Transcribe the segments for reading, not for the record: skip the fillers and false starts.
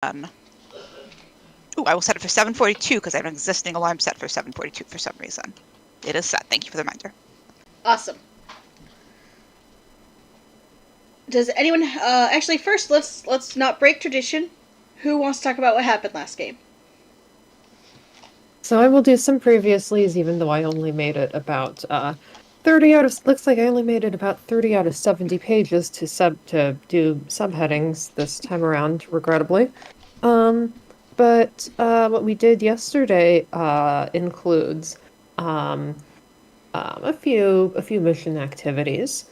Ooh, I will set it for 7:42 because I have an existing alarm set for 7:42 for some reason. It is set. Thank you for the reminder. Awesome. Does anyone actually first let's not break tradition. Who wants to talk about what happened last game? So I will do some previouslys, even though I only made it about 30 out of looks like I only made it about 30 out of 70 pages to do subheadings this time around, regrettably. But what we did yesterday includes a few mission activities.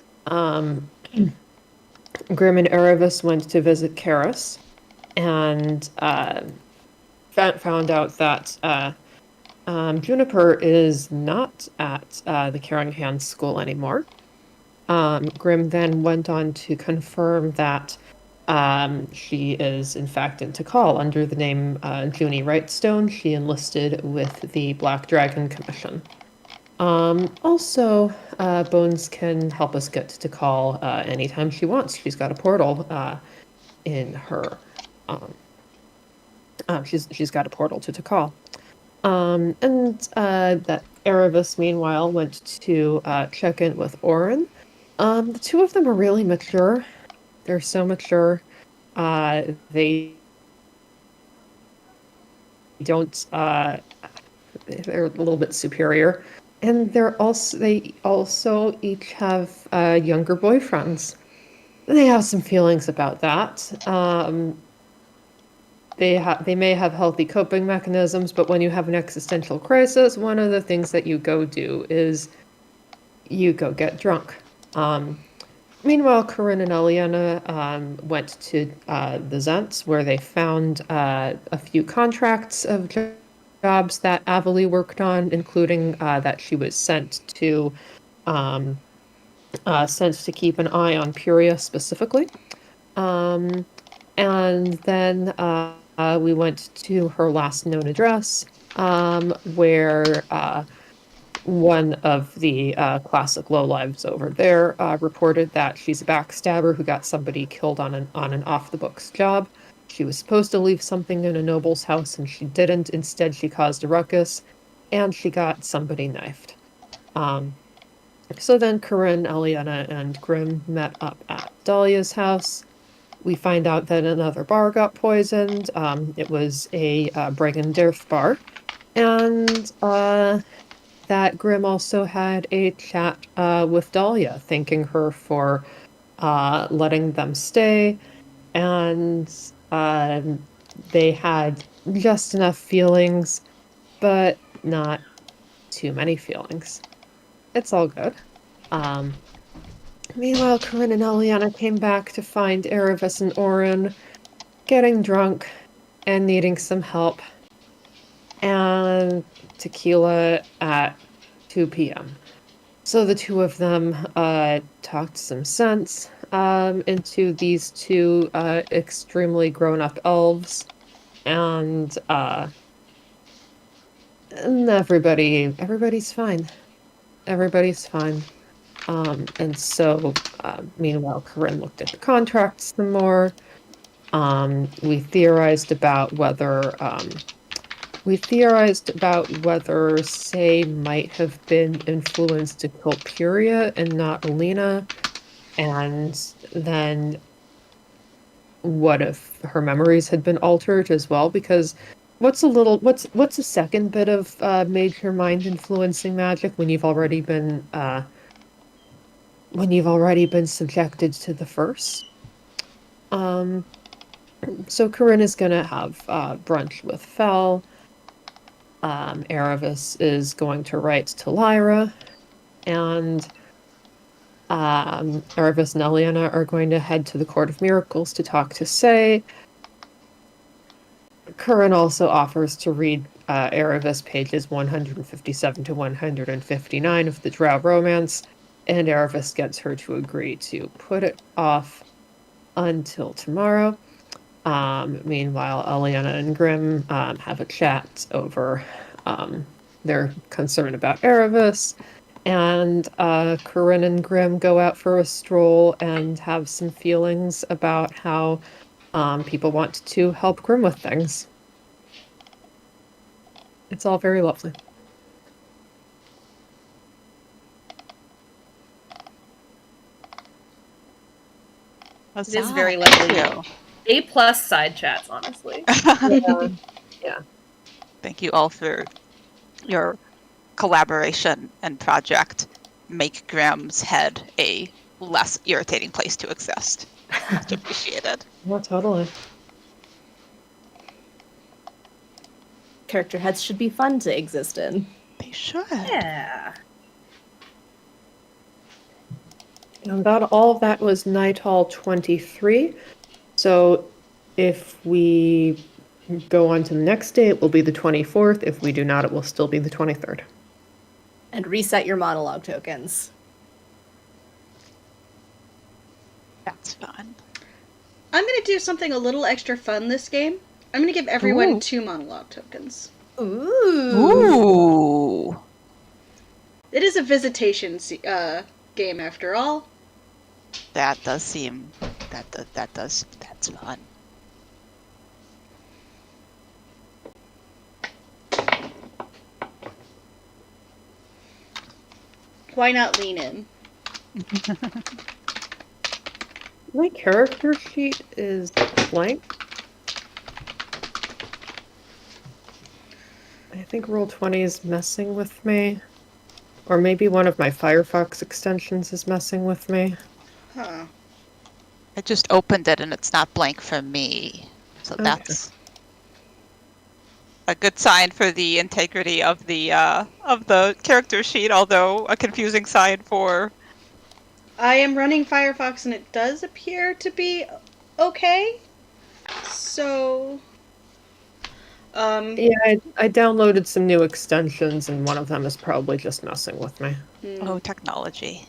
Grim and Erebus went to visit Karis and found out that Juniper is not at the Caring Hands school anymore. Grim then went on to confirm that she is, in fact, in Tikal under the name Junie Rightstone. She enlisted with the Black Dragon Commission. Also, Bones can help us get to Tikal anytime she wants. She's got a portal in her. She's got a portal to Tikal. That Erebus, meanwhile, went to check in with Orin. The two of them are really mature. They're so mature. They don't. They're a little bit superior, and they also each have younger boyfriends. They have some feelings about that. They may have healthy coping mechanisms, but when you have an existential crisis, one of the things that you go do is you go get drunk. Meanwhile, Corinne and Eliana went to the Zents, where they found a few contracts of jobs that Avalie worked on, including that she was sent to keep an eye on Puria specifically. And then we went to her last known address, where one of the classic lowlives over there reported that she's a backstabber who got somebody killed on an off-the-books job. She was supposed to leave something in a noble's house, and she didn't. Instead, she caused a ruckus, and she got somebody knifed. So then Corinne, Eliana, and Grim met up at Dahlia's house. We find out that another bar got poisoned. It was a Bregendirf bar. And that Grim also had a chat with Dahlia, thanking her for letting them stay. And they had just enough feelings, but not too many feelings. It's all good. Meanwhile, Corinne and Eliana came back to find Erebus and Orin getting drunk and needing some help. And tequila at 2 p.m. So the two of them talked some sense into these two extremely grown-up elves. And everybody's fine. Everybody's fine. And so, meanwhile, Corinne looked at the contracts some more. We theorized about whether Say might have been influenced to kill Puria and not Alina. And then what if her memories had been altered as well? Because what's a second bit of major mind influencing magic when you've already been subjected to the first? So Corinne is gonna have brunch with Fel. Erebus is going to write to Lyra, and Erebus and Eliana are going to head to the Court of Miracles to talk to Say. Corinne also offers to read Erebus pages 157 to 159 of the Drow Romance, and Erebus gets her to agree to put it off until tomorrow. Meanwhile, Eliana and Grim have a chat over their concern about Erebus, and Corinne and Grim go out for a stroll and have some feelings about how People want to help Grim with things. It's all very lovely. It is very Thank lovely. A+ side chats, honestly. Yeah. Thank you all for your collaboration and project. Make Graham's head a less irritating place to exist. Much appreciated. Yeah, totally. Character heads should be fun to exist in. They should. Yeah. And all of that was Night Hall 23. So if we go on to the next day, it will be the 24th. If we do not, it will still be the 23rd. And reset your monologue tokens. That's fun. I'm gonna do something a little extra fun this game. I'm gonna give everyone Ooh. 2 monologue tokens. Ooh. It is a Visitations game after all. That does seem that's fun. Why not lean in? My character sheet is blank. I think Roll20 is messing with me. Or maybe one of my Firefox extensions is messing with me. Huh. I just opened it and it's not blank for me. So Okay. that's a good sign for the integrity of the character sheet, although a confusing sign for I am running Firefox and it does appear to be okay. So Yeah, I downloaded some new extensions and one of them is probably just messing with me. oh, technology.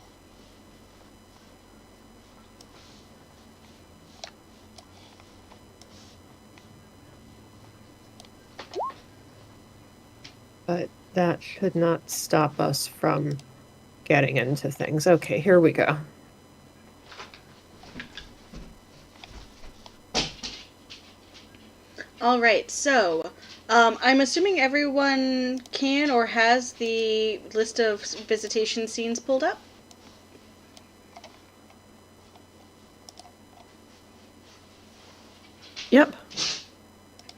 But that should not stop us from getting into things. Okay, here we go. all right, so I'm assuming everyone can or has the list of visitation scenes pulled up. Yep.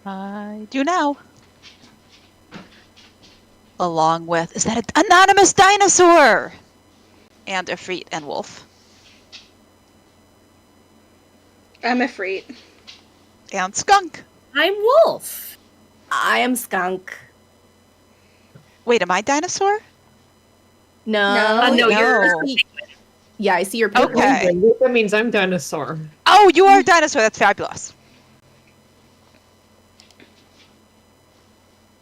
I do now. Along with, is that an anonymous dinosaur? And Ifrit and Wolf. I'm Ifrit. And Skunk. I'm Wolf. I am Skunk. Wait, am I dinosaur? No. No, you're. No. Yeah, I see your paper. Okay. That means I'm dinosaur. Oh, you are a dinosaur. That's fabulous.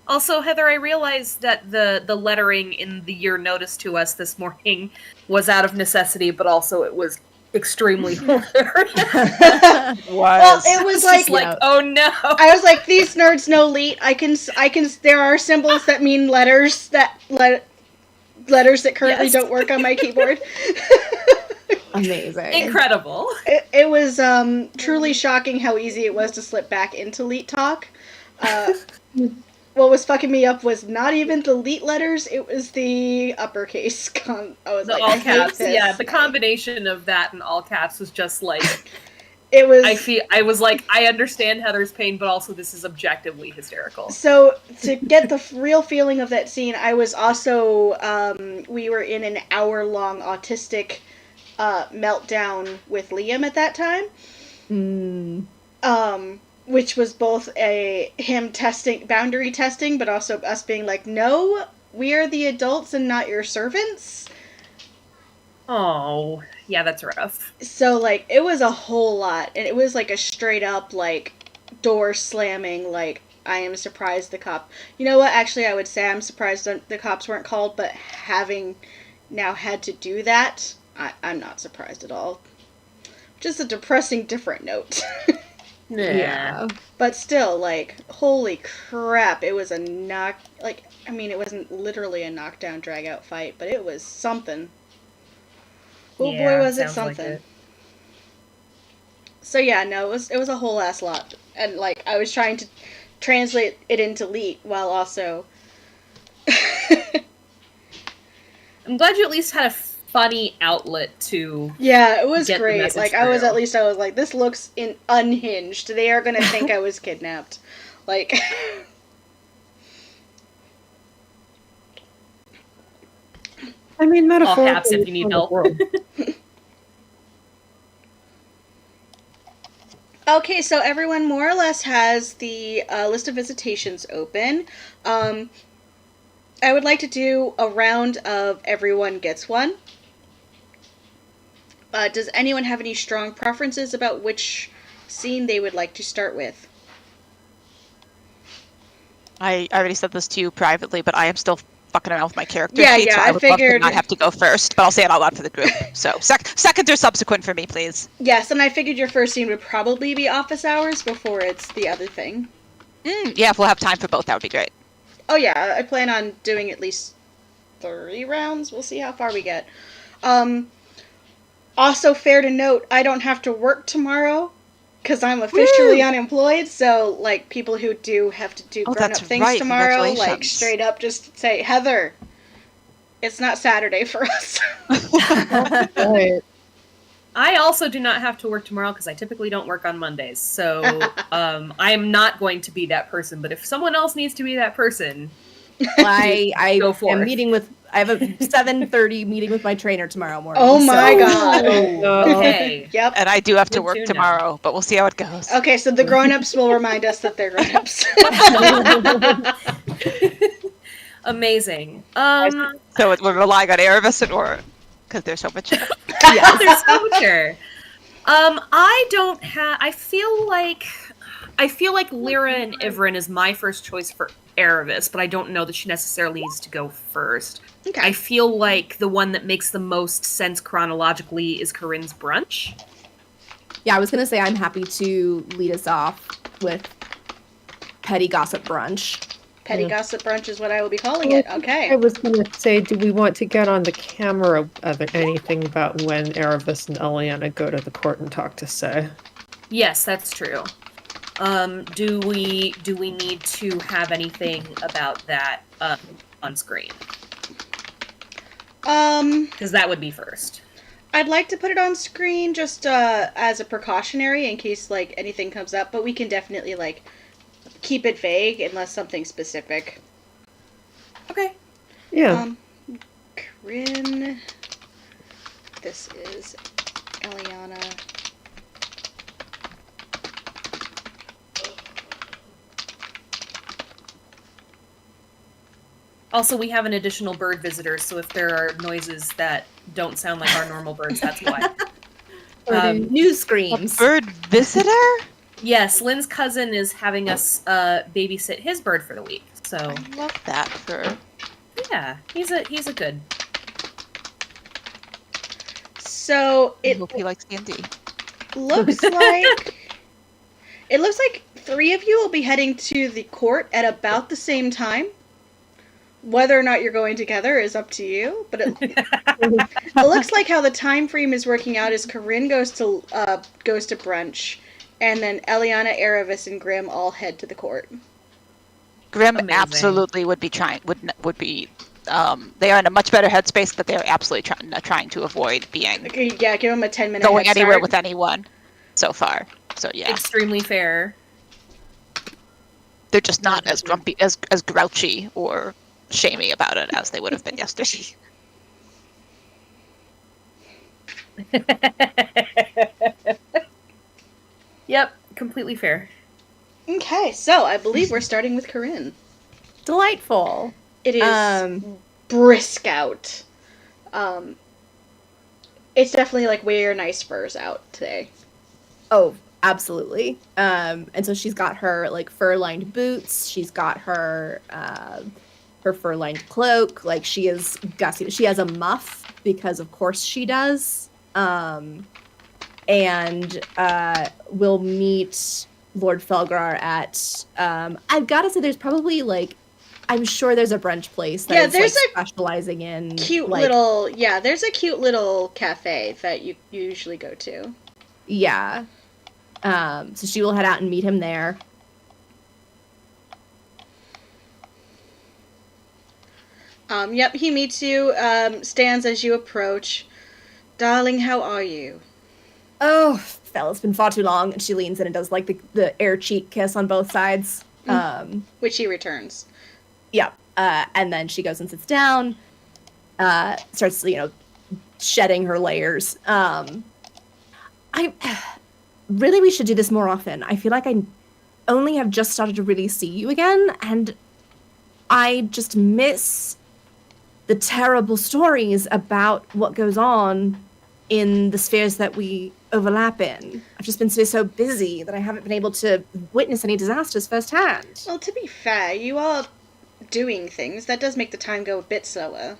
Also, Heather, I realized that the lettering in the year notice to us this morning was out of necessity, but also it was extremely hilarious. Well, it was like, Like, oh no. I was like, these nerds know leet. I can. There are symbols that mean letters letters that currently Yes. don't work on my keyboard. Amazing. Incredible. It was truly shocking how easy it was to slip back into leet talk. What was fucking me up was not even the leet letters; it was the uppercase. I was The like, all I hate caps. this. Yeah, the combination of that and all caps was just like It was. I was like, I understand Heather's pain, but also this is objectively hysterical. So, to get the real feeling of that scene, I was also, we were in an hour-long autistic meltdown with Liam at that time. Which was both him boundary testing, but also us being like, no, we are the adults and not your servants. Oh, yeah, that's rough. So, like, it was a whole lot, and it was like a straight up, like, door slamming, like, I am surprised the cop. You know what? Actually, I would say I'm surprised the cops weren't called, but having now had to do that, I'm not surprised at all. Just a depressing, different note. Yeah. But still, like, holy crap, it was a it wasn't literally a knockdown, drag-out fight, but it was something. Oh boy, was it sounds like something. it. So yeah, no, it was a whole ass lot, and like I was trying to translate it into Leet while also. I'm glad you at least had a funny outlet to. Yeah, it was Get the great. message Like I was through. like, this looks unhinged. They are gonna think I was kidnapped. Like. I mean, All metaphorically, caps if you need on the help. world. Okay, so everyone more or less has the list of visitations open. I would like to do a round of everyone gets one. Does anyone have any strong preferences about which scene they would like to start with? I already said this to you privately, but I am still fucking around with my character Yeah, sheet, yeah, so I I would love to figured- not have to go first, but I'll say it out loud for the group. So second or subsequent for me, please. Yes, and I figured your first scene would probably be office hours before it's the other thing. Yeah, if we'll have time for both, that would be great. Oh yeah, I plan on doing at least 3 rounds. We'll see how far we get. Also, fair to note, I don't have to work tomorrow because I'm officially unemployed. So, like, people who do have to do grown-up that's things right. tomorrow, like, Congratulations. straight up just say, Heather, it's not Saturday for us. Right. I also do not have to work tomorrow because I typically don't work on Mondays. So I am not going to be that person. But if someone else needs to be that person, I Go forth. am meeting with. I have a 7:30 meeting with my trainer tomorrow morning. Oh my so- god. Oh, okay. Yep. And I do have to Good work to know. tomorrow, but we'll see how it goes. Okay, so the grown-ups will remind us that they're grown-ups. Amazing. So we're relying on Erebus or because there's so much. Yeah, there's so much here. I don't have. I feel like Lyra and Ivrin is my first choice for Erebus, but I don't know that she necessarily needs to go first. Okay. I feel like the one that makes the most sense chronologically is Corinne's brunch. Yeah, I was gonna say I'm happy to lead us off with petty gossip brunch. Petty Yeah. gossip brunch is what I will be calling it. I Okay. was going to say, do we want to get on the camera anything about when Erebus and Eliana go to the court and talk to Say? Yes, that's true. Do we need to have anything about that on screen? Because that would be first. I'd like to put it on screen just as a precautionary in case like anything comes up, but we can definitely like keep it vague unless something specific. Okay. Yeah. Corinne. This is Eliana. Also, we have an additional bird visitor, so if there are noises that don't sound like our normal birds, that's why. News screams. Bird visitor? Yes, Lynn's cousin is having us babysit his bird for the week. So I love that for. yeah, he's a good. So I it hope he likes D&D. looks like it looks like 3 of you will be heading to the court at about the same time. Whether or not you're going together is up to you, but it looks like how the time frame is working out is Corinne goes to brunch, and then Eliana, Erebus, and Grimm all head to the court. Grim Amazing. absolutely would be would be. They are in a much better headspace, but they are absolutely trying to avoid being Okay, yeah, give him a 10-minute going head anywhere start. with anyone so far. So yeah, Extremely fair. they're just not as grumpy, as grouchy or shamey about it as they would have been yesterday. Yep, completely fair. Okay, so I believe we're starting with Corinne. Delightful. It is brisk out. It's definitely like wear nice furs out today. Oh, absolutely. And so she's got her like fur-lined boots. She's got her her fur-lined cloak. Like she is gussy. She has a muff because of course she does. And we'll meet Lord Felgrar at. I've got to say, there's probably like. I'm sure there's a brunch place that is there's like, specializing in Cute like, little, yeah, there's a cute little cafe that you usually go to. Yeah. So she will head out and meet him there. Yep, he meets you, stands as you approach. Darling, how are you? Oh, Phil, it's been far too long. And she leans in and does like the air cheek kiss on both sides. Which he returns. Yeah. And then she goes and sits down, starts, shedding her layers. Really, we should do this more often. I feel like I only have just started to really see you again, and I just miss the terrible stories about what goes on in the spheres that we overlap in. I've just been so busy that I haven't been able to witness any disasters firsthand. Well, to be fair, you are doing things. That does make the time go a bit slower.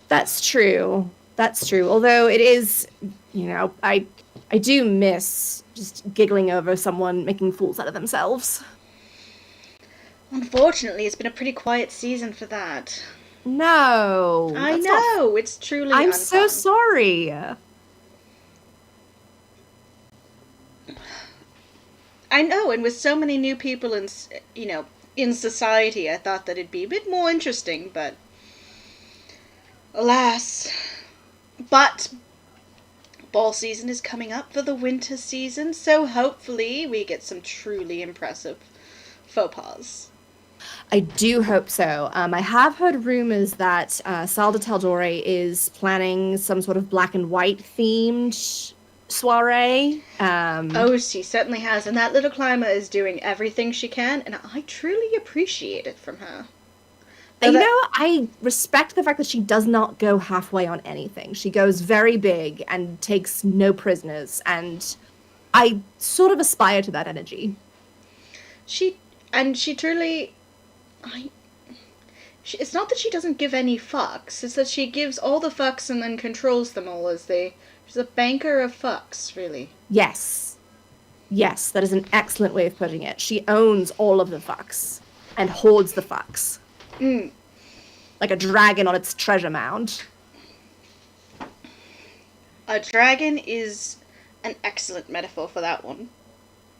That's true. Although it is, I do miss just giggling over someone making fools out of themselves. Unfortunately, it's been a pretty quiet season for that. No. I know. It's truly I'm unfun. so sorry. I know, and with so many new people in society, I thought that it'd be a bit more interesting, but alas. But ball season is coming up for the winter season, so hopefully we get some truly impressive faux pas. I do hope so. I have heard rumors that Sal de Taldore is planning some sort of black and white themed soiree. Oh, she certainly has, and that little climber is doing everything she can, and I truly appreciate it from her. I respect the fact that she does not go halfway on anything. She goes very big and takes no prisoners, and I sort of aspire to that energy. She truly... it's not that she doesn't give any fucks, it's that she gives all the fucks and then controls them all she's a banker of fucks, really. Yes, that is an excellent way of putting it. She owns all of the fucks and hoards the fucks. Like a dragon on its treasure mound. A dragon is an excellent metaphor for that one.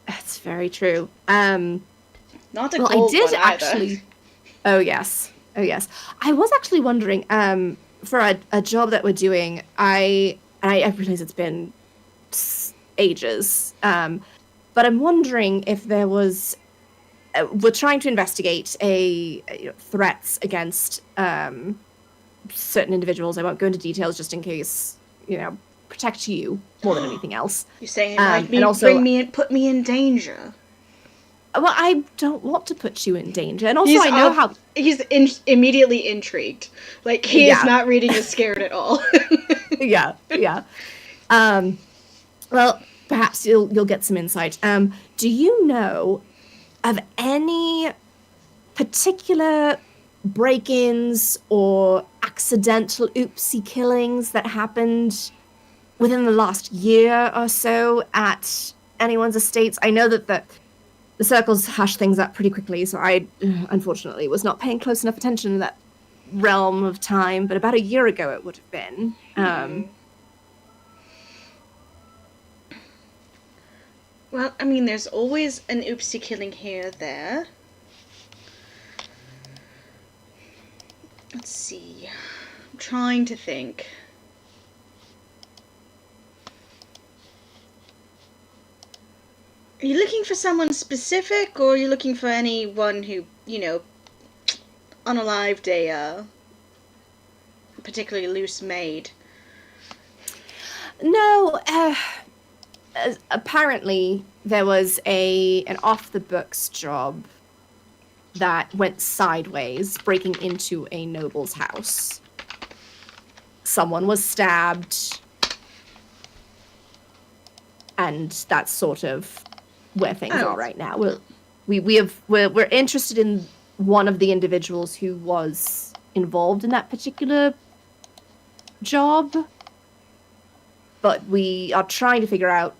That's very true. Not a gold one either. Oh yes. I was actually wondering, for a job that we're doing, I realize it's been ages, but I'm wondering if there was. We're trying to investigate threats against certain individuals. I won't go into details just in case, protect you more than anything else. You're saying it might put me in danger. Well, I don't want to put you in danger, and also I know how he's immediately intrigued. Like he is not reading as scared at all. Yeah. Well, perhaps you'll get some insight. Do you know of any particular break-ins or accidental oopsie killings that happened within the last year or so at anyone's estates? I know that the circles hush things up pretty quickly, so I, unfortunately, was not paying close enough attention to that realm of time, but about a year ago it would have been. Well, I mean, there's always an oopsie killing here or there. Let's see. I'm trying to think. Are you looking for someone specific, or are you looking for anyone who, unalived a particularly loose maid? No, apparently there was an off-the-books job that went sideways, breaking into a noble's house. Someone was stabbed, and that's sort of where things are right now. We're interested in one of the individuals who was involved in that particular job, but we are trying to figure out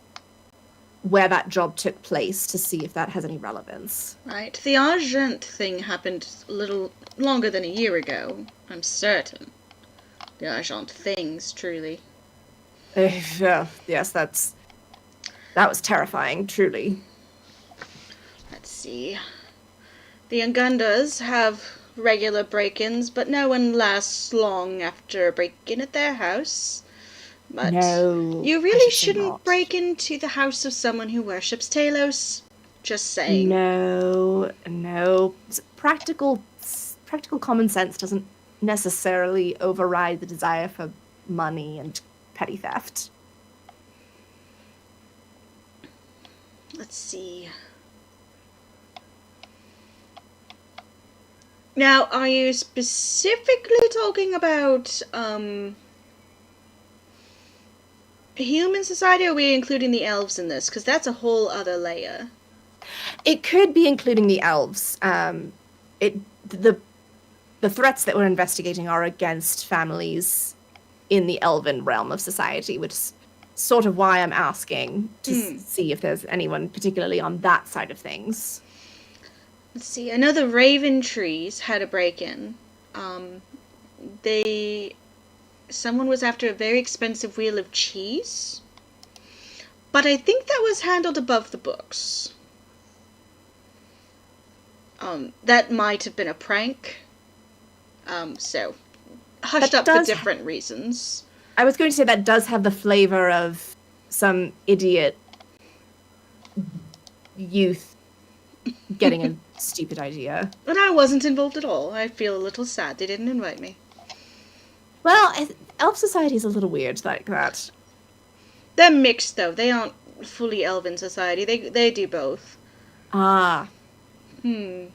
where that job took place to see if that has any relevance. Right. The Argent thing happened a little longer than a year ago, I'm certain. The Argent things, truly. Yes, that's That was terrifying, truly. Let's see. The Ungundas have regular break-ins, but no one lasts long after a break-in at their house. But No, you I really should say shouldn't not. break into the house of someone who worships Talos. Just saying. No. Practical common sense doesn't necessarily override the desire for money and petty theft. Let's see. Now, are you specifically talking about human society, or are we including the elves in this? Because that's a whole other layer. It could be including the elves. The threats that we're investigating are against families in the elven realm of society, which is sort of why I'm asking to see if there's anyone particularly on that side of things. Let's see. I know the Raven Trees had a break-in. Someone was after a very expensive wheel of cheese, but I think that was handled above the books. That might have been a prank. So hushed up for different reasons. I was going to say that does have the flavor of some idiot youth getting a stupid idea. But I wasn't involved at all. I feel a little sad they didn't invite me. Well, elf society is a little weird like that. They're mixed, though. They aren't fully elven society. They do both. Ah. I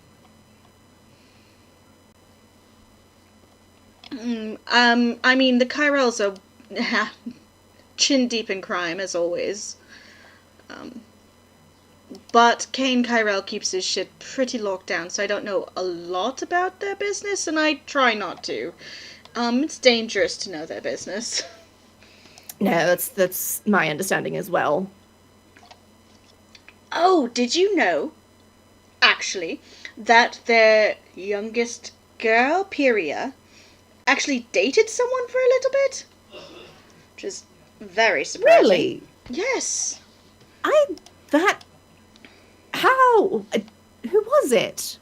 mean, the Kyrells are chin deep in crime, as always. But Kane Kyrell keeps his shit pretty locked down, so I don't know a lot about their business, and I try not to. It's dangerous to know their business. No, that's my understanding as well. Oh, did you know, actually, that their youngest girl, Pyria, actually dated someone for a little bit? Which is very surprising. Really? Yes. How? Who was it?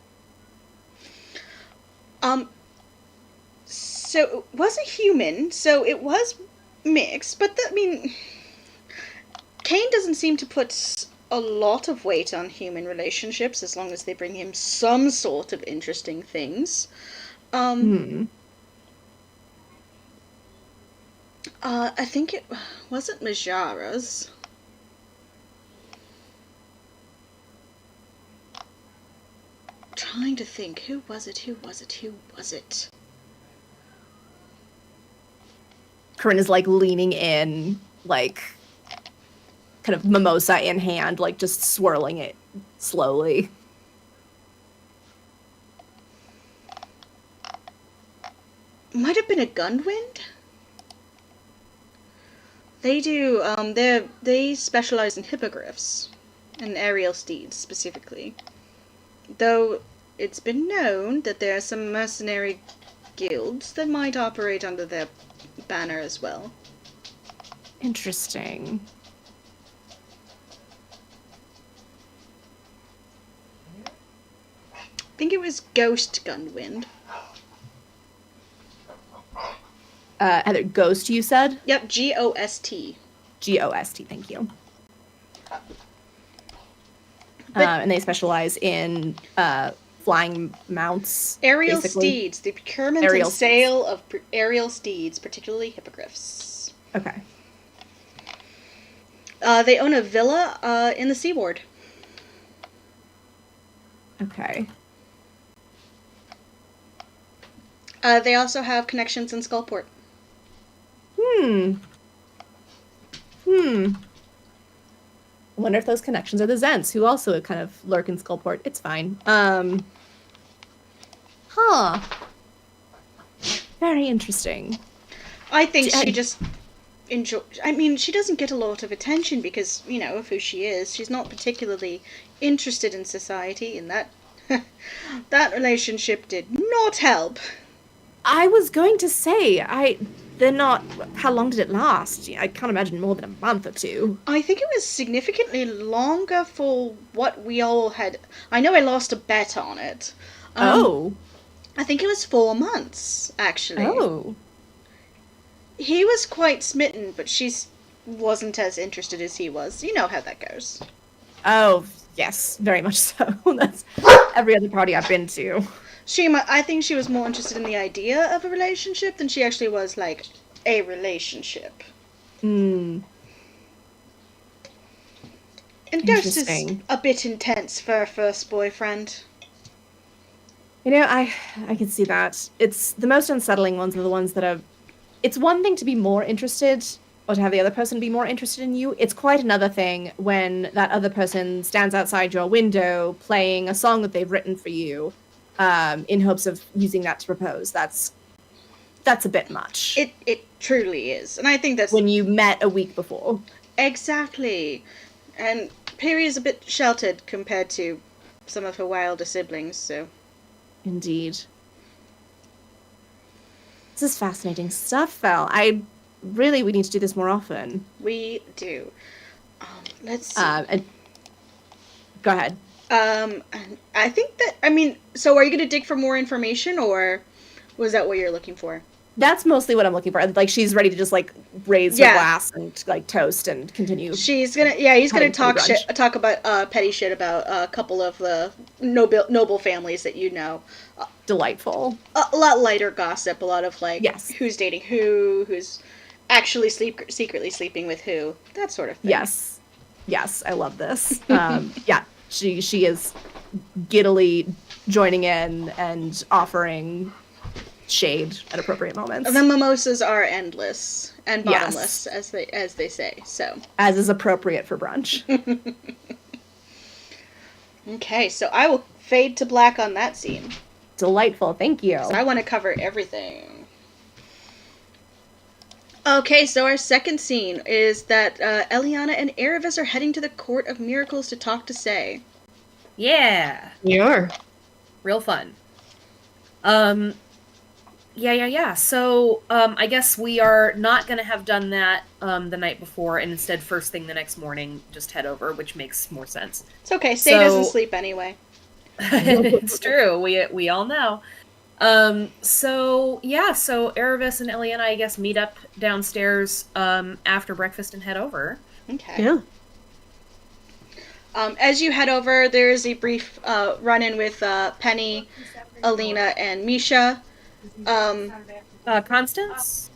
So it was a human, so it was mixed, but Kane doesn't seem to put a lot of weight on human relationships as long as they bring him some sort of interesting things. I think it wasn't Majara's. Trying to think, who was it? Corinne is like leaning in, like kind of mimosa in hand, like just swirling it slowly. Might have been a Gundwind? They do, they specialize in hippogriffs and aerial steeds specifically. Though it's been known that there are some mercenary guilds that might operate under their banner as well. Interesting. I think it was Ghost Gundwind. Heather, Ghost, you said? Yep, G-O-S-T. G-O-S-T, thank you. And they specialize in flying mounts. Aerial basically. steeds. The procurement and sale of aerial steeds, particularly hippogriffs. Okay. They own a villa in the seaboard. Okay. They also have connections in Skullport. I wonder if those connections are the Zents, who also kind of lurk in Skullport. It's fine. Very interesting. I think she just she doesn't get a lot of attention because, of who she is. She's not particularly interested in society, and that relationship did not help. I was going to say, they're not. How long did it last? I can't imagine more than a month or two. I think it was significantly longer for what we all had. I know I lost a bet on it. Oh. I think it was 4 months, actually. Oh. He was quite smitten, but she wasn't as interested as he was. You know how that goes. Oh, yes, very much so. That's every other party I've been to. I think she was more interested in the idea of a relationship than she actually was, like, a relationship. Hmm. And Ghost is Interesting. a bit intense for a first boyfriend. You know, I can see that. It's the most unsettling ones are the ones that are. It's one thing to be more interested, or to have the other person be more interested in you. It's quite another thing when that other person stands outside your window playing a song that they've written for you, in hopes of using that to propose. That's a bit much. It truly is. And I think that's... When you met a week before. Exactly. And Piri is a bit sheltered compared to some of her wilder siblings, so... Indeed. This is fascinating stuff, Val. We need to do this more often. We do. Let's see. And go ahead. And I think that, I mean, so are you going to dig for more information, or was that what you're looking for? That's mostly what I'm looking for. Like, she's ready to just, like, raise her glass and, like, toast and continue. He's gonna talk about petty shit about a couple of the noble families that you know. Delightful. A lot lighter gossip, a lot of, like, yes. Who's dating who's actually secretly sleeping with who, that sort of thing. Yes, I love this. Yeah, she is giddily joining in and offering shade at appropriate moments. The mimosas are endless and bottomless, as they say. So, as is appropriate for brunch. Okay, so I will fade to black on that scene. Delightful, thank you. I want to cover everything. Okay, so our second scene is that Eliana and Erevis are heading to the Court of Miracles to talk to Say. Yeah. We are. Real fun. Yeah. So, I guess we are not going to have done that the night before, and instead first thing the next morning, just head over, which makes more sense. It's okay, Say doesn't sleep anyway. It's true, we all know. So Erevis and Eliana, I guess, meet up downstairs after breakfast and head over. Okay. Yeah. As you head over, there is a brief run-in with Penny, Alina, and Misha. Constance?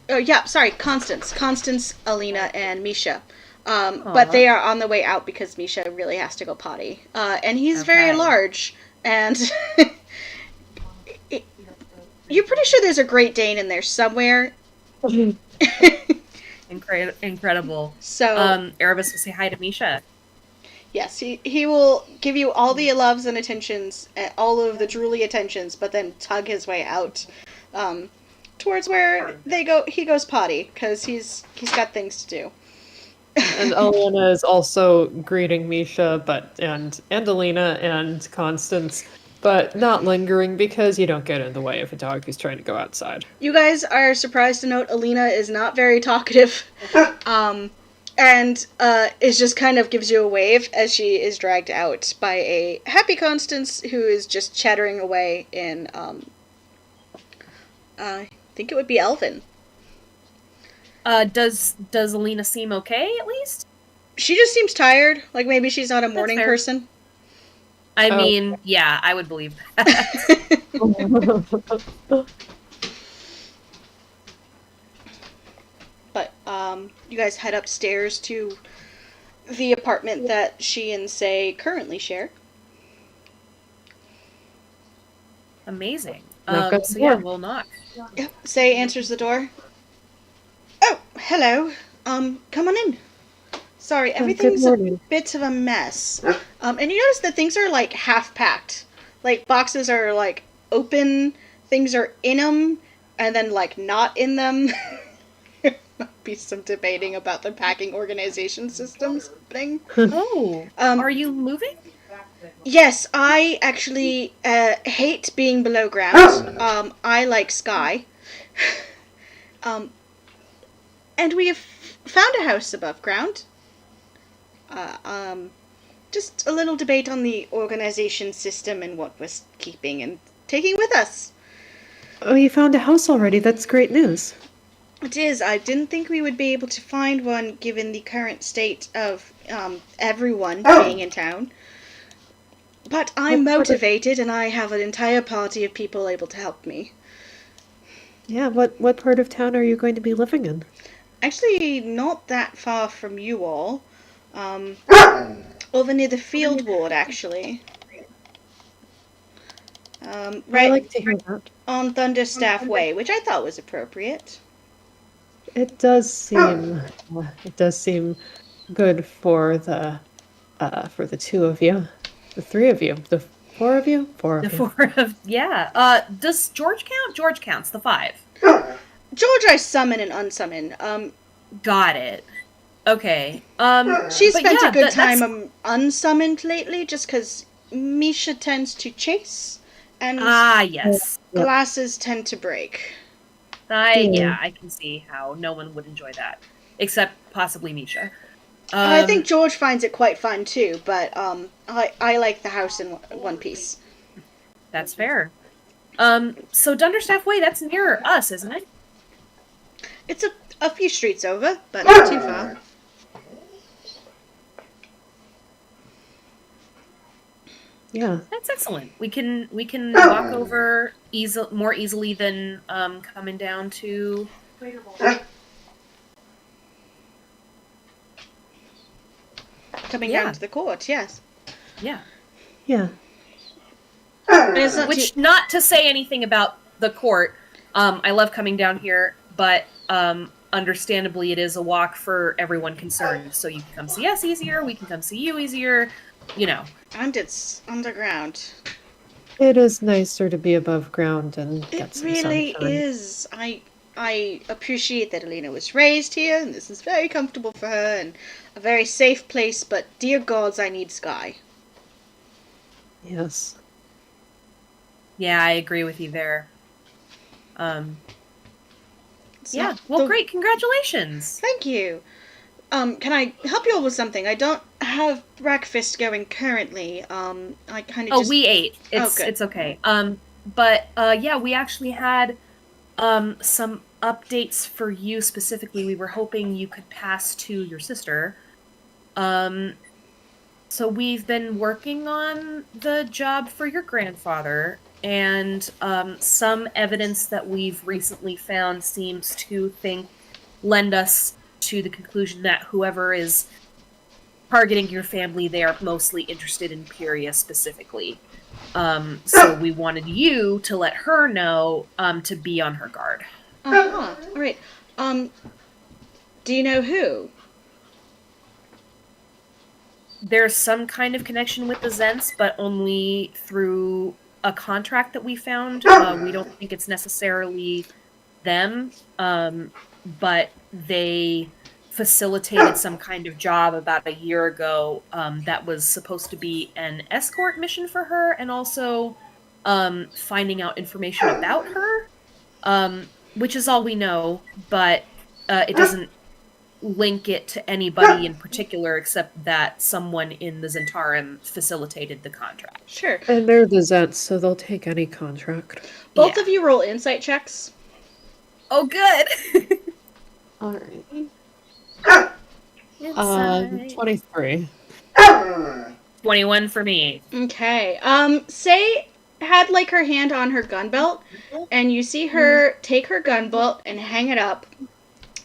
Oh, yeah, sorry, Constance, Alina, and Misha. But they are on the way out because Misha really has to go potty. And he's very large, and you're pretty sure there's a Great Dane in there somewhere. Incredible. So, Erebus will say hi to Misha. Yes, he will give you all the loves and attentions, all of the drooly attentions, but then tug his way out towards where he goes potty, because he's got things to do. And Alina is also greeting Misha, and Alina and Constance, but not lingering because you don't get in the way of a dog who's trying to go outside. You guys are surprised to note Alina is not very talkative, and it just kind of gives you a wave as she is dragged out by a happy Constance who is just chattering away in, I think it would be Elven. Does Alina seem okay, at least? She just seems tired, like maybe she's not a morning person. I mean, yeah, I would believe that. But, you guys head upstairs to the apartment that she and Say currently share. Amazing. So yeah, we'll knock. Yep, Say answers the door. Oh, hello. Come on in. Sorry, everything's a bit of a mess. And you notice that things are, like, half-packed. Like, boxes are, like, open, things are in them, and then, like, not in them. There might be some debating about the packing organization systems thing. Oh, are you moving? Yes, I actually hate being below ground. I like sky. And we have found a house above ground. Just a little debate on the organization system and what we're keeping and taking with us. Oh, you found a house already. That's great news. It is. I didn't think we would be able to find one given the current state of everyone being in town. But I'm motivated, and I have an entire party of people able to help me. Yeah, what part of town are you going to be living in? Actually, not that far from you all. Over near the field ward, actually. I Right like to hear that. on Thunderstaff Way, which I thought was appropriate. It does seem good for the two of you, the three of you, the four of you, four The of you. four of does George count? George counts, the 5. George, I summon and unsummon. Got it. Okay. She's but spent yeah, a good that's- time unsummoned lately, just because Misha tends to chase, and yes. Yep. glasses tend to break. Yeah, I can see how no one would enjoy that, except possibly Misha. I think George finds it quite fun too, but I like the house in one piece. That's fair. So Dunderstaff Way, that's near us, isn't it? It's a few streets over, but not too far. Yeah. That's excellent. We can walk over more easily than coming down to. Coming Yeah. down to the court, yes. Yeah. Yeah. And it's not Which, not to say anything about the court, I love coming down here, but understandably, it is a walk for everyone concerned. So you can come see us easier, we can come see you easier, you know. and it's underground. It is nicer to be above ground and It get some really sunshine. is. I appreciate that Alina was raised here, and this is very comfortable for her, and a very safe place, but dear gods, I need sky. Yes. Yeah, I agree with you there. It's Yeah, not well, the- great, congratulations. Thank you. Can I help you all with something? I don't have breakfast going currently. I kind of Oh, just... we ate. It's good. it's okay. But yeah, we actually had some updates for you specifically. We were hoping you could pass to your sister. So we've been working on the job for your grandfather, and some evidence that we've recently found seems to lend us to the conclusion that whoever is targeting your family, they are mostly interested in Pyria specifically. So we wanted you to let her know to be on her guard. Uh-huh. All right. Do you know who? There's some kind of connection with the Zents, but only through a contract that we found. We don't think it's necessarily them, but they facilitated some kind of job about a year ago that was supposed to be an escort mission for her, and also finding out information about her, which is all we know, but it doesn't link it to anybody in particular except that someone in the Zentarum facilitated the contract. Sure. And they're the Zets, so they'll take any contract. Both Yeah. of you roll insight checks. Oh, good! Alright. Inside. 23. 21 for me. Okay. Say had like her hand on her gun belt, and you see her take her gun belt and hang it up,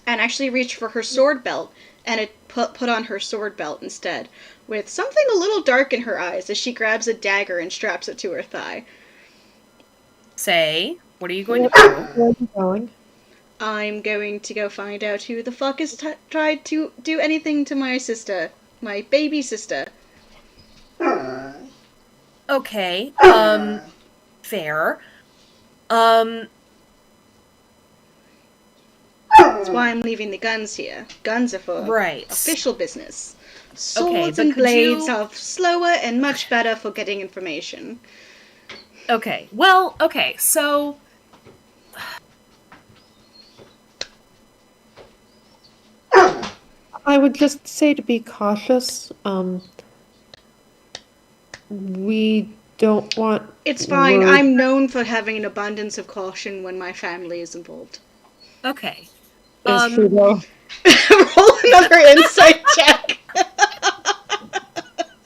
and actually reach for her sword belt, and it put on her sword belt instead, with something a little dark in her eyes as she grabs a dagger and straps it to her thigh. Say, what are you going to do? Where are you going? I'm going to go find out who the fuck has tried to do anything to my sister. My baby sister. Okay, fair. That's why I'm leaving the guns here. Guns are for Right. official business. Okay, Swords but and could blades you- are slower and much better for getting information. Okay, well, okay, so... I would just say to be cautious. We don't want It's fine. word. I'm known for having an abundance of caution when my family is involved. Okay. Is true though. Roll another insight check.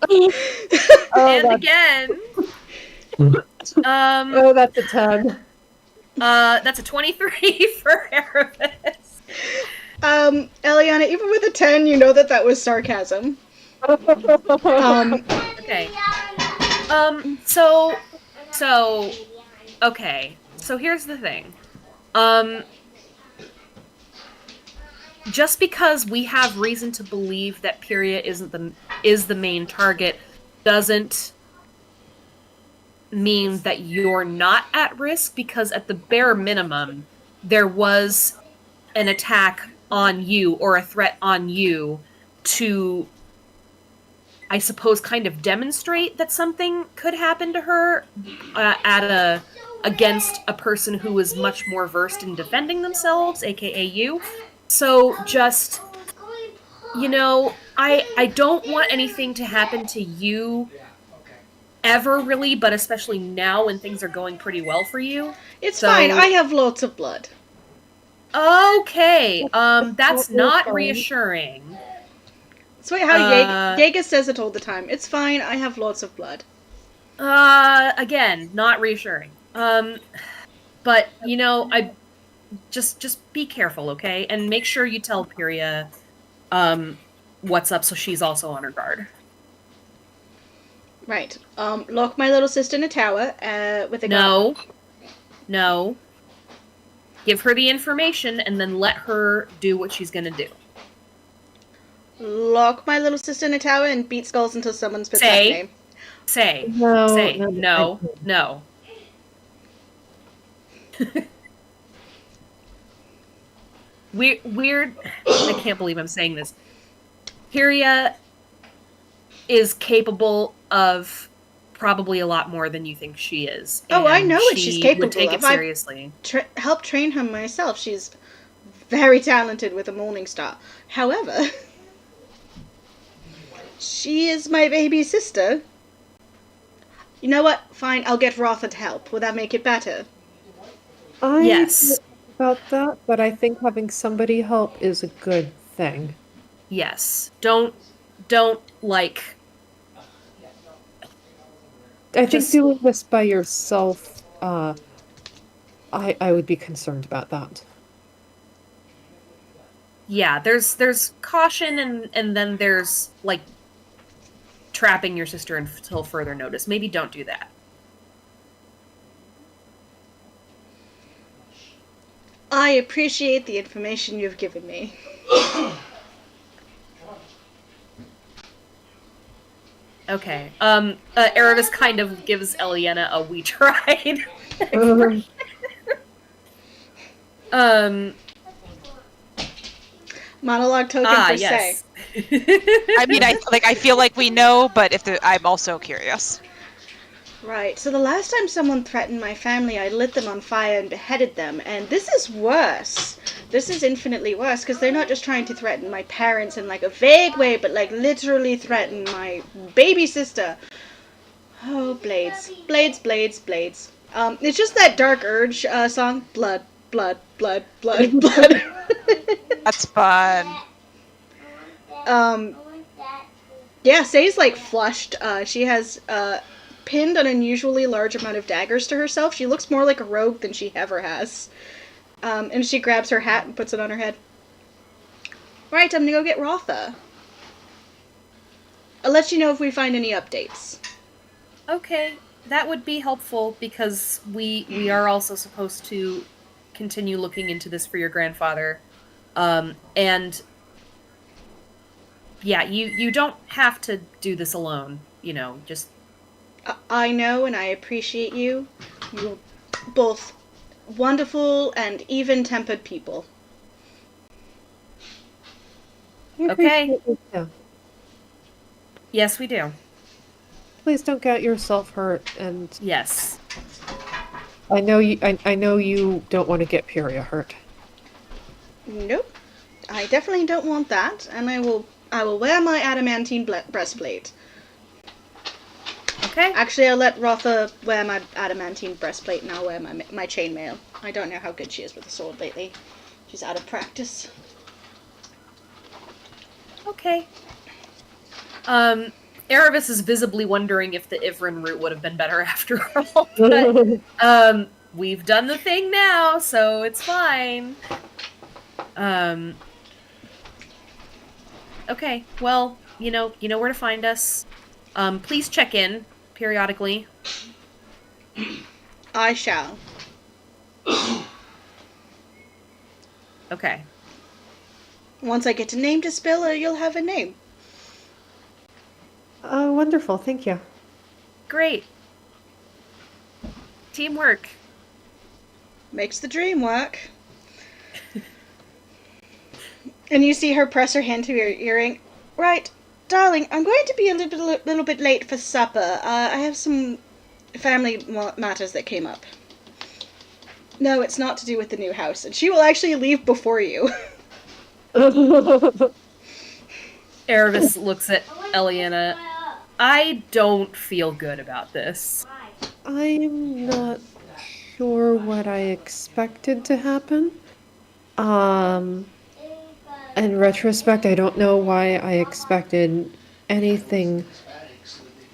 And that's, again. oh, that's a 10. That's a 23 for Erebus. Eliana, even with a 10, you know that was sarcasm. Okay. So, okay. So here's the thing. Just because we have reason to believe that Pyria is the main target doesn't mean that you're not at risk, because at the bare minimum, there was an attack on you or a threat on you to, I suppose, kind of demonstrate that something could happen to her against a person who is much more versed in defending themselves, aka you. So just, I don't want anything to happen to you ever, really, but especially now when things are going pretty well for you. It's fine. I have lots of blood. Okay, that's not reassuring. That's how Jaeger says it all the time. It's fine. I have lots of blood. Again, not reassuring. But I just be careful, okay, and make sure you tell Pyria, what's up, so she's also on her guard. Right. Lock my little sister in a tower, with a No. Give her the information and then let her do what she's gonna do. Lock my little sister in a tower and beat skulls until someone spits out her name. No. Weird. I can't believe I'm saying this. Pyria is capable of probably a lot more than you think she is. Oh, I know what she's capable would take of. It seriously. Help train her myself. She's very talented with a Morning Star. However, she is my baby sister. You know what? Fine, I'll get Rotha to help. Will that make it better? Yes. About that, but I think having somebody help is a good thing. Yes. Don't like. I think doing this by yourself, I would be concerned about that. Yeah, there's caution and then there's like trapping your sister until further notice. Maybe don't do that. I appreciate the information you've given me. Okay. Erebus kind of gives Eliana a we tried. Monologue token for yes. say. I mean, I feel like we know, but I'm also curious. Right, so the last time someone threatened my family, I lit them on fire and beheaded them, and this is worse. This is infinitely worse, because they're not just trying to threaten my parents in, like, a vague way, but, like, literally threaten my baby sister. Oh, blades. Blades, blades, blades. It's just that Dark Urge, song. Blood, blood, blood, blood, blood. That's fun. Yeah, Say's, like, flushed. She has, pinned an unusually large amount of daggers to herself. She looks more like a rogue than she ever has. And she grabs her hat and puts it on her head. Right, I'm gonna go get Rotha. I'll let you know if we find any updates. Okay, that would be helpful, because we are also supposed to continue looking into this for your grandfather. And yeah, you don't have to do this alone, just... I know and I appreciate you. You're both wonderful and even-tempered people. Okay. Yeah. Yes, we do. Please don't get yourself hurt, and Yes. I know you don't want to get Pyria hurt. Nope. I definitely don't want that, and I will wear my adamantine breastplate. Okay. Actually, I'll let Rotha wear my adamantine breastplate, and I'll wear my chainmail. I don't know how good she is with the sword lately. She's out of practice. Okay. Erebus is visibly wondering if the Ivrin route would have been better after all. But, we've done the thing now, so it's fine. Okay. Well, you know where to find us. Please check in periodically. I shall. Okay. Once I get a name to spell, you'll have a name. Wonderful, thank you. Great. Teamwork. Makes the dream work. And you see her press her hand to her earring. Right, darling, I'm going to be a little bit late for supper. I have some family matters that came up. No, it's not to do with the new house, and she will actually leave before you. Erebus looks at Eliana. I don't feel good about this. I'm not sure what I expected to happen. In retrospect, I don't know why I expected anything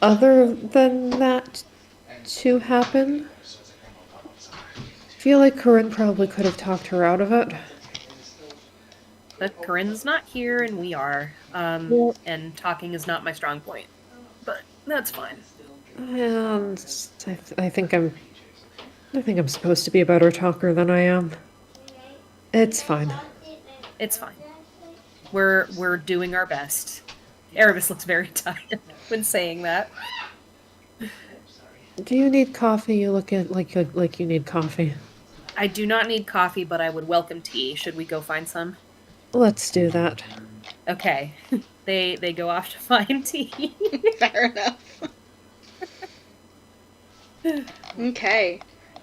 other than that to happen. Feel like Corinne probably could have talked her out of it. But Corinne's not here, and we are. Well- And talking is not my strong point. But that's fine. And I think I'm supposed to be a better talker than I am. It's fine. It's fine. We're doing our best. Erebus looks very tired when saying that. Do you need coffee? You look like you need coffee. I do not need coffee, but I would welcome tea. Should we go find some? Let's do that. Okay. They go off to find tea. Fair enough. Okay.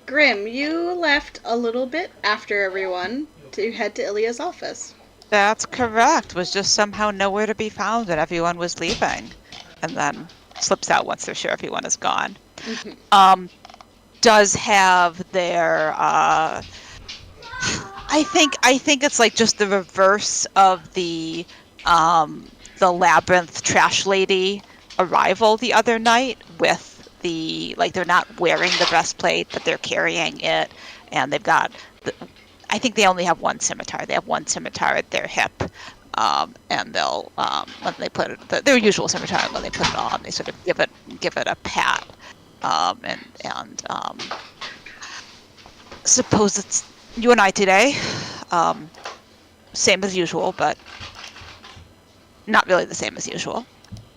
Grim, you left a little bit after everyone to head to Ilya's office. That's correct. Was just somehow nowhere to be found and everyone was leaving. And then slips out once they're sure everyone is gone. Does have their I think it's like just the reverse of the labyrinth trash lady arrival the other night with the, like, they're not wearing the breastplate but they're carrying it, and they've got I think they only have one scimitar. They have one scimitar at their hip, and they'll when they put it, their usual scimitar, when they put it on, they sort of give it a pat, and suppose it's you and I today, same as usual, but not really the same as usual.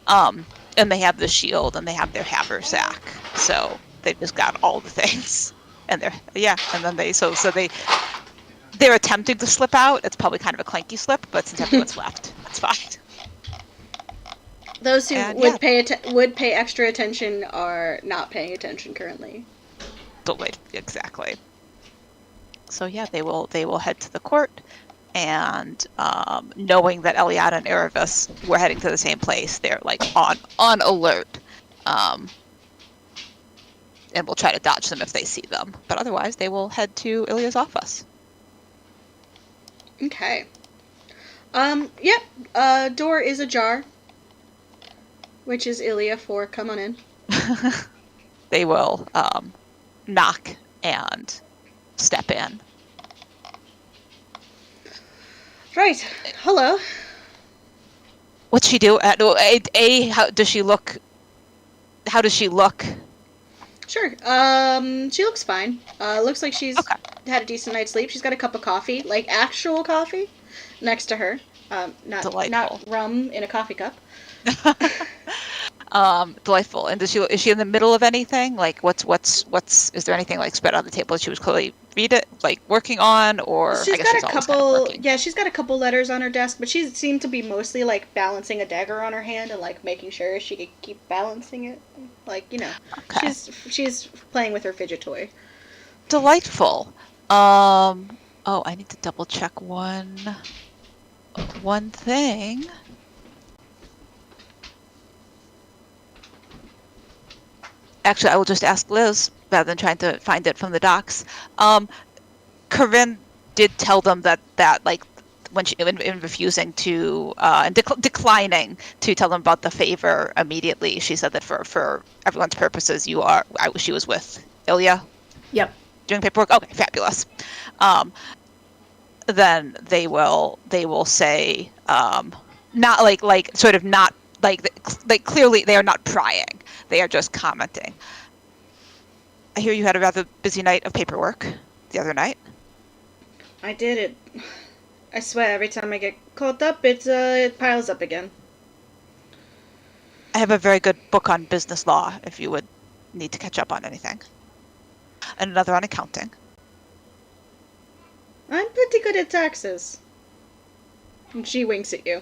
And they have the shield and they have their haversack, so they've just got all the things, and then they're attempting to slip out. It's probably kind of a clanky slip, but since everyone's left, that's fine. Those who And, would pay extra attention are not paying attention currently. Exactly. So yeah, they will head to the court, and knowing that Eliana and Erebus were heading to the same place, they're like on alert, and will try to dodge them if they see them. But otherwise, they will head to Ilya's office. Okay. Door is ajar, which is Ilya for come on in. They will knock and step in. Right. Hello. What's she do? How does she look? How does she look? Sure. She looks fine. Looks like she's had a decent night's sleep. She's got a cup of coffee, like actual coffee, next to her. Not rum in a coffee cup. Delightful. And is she in the middle of anything? Like, is there anything like spread on the table that she was clearly working on, or she's I guess got she's a always couple. kind of working. Yeah, she's got a couple letters on her desk, but she seemed to be mostly like balancing a dagger on her hand and like making sure she could keep balancing it. Like, Okay. she's playing with her fidget toy. Delightful. I need to double check one. one thing. Actually, I will just ask Liz rather than trying to find it from the docs. Corinne did tell them that like when she in refusing to and declining to tell them about the favor immediately, she said that for everyone's purposes, she was with Ilya. Yep. Doing paperwork. Okay, fabulous. Then they will say not like sort of not like clearly they are not prying. They are just commenting. I hear you had a rather busy night of paperwork the other night. I did it. I swear, every time I get caught up, it piles up again. I have a very good book on business law if you would need to catch up on anything. And another on accounting. I'm pretty good at taxes. And she winks at you.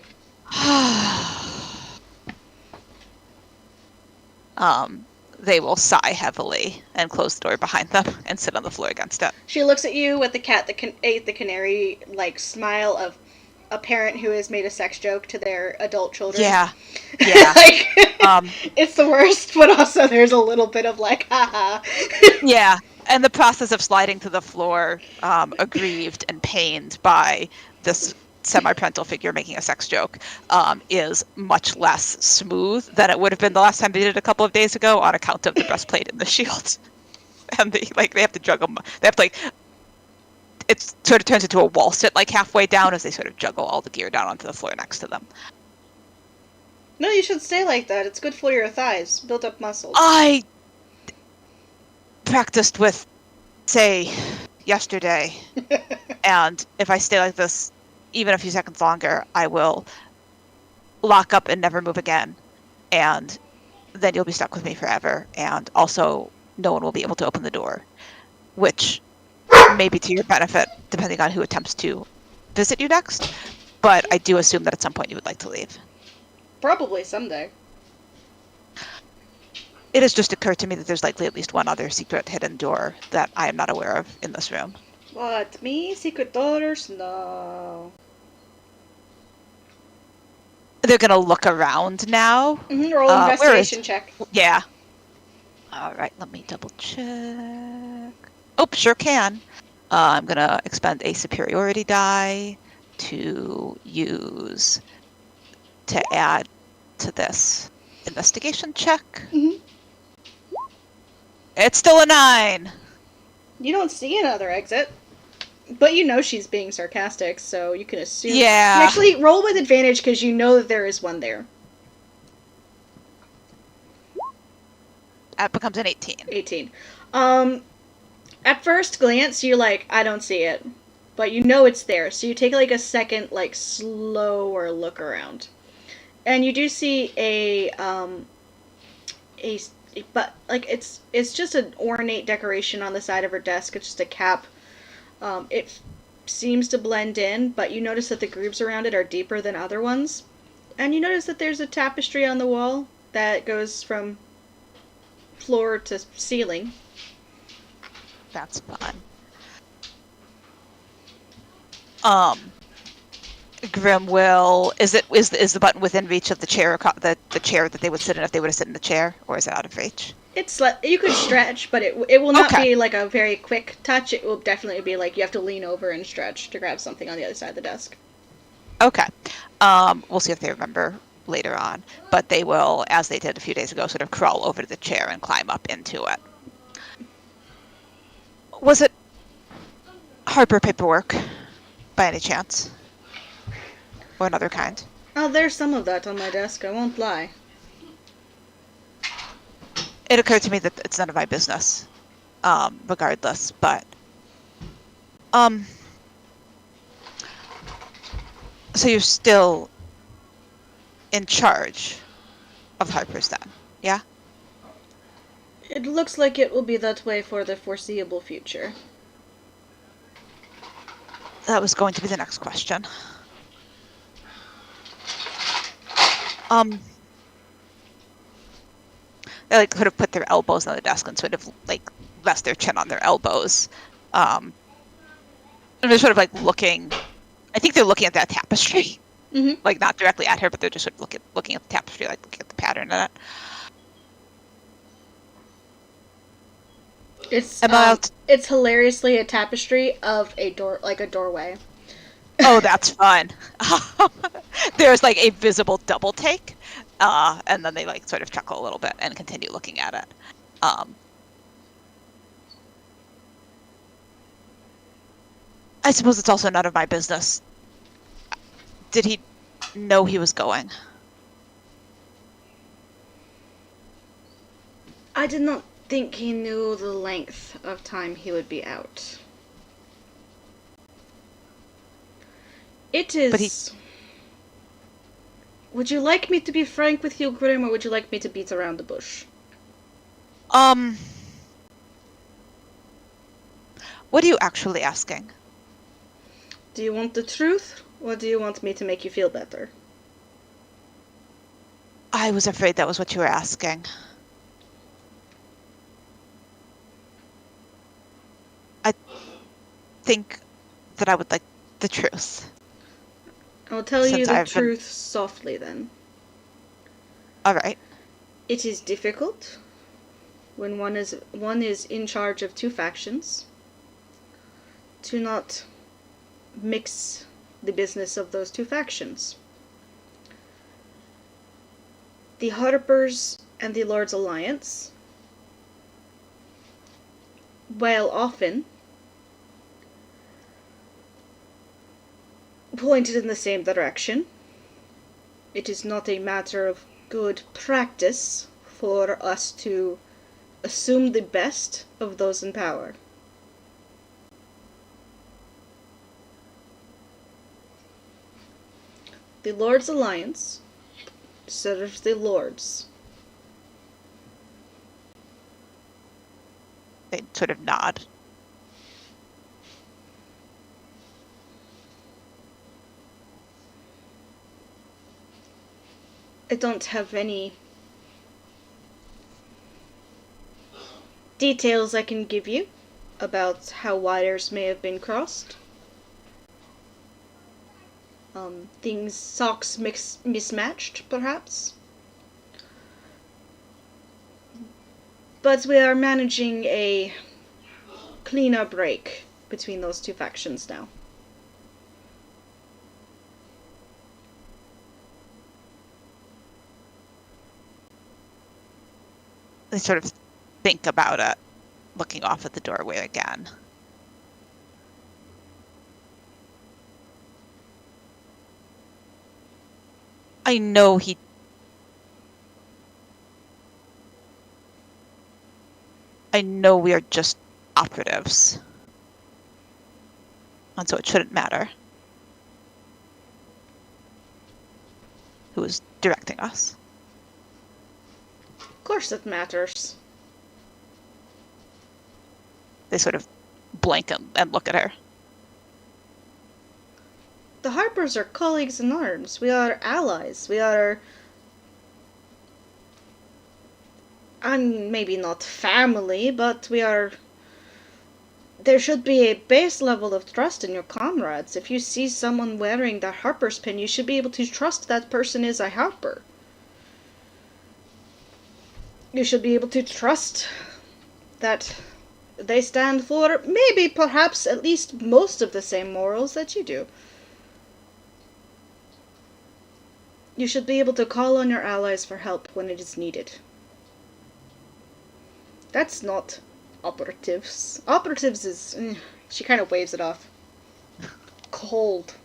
They will sigh heavily and close the door behind them and sit on the floor against it. She looks at you with the cat that ate the canary, like, smile of a parent who has made a sex joke to their adult children. Yeah. Like, it's the worst, but also there's a little bit of like, haha. Yeah, and the process of sliding to the floor, aggrieved and pained by this semi-parental figure making a sex joke, is much less smooth than it would have been the last time they did it a couple of days ago on account of the breastplate and the shield. And they have to juggle. They have to it sort of turns into a wall sit like halfway down as they sort of juggle all the gear down onto the floor next to them. No, you should stay like that. It's good for your thighs. Build up muscles. I practiced with, say, yesterday, and if I stay like this even a few seconds longer, I will lock up and never move again, and then you'll be stuck with me forever, and also no one will be able to open the door, which may be to your benefit, depending on who attempts to visit you next, but I do assume that at some point you would like to leave. Probably someday. It has just occurred to me that there's likely at least one other secret hidden door that I am not aware of in this room. What? Me? Secret doors? No. They're gonna look around now. Roll investigation check. Yeah. All right, let me double check. Oh, sure can. I'm gonna expend a superiority die to use to add to this investigation check. Mhm. It's still a 9. You don't see another exit. But you know she's being sarcastic, so you can assume. Yeah. You actually, roll with advantage because you know that there is one there. That becomes an 18. 18. At first glance, you're like, I don't see it. But you know it's there, so you take like a second, like, slower look around. And you do see but like it's just an ornate decoration on the side of her desk. It's just a cap. It seems to blend in, but you notice that the grooves around it are deeper than other ones. And you notice that there's a tapestry on the wall that goes from floor to ceiling. That's fun. Grim will. Is the button within reach of the chair? The chair that they would sit in if they would have sit in the chair, or is it out of reach? It's you could stretch, but it will not Okay. be like a very quick touch. It will definitely be like you have to lean over and stretch to grab something on the other side of the desk. Okay. We'll see if they remember later on, but they will, as they did a few days ago, sort of crawl over to the chair and climb up into it. Was it Harper paperwork, by any chance? Or another kind? Oh, there's some of that on my desk, I won't lie. It occurred to me that it's none of my business, regardless, but... So you're still in charge of Harper's then, yeah? It looks like it will be that way for the foreseeable future. That was going to be the next question. They like could have put their elbows on the desk and sort of like rest their chin on their elbows. And they're sort of like looking. I think they're looking at that tapestry Mm-hmm. Like, not directly at her, but they're just sort of looking at the tapestry, like looking at the pattern in it. It's hilariously a tapestry of a door, like a doorway. Oh, that's fun. There's like a visible double take, and then they like sort of chuckle a little bit and continue looking at it. I suppose it's also none of my business. Did he know he was going? I did not think he knew the length of time he would be out. It is. Would you like me to be frank with you, Grim, or would you like me to beat around the bush? What are you actually asking? Do you want the truth, or do you want me to make you feel better? I was afraid that was what you were asking. I think that I would like the truth. I'll tell you the truth softly then. All right. It is difficult when one is in charge of two factions to not mix the business of those two factions. The Harpers and the Lord's Alliance, while often pointed in the same direction, it is not a matter of good practice for us to assume the best of those in power. The Lord's Alliance serves the Lords. They sort of nod. I don't have any details I can give you about how wires may have been crossed. Socks mismatched, perhaps. But we are managing a cleaner break between those two factions now. They sort of think about it, looking off at the doorway again. I know we are just operatives. And so it shouldn't matter who is directing us. Of course it matters. They sort of blink and look at her. The Harpers are colleagues in arms. We are allies. We are... and maybe not family, but we are... There should be a base level of trust in your comrades. If you see someone wearing the Harper's pin, you should be able to trust that person is a Harper. You should be able to trust that they stand for maybe, perhaps, at least most of the same morals that you do. You should be able to call on your allies for help when it is needed. That's not operatives. Operatives is... she kind of waves it off. Cold.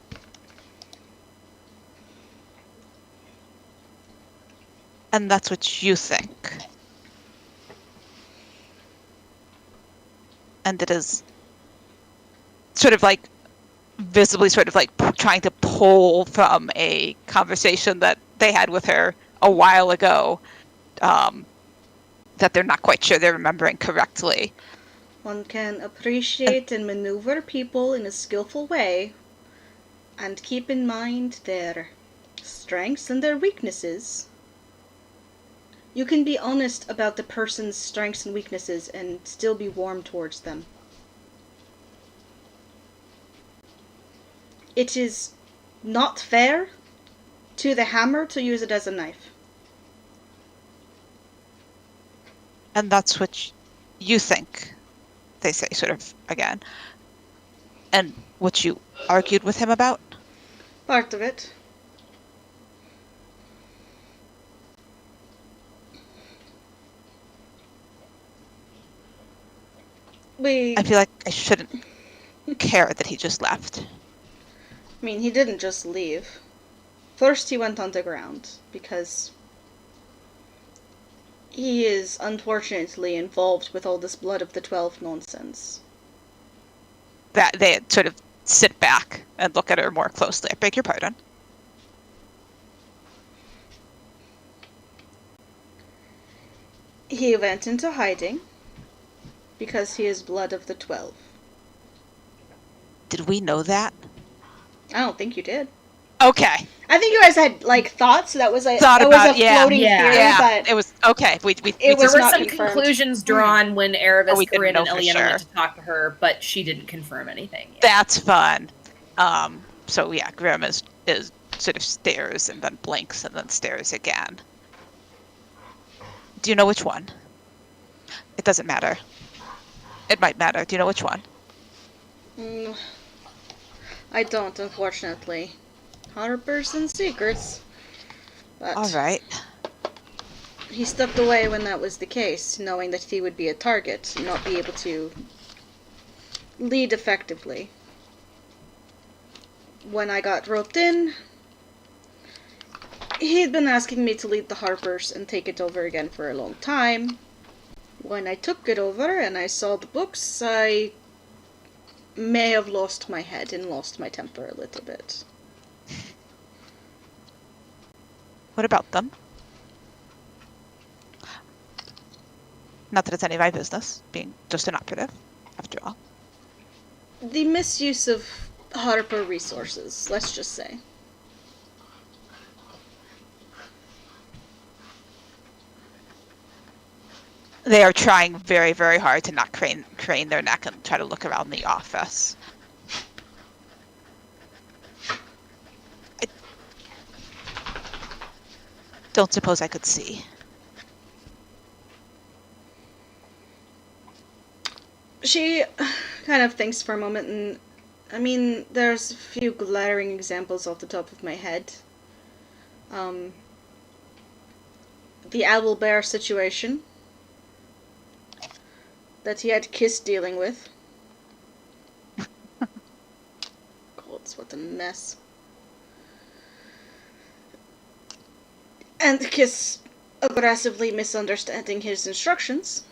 And that's what you think. And it is sort of like visibly sort of like trying to pull from a conversation that they had with her a while ago, that they're not quite sure they're remembering correctly. One can appreciate and maneuver people in a skillful way and keep in mind their strengths and their weaknesses. You can be honest about the person's strengths and weaknesses and still be warm towards them. It is not fair to the hammer to use it as a knife. And that's what you think, they say, sort of again. And what you argued with him about? Part of it. I feel like I shouldn't care that he just left. I mean, he didn't just leave. First, he went underground because he is unfortunately involved with all this Blood of the 12 nonsense. That they sort of sit back and look at her more closely. I beg your pardon. He went into hiding because he is Blood of the 12. Did we know that? I don't think you did. Okay. I think you guys had like thoughts. That was a Thought it was about- a yeah. floating Yeah. theory, Yeah, but it was okay. We It There was were not some confirmed. conclusions drawn when Erebus, we didn't Corinne, know and for Eliana went sure. to talk to her, but she didn't confirm anything. yet. That's fun. So yeah, Grim is sort of stares and then blinks and then stares again. Do you know which one? It doesn't matter. It might matter. Do you know which one? I don't, unfortunately. 100% secrets. But All right. he stepped away when that was the case, knowing that he would be a target and not be able to lead effectively. When I got roped in, he'd been asking me to lead the Harpers and take it over again for a long time. When I took it over and I saw the books, I may have lost my head and lost my temper a little bit. What about them? Not that it's any of my business, being just an operative, after all. The misuse of Harper resources, let's just say. They are trying very, very hard to not crane their neck and try to look around the office. I don't suppose I could see. She kind of thinks for a moment, and I mean, there's a few glaring examples off the top of my head. The Owlbear situation that he had Kiss dealing with. God, what a mess. And Kiss aggressively misunderstanding his instructions.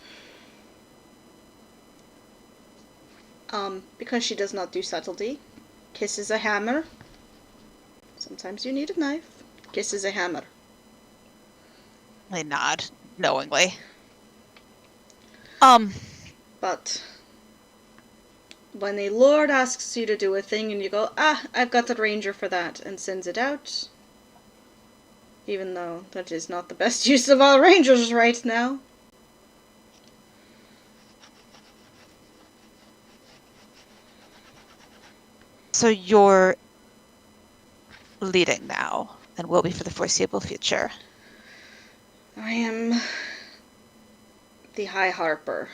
Because she does not do subtlety. Kiss is a hammer. Sometimes you need a knife. Kiss is a hammer. They nod knowingly. But when a lord asks you to do a thing and you go, I've got a ranger for that, and sends it out, even though that is not the best use of all rangers right now. So you're leading now, and will be for the foreseeable future. I am the High Harper.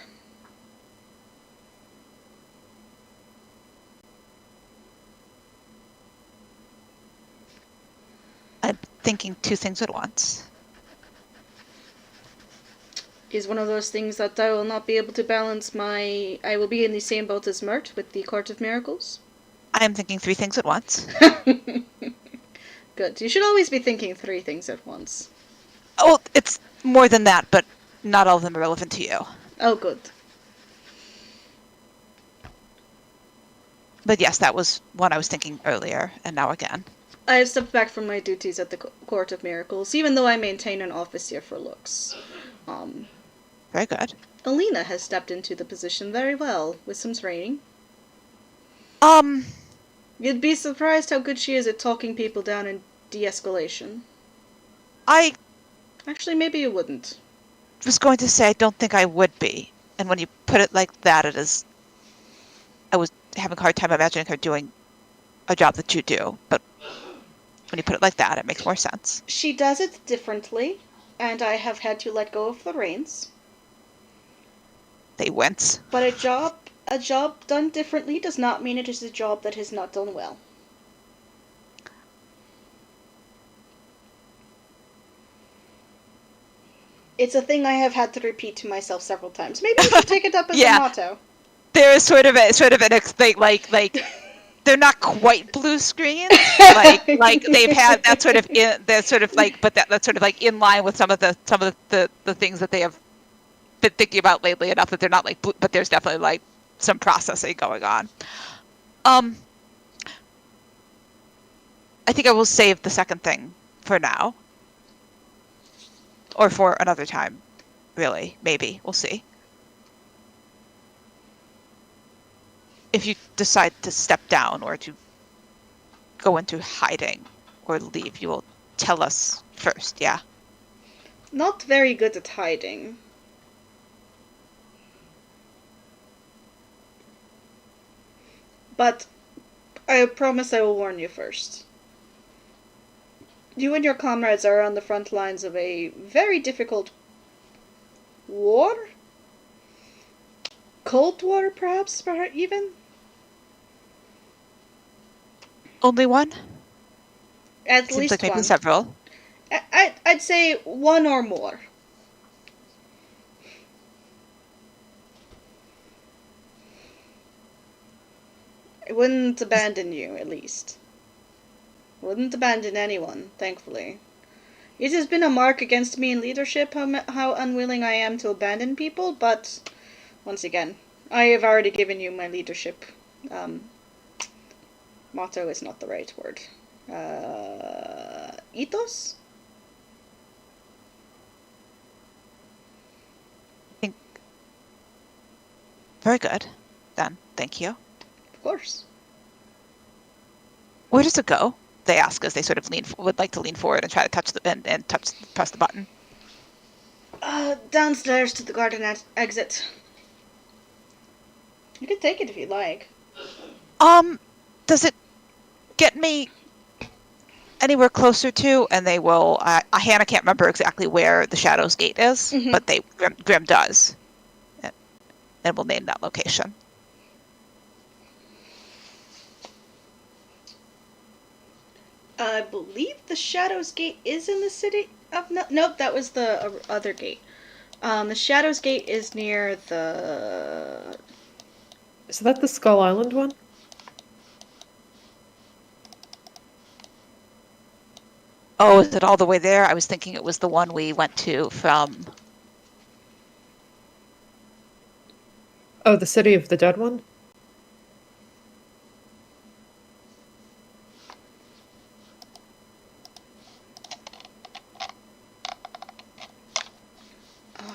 I'm thinking two things at once. Is one of those things that I will not be able to balance my... I will be in the same boat as Mert with the Court of Miracles. I am thinking three things at once. Good. You should always be thinking three things at once. Oh, it's more than that, but not all of them are relevant to you. Oh, good. But yes, that was one I was thinking earlier, and now again. I have stepped back from my duties at the Court of Miracles, even though I maintain an office here for looks. Very good. Alina has stepped into the position very well, with some training. You'd be surprised how good she is at talking people down and de-escalation. I Actually, maybe you wouldn't. was going to say I don't think I would be. And when you put it like that, it is... I was having a hard time imagining her doing a job that you do, but When you put it like that, it makes more sense. She does it differently, and I have had to let go of the reins. They wince. But a job done differently does not mean it is a job that is not done well. It's a thing I have had to repeat to myself several times. Maybe I should take it up as Yeah. a motto. There is sort of an thing like they're not quite blue screens. Like they've had that sort of but that's sort of like in line with some of the things that they have been thinking about lately enough that they're not like blue, but there's definitely like some processing going on. I think I will save the second thing for now. Or for another time, really. Maybe. We'll see. If you decide to step down or to go into hiding or leave, you will tell us first, yeah? Not very good at hiding. But I promise I will warn you first. You and your comrades are on the front lines of a very difficult war? Cold War, perhaps, even? Only one? At Seems least like maybe one. several. I'd say one or more. I wouldn't abandon you, at least. Wouldn't abandon anyone, thankfully. It has been a mark against me in leadership how unwilling I am to abandon people, but once again, I have already given you my leadership. Motto is not the right word. Ethos? Very good. Then, thank you. Of course. Where does it go? They ask as they sort of would like to lean forward and try to touch press the button. Downstairs to the garden exit. You can take it if you'd like. Does it get me anywhere closer to? And they will. Hannah can't remember exactly where the Shadows Gate is, but Grim does, and we'll name that location. I believe the Shadows Gate is in the city of nope, that was the other gate. The Shadows Gate is near the... Is that the Skull Island one? Oh, is it all the way there? I was thinking it was the one we went to from... Oh, the City of the Dead one?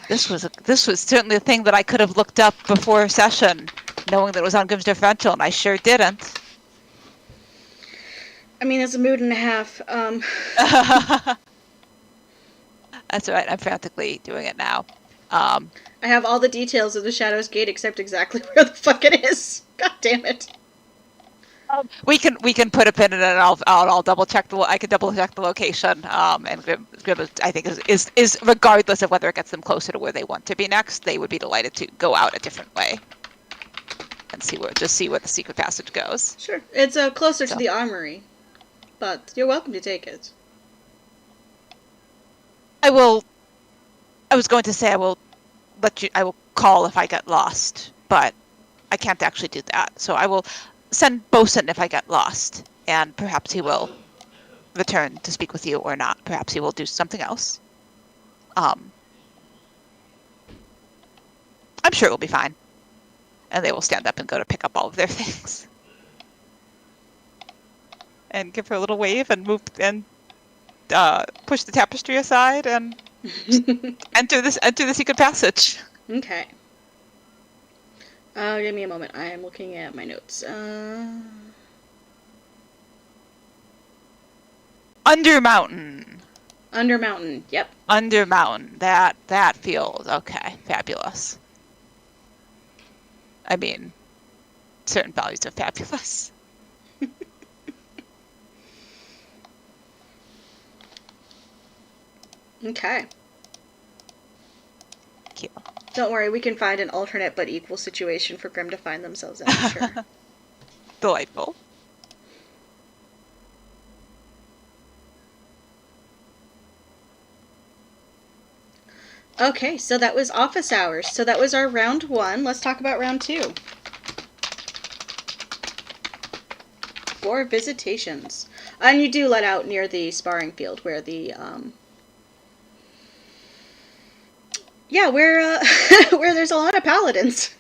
This was certainly a thing that I could have looked up before session, knowing that it was on Grim's Differential, and I sure didn't. I mean, it's a mood and a half. That's right. I'm frantically doing it now. I have all the details of the Shadows Gate except exactly where the fuck it is. God damn it. We can put a pin in it, and I'll double check I can double check the location. And Grim I think is regardless of whether it gets them closer to where they want to be next, they would be delighted to go out a different way and see where the secret passage goes. Sure, it's closer to the armory, but you're welcome to take it. I was going to say I will call if I get lost, but I can't actually do that. So I will send Bosun if I get lost, and perhaps he will return to speak with you or not. Perhaps he will do something else. I'm sure it will be fine. And they will stand up and go to pick up all of their things. And give her a little wave and move and push the tapestry aside and enter the secret passage. Okay. Give me a moment. I am looking at my notes. Undermountain. Undermountain. Yep. Undermountain. That feels okay. Fabulous. I mean, certain values are fabulous. Okay. Cute. Don't worry, we can find an alternate but equal situation for Grimm to find themselves in, I'm sure. Delightful. Okay, so that was office hours. So that was our round 1. Let's talk about round 2. For visitations. And you do let out near the sparring field where the, yeah, where, where there's a lot of paladins.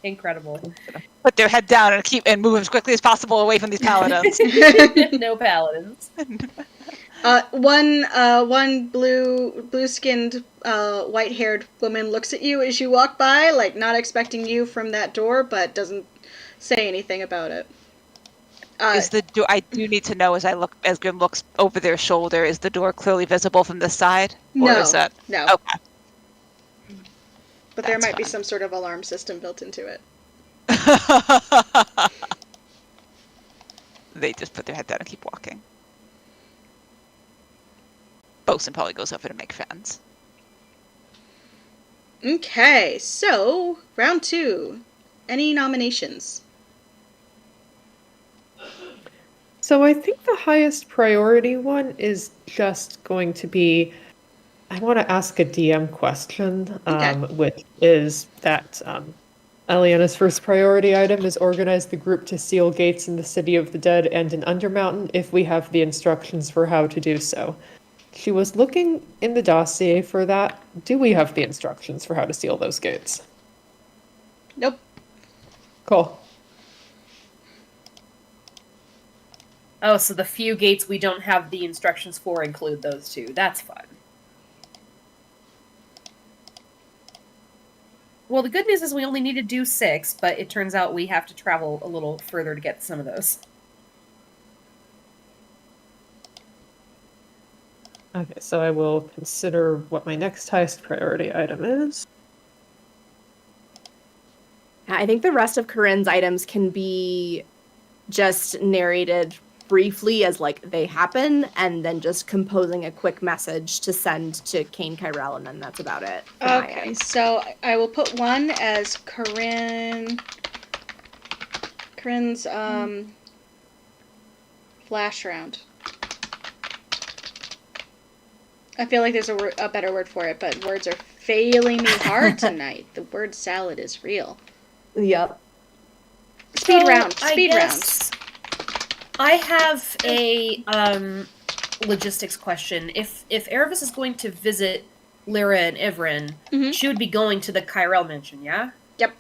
Incredible. Put their head down and move as quickly as possible away from these paladins. No paladins. One blue-skinned, white-haired woman looks at you as you walk by, like not expecting you from that door, but doesn't say anything about it. I do need to know as Grim looks over their shoulder, is the door clearly visible from this side? Or No, is that no. okay? But there That's might be fine. some sort of alarm system built into it. They just put their head down and keep walking. Bosun probably goes over to make friends. Okay, so round 2. Any nominations? So I think the highest priority one is just going to be, I want to ask a DM question, Okay. which is that Eliana's first priority item is organize the group to seal gates in the City of the Dead and in Undermountain if we have the instructions for how to do so. She was looking in the dossier for that. Do we have the instructions for how to seal those gates? Nope. Cool. Oh, so the few gates we don't have the instructions for include those two. That's fun. Well, the good news is we only need to do 6, but it turns out we have to travel a little further to get some of those. Okay, so I will consider what my next highest priority item is. I think the rest of Corinne's items can be just narrated briefly as like they happen, and then just composing a quick message to send to Kane Kyrell, and then that's about it. Okay, so I will put one as Corinne's flash round. I feel like there's a better word for it, but words are failing me hard tonight. The word salad is real. Yep. Speed So, round. I Speed guess I have a logistics question. If Erebus is going to visit Lyra and Ivrin, Mhm. she would be going to the Kyrell mansion, yeah? Yep.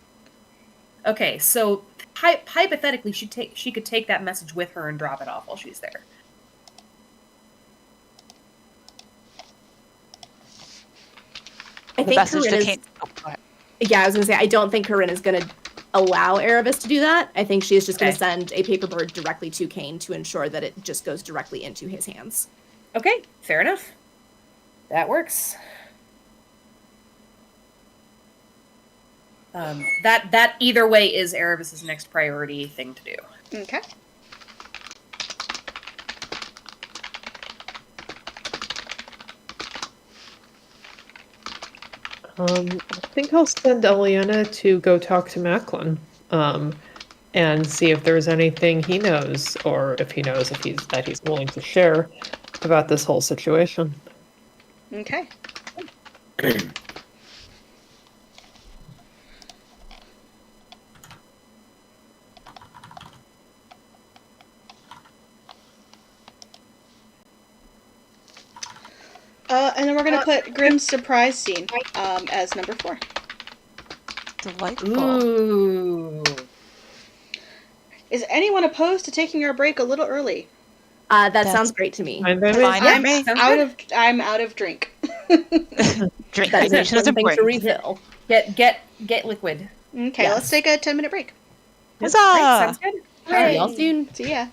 Okay, so hypothetically, she could take that message with her and drop it off while she's there. I think Corinne is. Yeah, I was gonna say I don't think Corinne is gonna allow Erebus to do that. I think she is just gonna send a paperboard directly to Kane to ensure that it just goes directly into his hands. Okay, fair enough. That works. That either way is Erebus's next priority thing to do. Okay. I think I'll send Eliana to go talk to Macklin, and see if there's anything he knows, or if he knows if he's willing to share about this whole situation. Okay. And then we're gonna put Grimm's surprise scene as number 4. Delightful. Ooh. Is anyone opposed to taking our break a little early? That sounds great to me. Fine by me. I'm out of drink. Drink That is hydration is something to important. refill. Get liquid. Okay, Yes. let's take a 10-minute break. Huzzah! Right, sounds good. See y'all soon. See ya.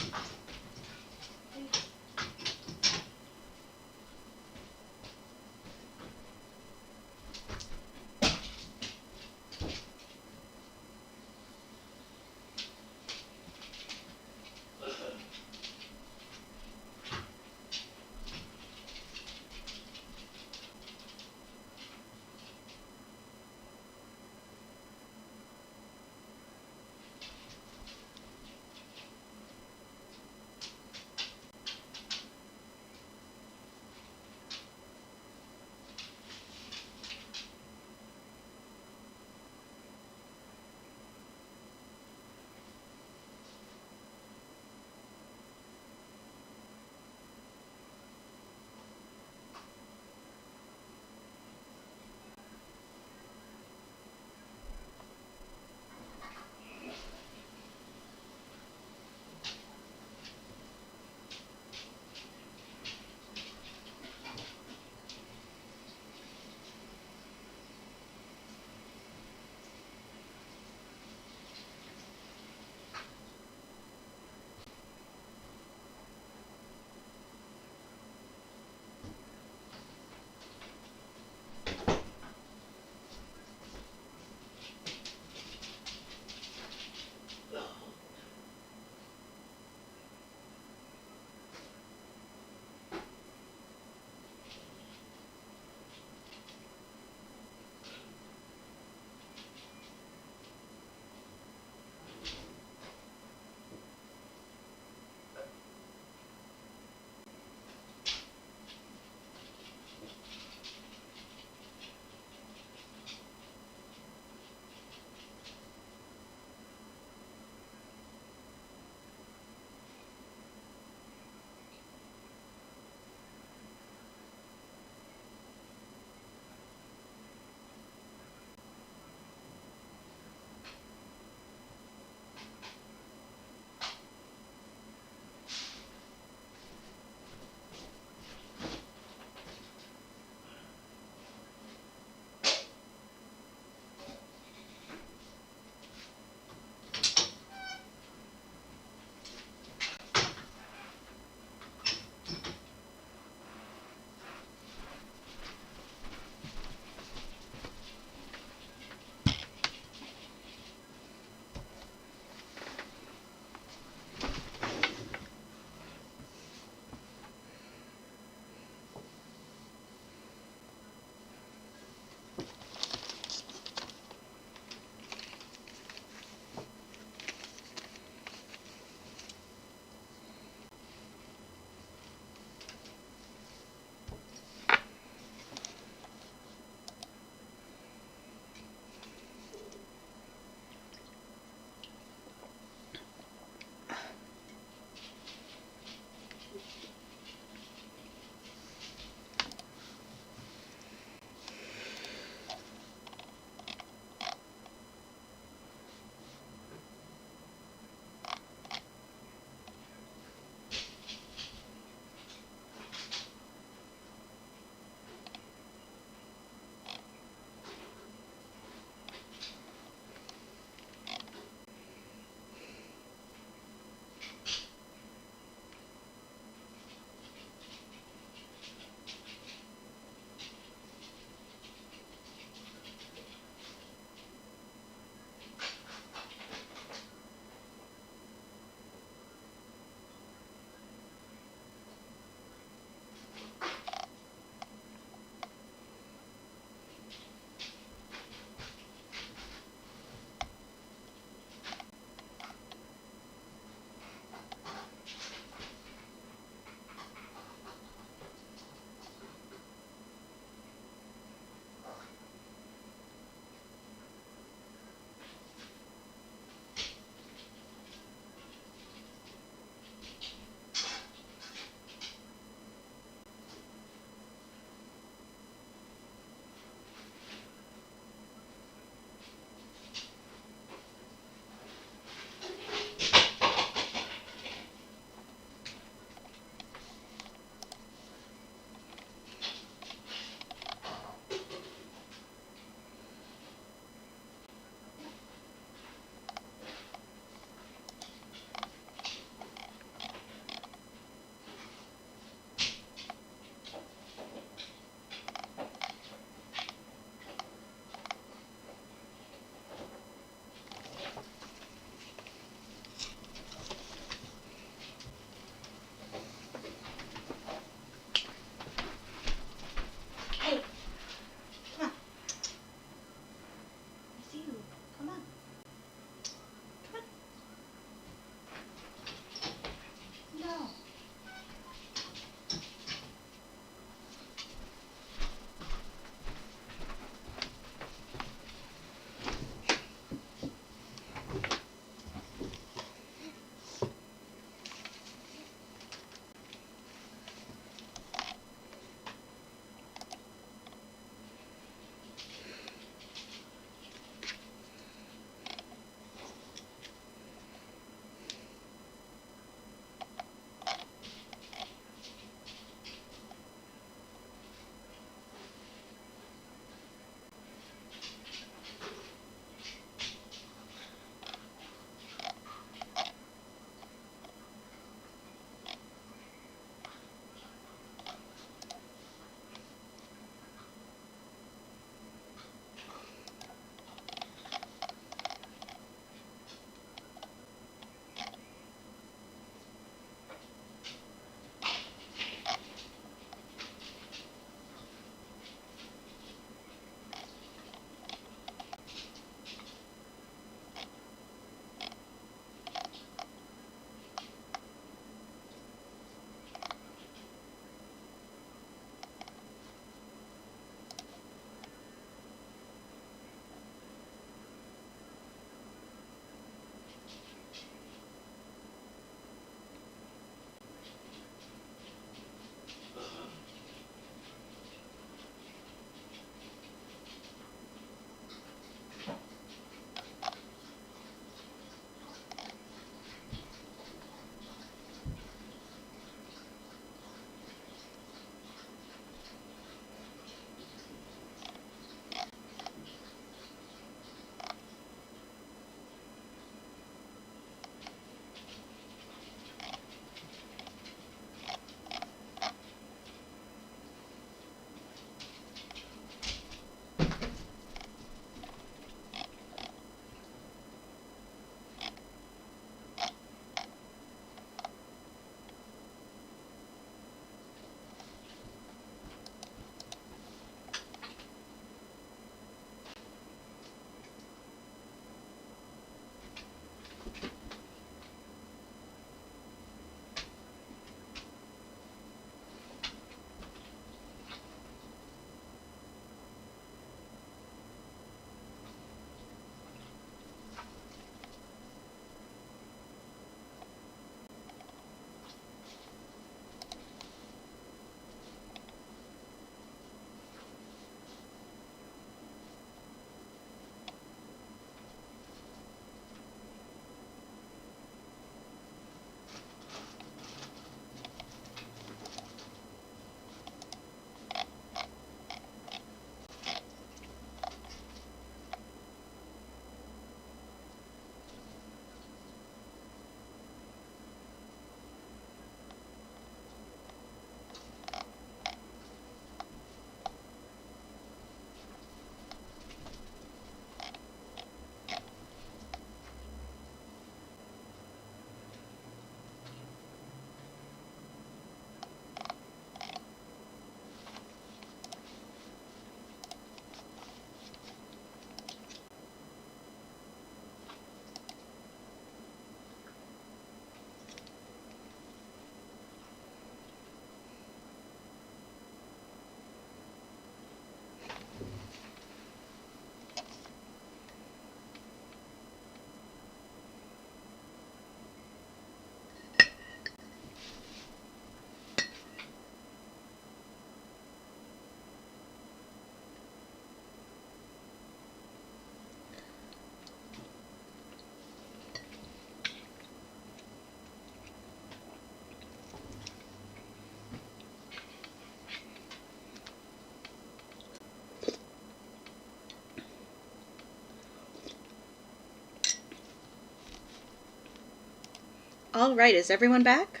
All right, is everyone back?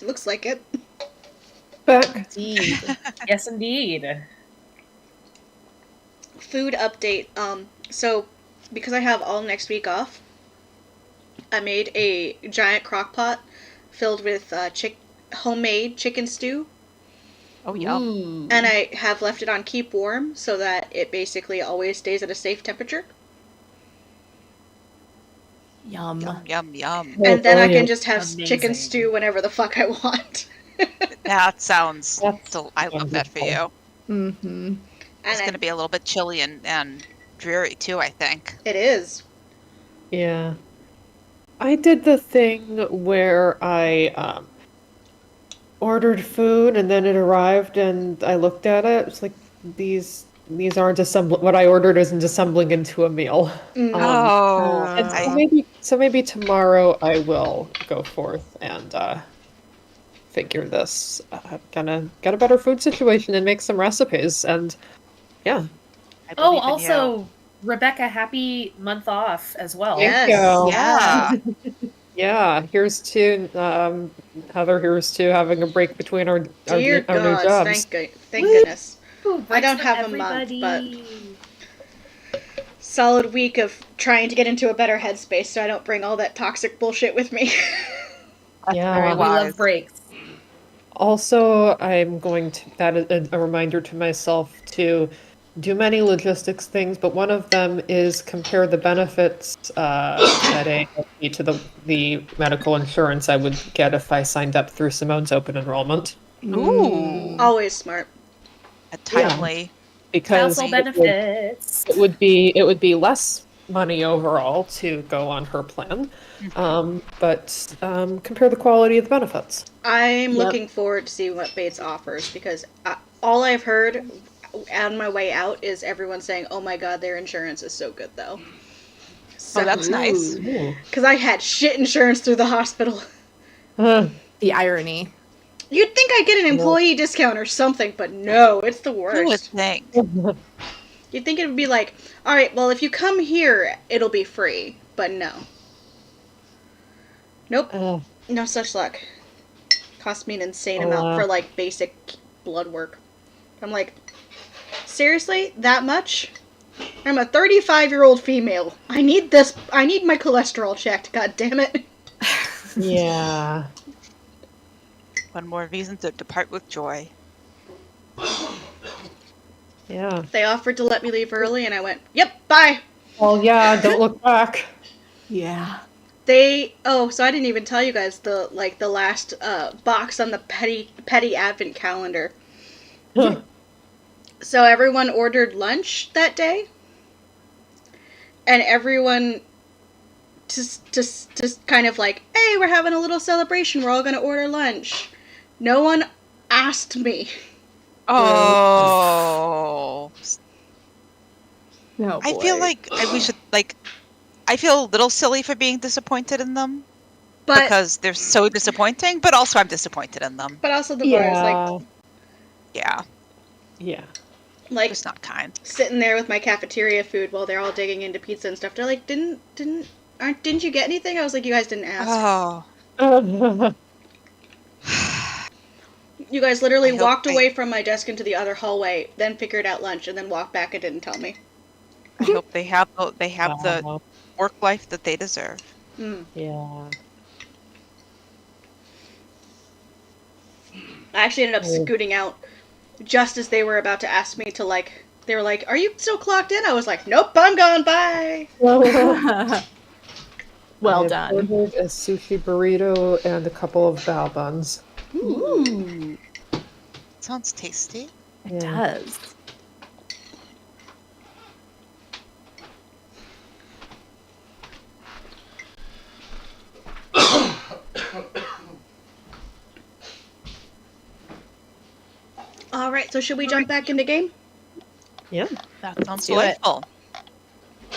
Looks like it. Back. Indeed. Yes, indeed. Food update. So because I have all next week off, I made a giant crock pot filled with homemade chicken stew, Oh, yum. Ooh. and I have left it on keep warm so that it basically always stays at a safe temperature. Yum. Yum, yum, yum. And then I can brilliant. just have chicken Amazing. stew whenever the fuck I want. That sounds... That's I love that for you. Mm-hmm. It's And going to be a little bit chilly and dreary, too, I think. it is. Yeah. I did the thing where I ordered food and then it arrived and I looked at it. It's like these aren't assembling. What I ordered isn't assembling into a meal. Mm. Oh, And I... so maybe tomorrow I will go forth and figure this. Gonna get a better food situation and make some recipes. And yeah, I Oh, believe in you. also, Rebecca, happy month off as well. Yes. you. Yeah. Yeah, here's to Heather. Here's to having a break between our Dear our new gods, jobs. thank goodness. Ooh, I don't breaks for have a month, but- everybody. Solid week of trying to get into a better headspace so I don't bring all that toxic bullshit with me. Yeah. very We love wise. breaks. Also, I'm going to that is a reminder to myself to do many logistics things, but one of them is compare the benefits at AFP to the medical insurance I would get if I signed up through Simone's open enrollment. Ooh. Always smart. A timely... Because Household it benefits. would be less money overall to go on her plan, but compare the quality of the benefits. I'm Yep. looking forward to seeing what Bates offers because all I've heard on my way out is everyone saying, "Oh my god, their insurance is so good though." So, Oh, that's nice. Ooh. because I had shit insurance through the hospital. The irony. You'd think I'd get an employee discount or something, but no, it's the You would worst. think. You'd think it would be like, all right, well, if you come here, it'll be free, but no. Nope, no such luck. Cost me an insane amount for like basic blood work. I'm like, seriously, that much? I'm a 35-year-old female. I need this. I need my cholesterol checked. God damn it. Yeah. One more reason to depart with joy. Yeah. They offered to let me leave early, and I went, yep, bye. Well, yeah, don't look back. Yeah. So I didn't even tell you guys the last box on the petty advent calendar. So everyone ordered lunch that day, and everyone just kind of like, hey, we're having a little celebration. We're all gonna order lunch. No one asked me. Oh. No, I feel like we should, like... I feel a little silly for being disappointed in them. But Because they're so disappointing, but also I'm disappointed in them. also the bar is Yeah, Yeah. like just not kind. sitting there with my cafeteria food while they're all digging into pizza and stuff. They're like, didn't you get anything? I was like, you guys didn't ask. Oh. You guys literally I hope walked I- away from my desk into the other hallway, then figured out lunch, and then walked back and didn't tell me. I hope they have the work life that they deserve. Mm. Yeah. I actually ended up scooting out just as they were about to ask me to, like, they were like, are you still clocked in? I was like, nope, I'm gone, bye. well I have done. ordered a sushi burrito and a couple of bao buns. Ooh. Sounds tasty. It does. Alright, so should we jump back into game? Yeah. That sounds do it. delightful.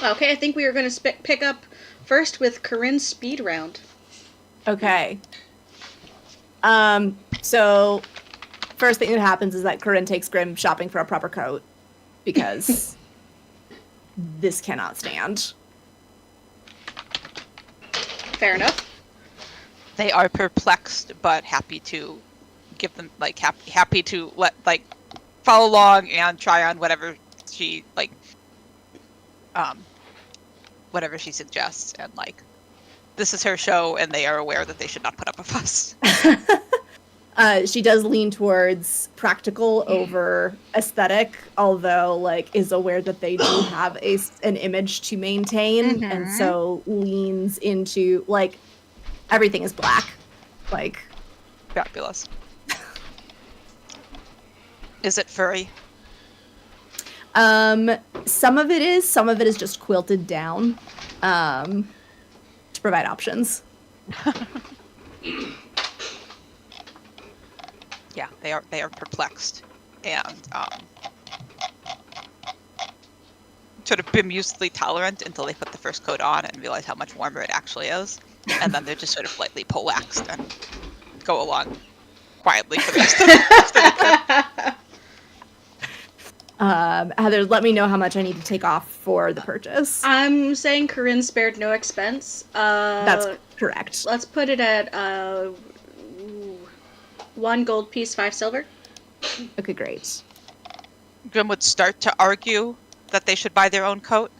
Okay, I think we are going to pick up first with Corinne's speed round. Okay. So first thing that happens is that Corinne takes Grim shopping for a proper coat because this cannot stand. Fair enough. They are perplexed, but happy to give them, like, happy to let, like, follow along and try on whatever she, like, whatever she suggests. And, like, this is her show, and they are aware that they should not put up a fuss. She does lean towards practical over aesthetic, although like is aware that they do have an image to maintain, and so leans into like everything is black, like Fabulous. Is it furry? Some of it is just quilted down, to provide options. Yeah, they are perplexed and sort of bemusedly tolerant until they put the first coat on and realize how much warmer it actually is, and then they're just sort of slightly poleaxed and go along quietly for the rest of the trip. Heather, let me know how much I need to take off for the purchase. I'm saying Corinne spared no expense. That's correct. Let's put it at 1 gold piece, 5 silver. Okay, great. Grim would start to argue that they should buy their own coat.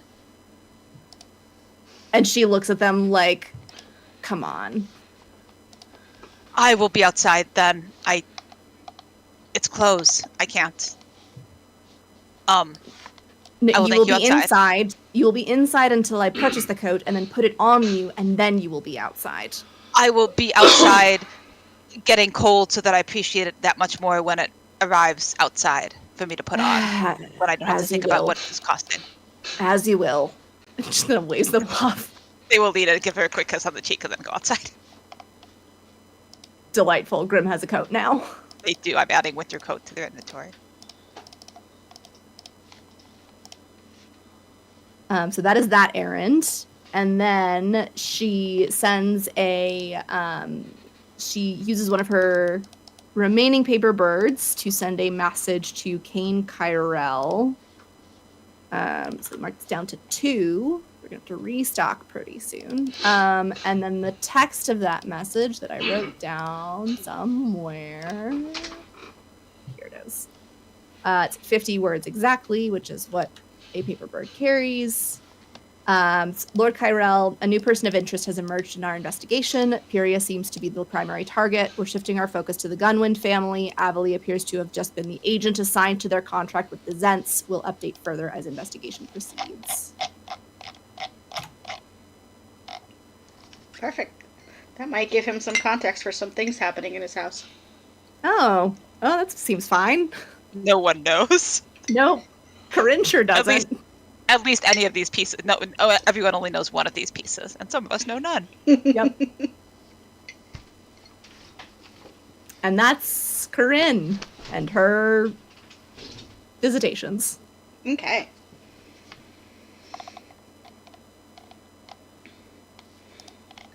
And she looks at them like, come on. I will be outside then. It's closed. I can't. No, I will you will take be you outside. inside. You will be inside until I purchase the coat and then put it on you, and then you will be outside. I will be outside getting cold so that I appreciate it that much more when it arrives outside for me to put on. When I don't have to think about what it's costing. As you will. Just gonna waste the puff. They will lead and give her a quick kiss on the cheek and then go outside. Delightful. Grim has a coat now. They do. I'm adding winter coat to their inventory. So that is that errand. And then she sends she uses one of her remaining paper birds to send a message to Kane Kyrell. So mark this down to 2. We're going to have to restock pretty soon. And then the text of that message that I wrote down somewhere. Here it is. It's 50 words exactly, which is what a paper bird carries. Lord Kyrell, a new person of interest has emerged in our investigation. Pyria seems to be the primary target. We're shifting our focus to the Gunwind family. Avali appears to have just been the agent assigned to their contract with the Zents. We'll update further as investigation proceeds. Perfect. That might give him some context for some things happening in his house. Oh, that seems fine. No one knows. Nope. Corinne sure doesn't. At least any of these pieces. No, everyone only knows one of these pieces, and some of us know none. Yep. And that's Corinne and her visitations. Okay.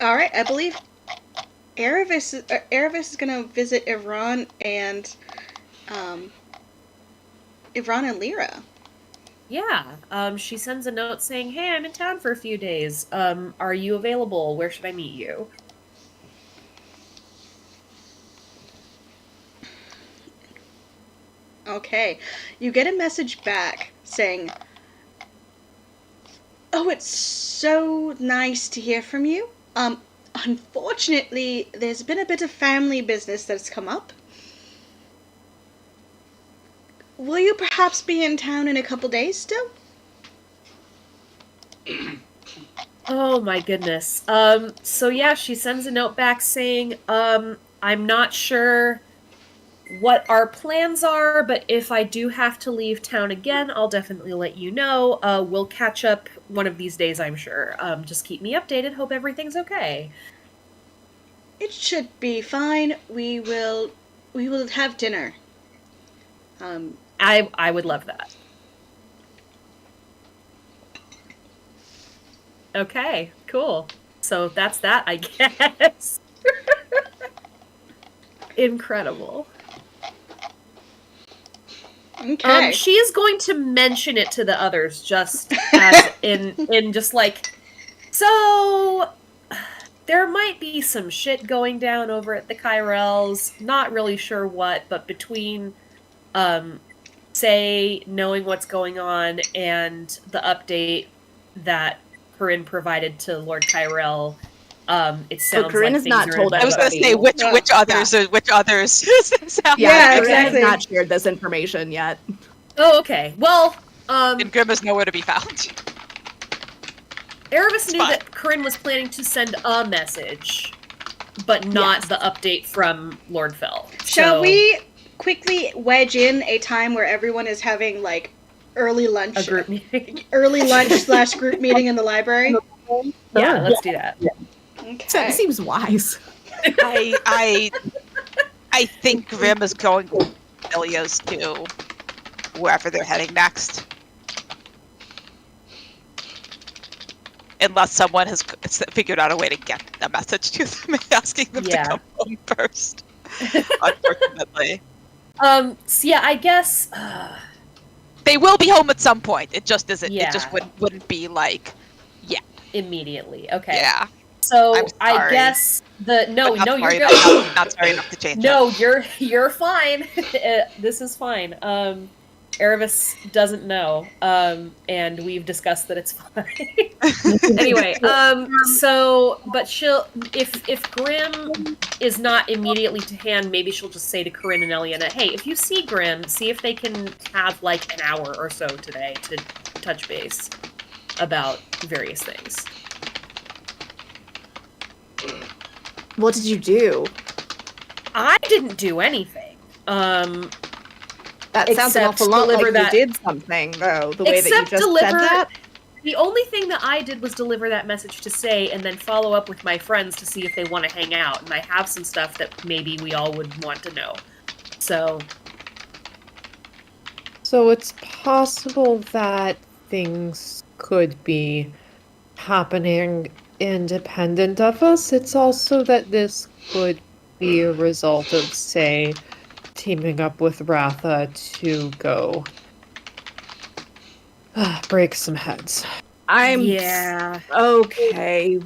All right, I believe Erevis is going to visit Ivran and Lyra. Yeah. She sends a note saying, "Hey, I'm in town for a few days. Are you available? Where should I meet you?" Okay. You get a message back saying, "Oh, it's so nice to hear from you. Unfortunately, there's been a bit of family business that's come up. Will you perhaps be in town in a couple days still?" Oh my goodness. So yeah, she sends a note back saying, I'm not sure what our plans are, but if I do have to leave town again, I'll definitely let you know. We'll catch up one of these days, I'm sure. Just keep me updated. Hope everything's okay. It should be fine. We will have dinner. I would love that. Okay, cool. So that's that, I guess. Incredible. Okay. She is going to mention it to the others, just as in just like, so there might be some shit going down over at the Kyrells. Not really sure what, but between, say, knowing what's going on and the update that Corinne provided to Lord Kyrell, it sounds Corinne like has things not are told I was going to say Everybody. which others which others. sound Yeah, like- Corinne exactly. has not shared this information yet. Oh, okay. Well, And Grim is nowhere to be found. Erebus knew fine. that Corinne was planning to send a message, but not the update from Lord Fell. Shall So, we quickly wedge in a time where everyone is having like early lunch, a group meeting? early lunch / group meeting in the library? Yeah, let's do that. Okay. Seems wise. I think Grim is going with Ilias to wherever they're heading next. Unless someone has figured out a way to get a message to them and asking them Yeah. to come home first. Unfortunately. So yeah, I guess They will be home at some point. It just isn't. It Yeah. just wouldn't be like, immediately. Okay. yeah. So I'm I sorry. guess But you're not sorry good. enough- not sorry enough to change No, it. you're fine. This is fine. Erebus doesn't know, and we've discussed that it's fine. Anyway, but if Grim is not immediately to hand, maybe she'll just say to Corinne and Eliana, hey, if you see Grim, see if they can have like an hour or so today to touch base about various things. What did you do? I didn't do anything. That sounds an Except awful lot deliver like that- you did something, though. The way that you Except just deliver- said that. The only thing that I did was deliver that message to Say and then follow up with my friends to see if they want to hang out. And I have some stuff that maybe we all would want to know. So, So it's possible that things could be happening independent of us. It's also that this could be a result of, say, teaming up with Ratha to go break some heads. yeah. Okay.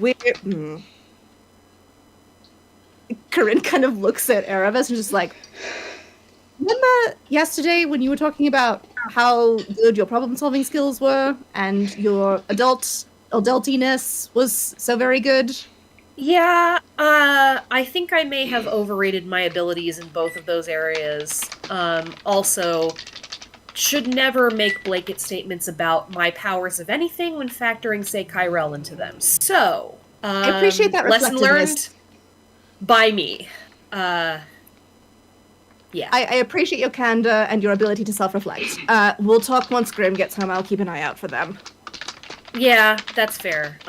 Corinne kind of looks at Erebus and just like, remember yesterday when you were talking about how good your problem-solving skills were and your adultiness was so very good? Yeah, I think I may have overrated my abilities in both of those areas. Also, should never make blanket statements about my powers of anything when factoring, say, Kyrell into them. So, I appreciate that lesson learned reflectiveness. by me. Yeah. I appreciate your candor and your ability to self-reflect. We'll talk once Grim gets home. I'll keep an eye out for them. Yeah, that's fair.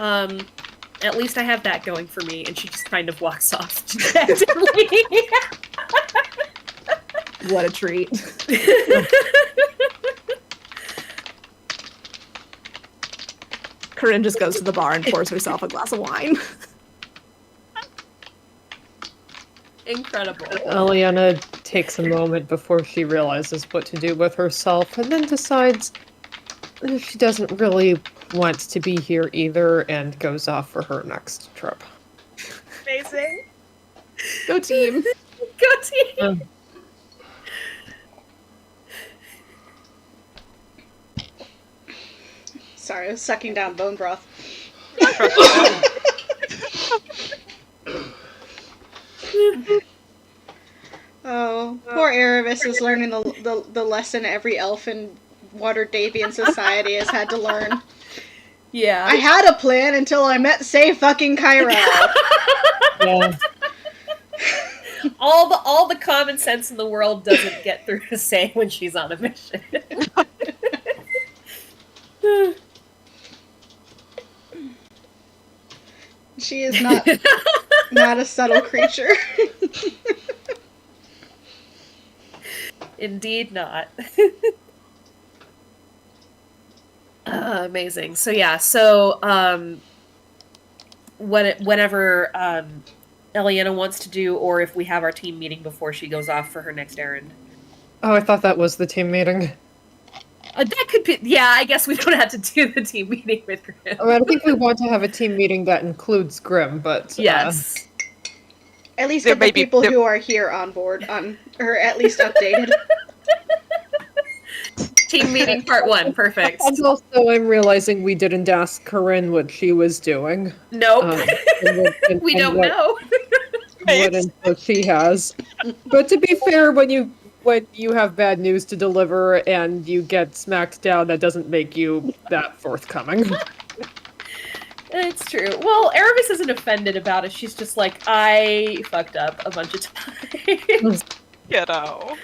At least I have that going for me, and she just kind of walks off dejectedly. What a treat. Corinne just goes to the bar and pours herself a glass of wine. Incredible. Eliana takes a moment before she realizes what to do with herself and then decides she doesn't really want to be here either and goes off for her next trip. Amazing. Go team. Go team. Sorry, I was sucking down bone broth. Oh, poor Erebus is learning the lesson every elf in Water Davian society has had to learn. Yeah. I had a plan until I met Say fucking Kyrell. Yeah. all the common sense in the world doesn't get through to Say when she's on a mission. She is not a subtle creature. Indeed not. Amazing. So yeah, whenever Eliana wants to do, or if we have our team meeting before she goes off for her next errand. Oh, I thought that was the team meeting. That could be. Yeah, I guess we don't have to do the team meeting with Grim. I think we want to have a team meeting that includes Grim, but Yes. At least There get the may be- people there- who are here on board, or at least updated. Team meeting part 1. Perfect. And also, I'm realizing we didn't ask Corinne what she was doing. Nope. We and don't what, know. what info she has. But to be fair, when you have bad news to deliver and you get smacked down, that doesn't make you that forthcoming. It's true. Well, Erebus isn't offended about it. She's just like, I fucked up a bunch of times. Kiddo.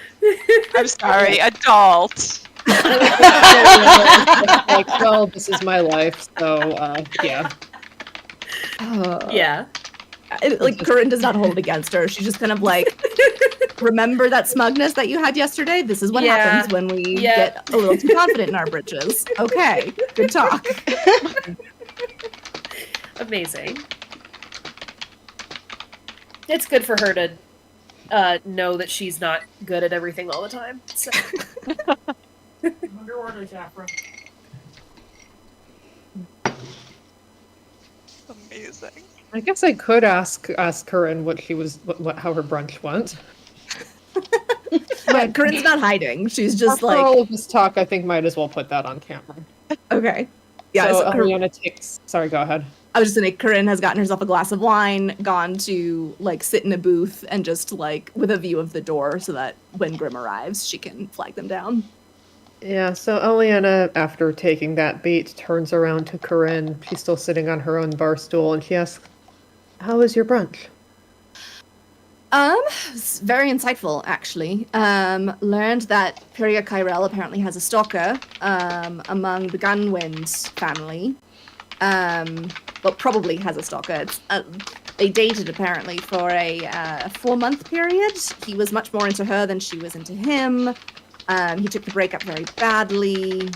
I'm sorry, adult. Like, well, this is my life, so yeah. Yeah. Like Corinne does not hold against her. She's just kind of like, remember that smugness that you had yesterday? This is what Yeah. happens when we Yeah. get a little too confident in our britches. Okay, good talk. Amazing. It's good for her to know that she's not good at everything all the time. So. Under orders, Afra. Amazing. I guess I could ask Corinne what how her brunch went. But Corinne's not hiding. She's just After like, all of this talk, I think might as well put that on camera. okay. Yeah, So so Eliana takes. Sorry, go ahead. I was just saying, Corinne has gotten herself a glass of wine, gone to like sit in a booth, and just like with a view of the door, so that when Grim arrives, she can flag them down. Yeah, so Eliana, after taking that beat, turns around to Corinne. She's still sitting on her own bar stool, and she asks, "How was your brunch?" It's very insightful, actually. Learned that Pyria Kyrell apparently has a stalker, among the Gunwind family. Well, probably has a stalker. It's, they dated, apparently, for a 4-month period. He was much more into her than she was into him. He took the breakup very badly.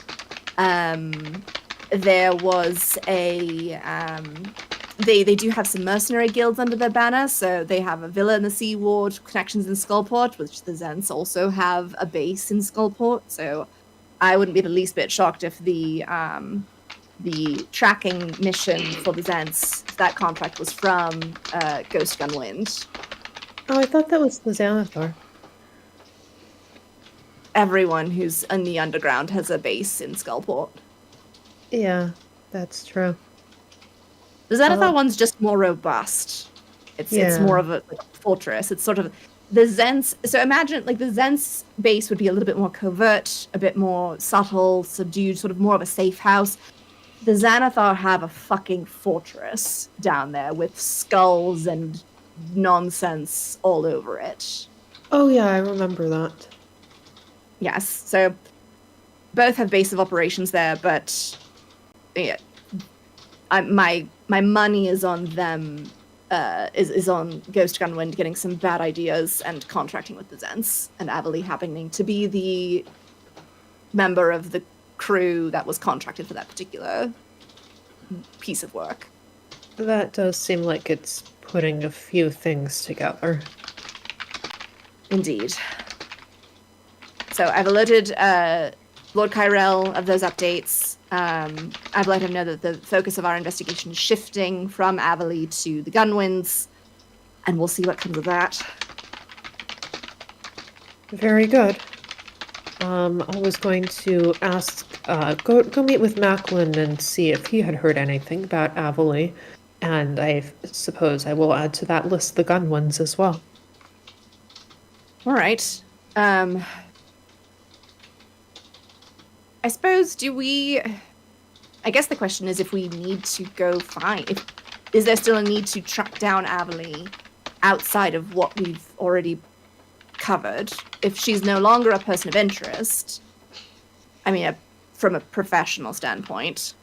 There was a... They do have some mercenary guilds under their banner, so they have a villa in the Sea Ward, connections in Skullport, which the Zents also have a base in Skullport, so I wouldn't be the least bit shocked if the tracking mission for the Zents, that contract was from Ghost Gunwind. Oh, I thought that was the Xanathar. Everyone who's in the underground has a base in Skullport. Yeah, that's true. The Xanathar Oh. one's just more robust. It's Yeah. more of a fortress. It's sort of the Zents. So imagine like the Zents base would be a little bit more covert, a bit more subtle, subdued, sort of more of a safe house. The Xanathar have a fucking fortress down there with skulls and nonsense all over it. Oh yeah, I remember that. Yes, so both have base of operations there, but yeah, my money is on them. Is on Ghost Gunwind getting some bad ideas and contracting with the Zents, and Avali happening to be the member of the crew that was contracted for that particular piece of work. That does seem like it's putting a few things together. Indeed. So I've alerted Lord Kyrell of those updates. I've let him know that the focus of our investigation is shifting from Avali to the Gunwinds, and we'll see what comes of that. Very good. I was going to ask, go meet with Macklin and see if he had heard anything about Avali, and I suppose I will add to that list the gun ones as well. All right. I suppose, I guess the question is if we need to go find... Is there still a need to track down Avali outside of what we've already covered? If she's no longer a person of interest, I mean, from a professional standpoint.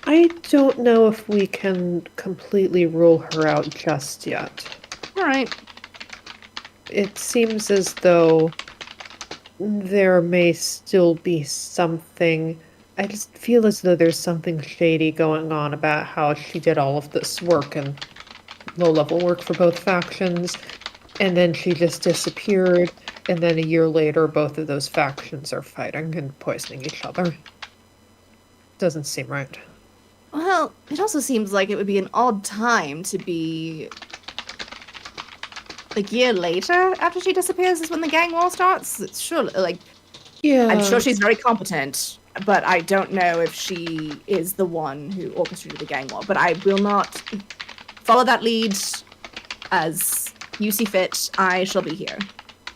I don't know if we can completely rule her out just yet. All right. It seems as though there may still be something. I just feel as though there's something shady going on about how she did all of this work and low-level work for both factions. and then she just disappeared, and then a year later, both of those factions are fighting and poisoning each other. Doesn't seem right. Well, it also seems like it would be an odd time to be. A year later, after she disappears, is when the gang war starts. It's surely, like, Yeah. I'm sure she's very competent, but I don't know if she is the one who orchestrated the gang war. But I will not follow that lead as you see fit. I shall be here.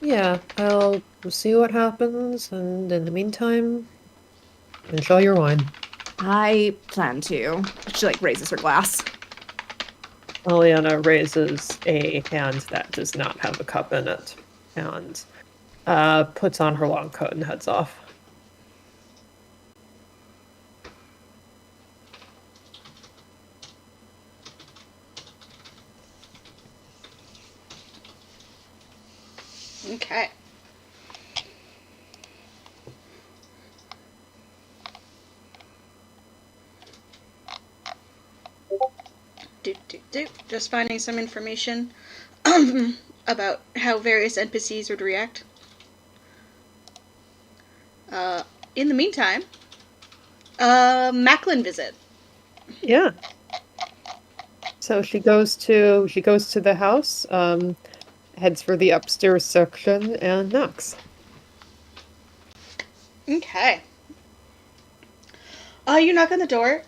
Yeah, I'll see what happens, and in the meantime, enjoy your wine. I plan to. She, like, raises her glass. Aliana raises a hand that does not have a cup in it, and puts on her long coat and heads off. Okay. Just finding some information about how various NPCs would react. In the meantime, Macklin visit. Yeah. So she goes to the house, heads for the upstairs section, and knocks. Okay. You knock on the door.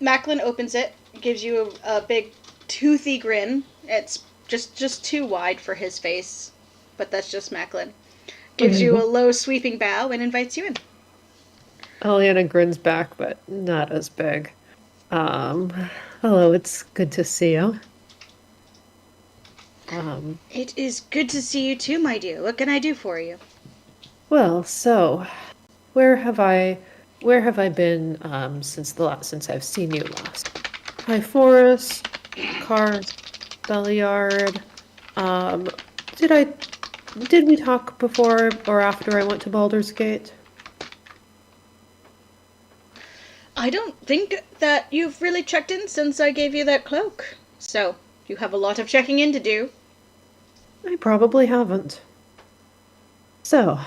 Macklin opens it, gives you a big toothy grin. It's just too wide for his face, but that's just Macklin. Gives you a low sweeping bow and invites you in. Aliana grins back, but not as big. Hello, it's good to see you. It is good to see you too, my dear. What can I do for you? Well, so, where have I been, since I've seen you last? High Forest, Cars, Belliard. Did we talk before or after I went to Baldur's Gate? I don't think that you've really checked in since I gave you that cloak. So, you have a lot of checking in to do. I probably haven't. So,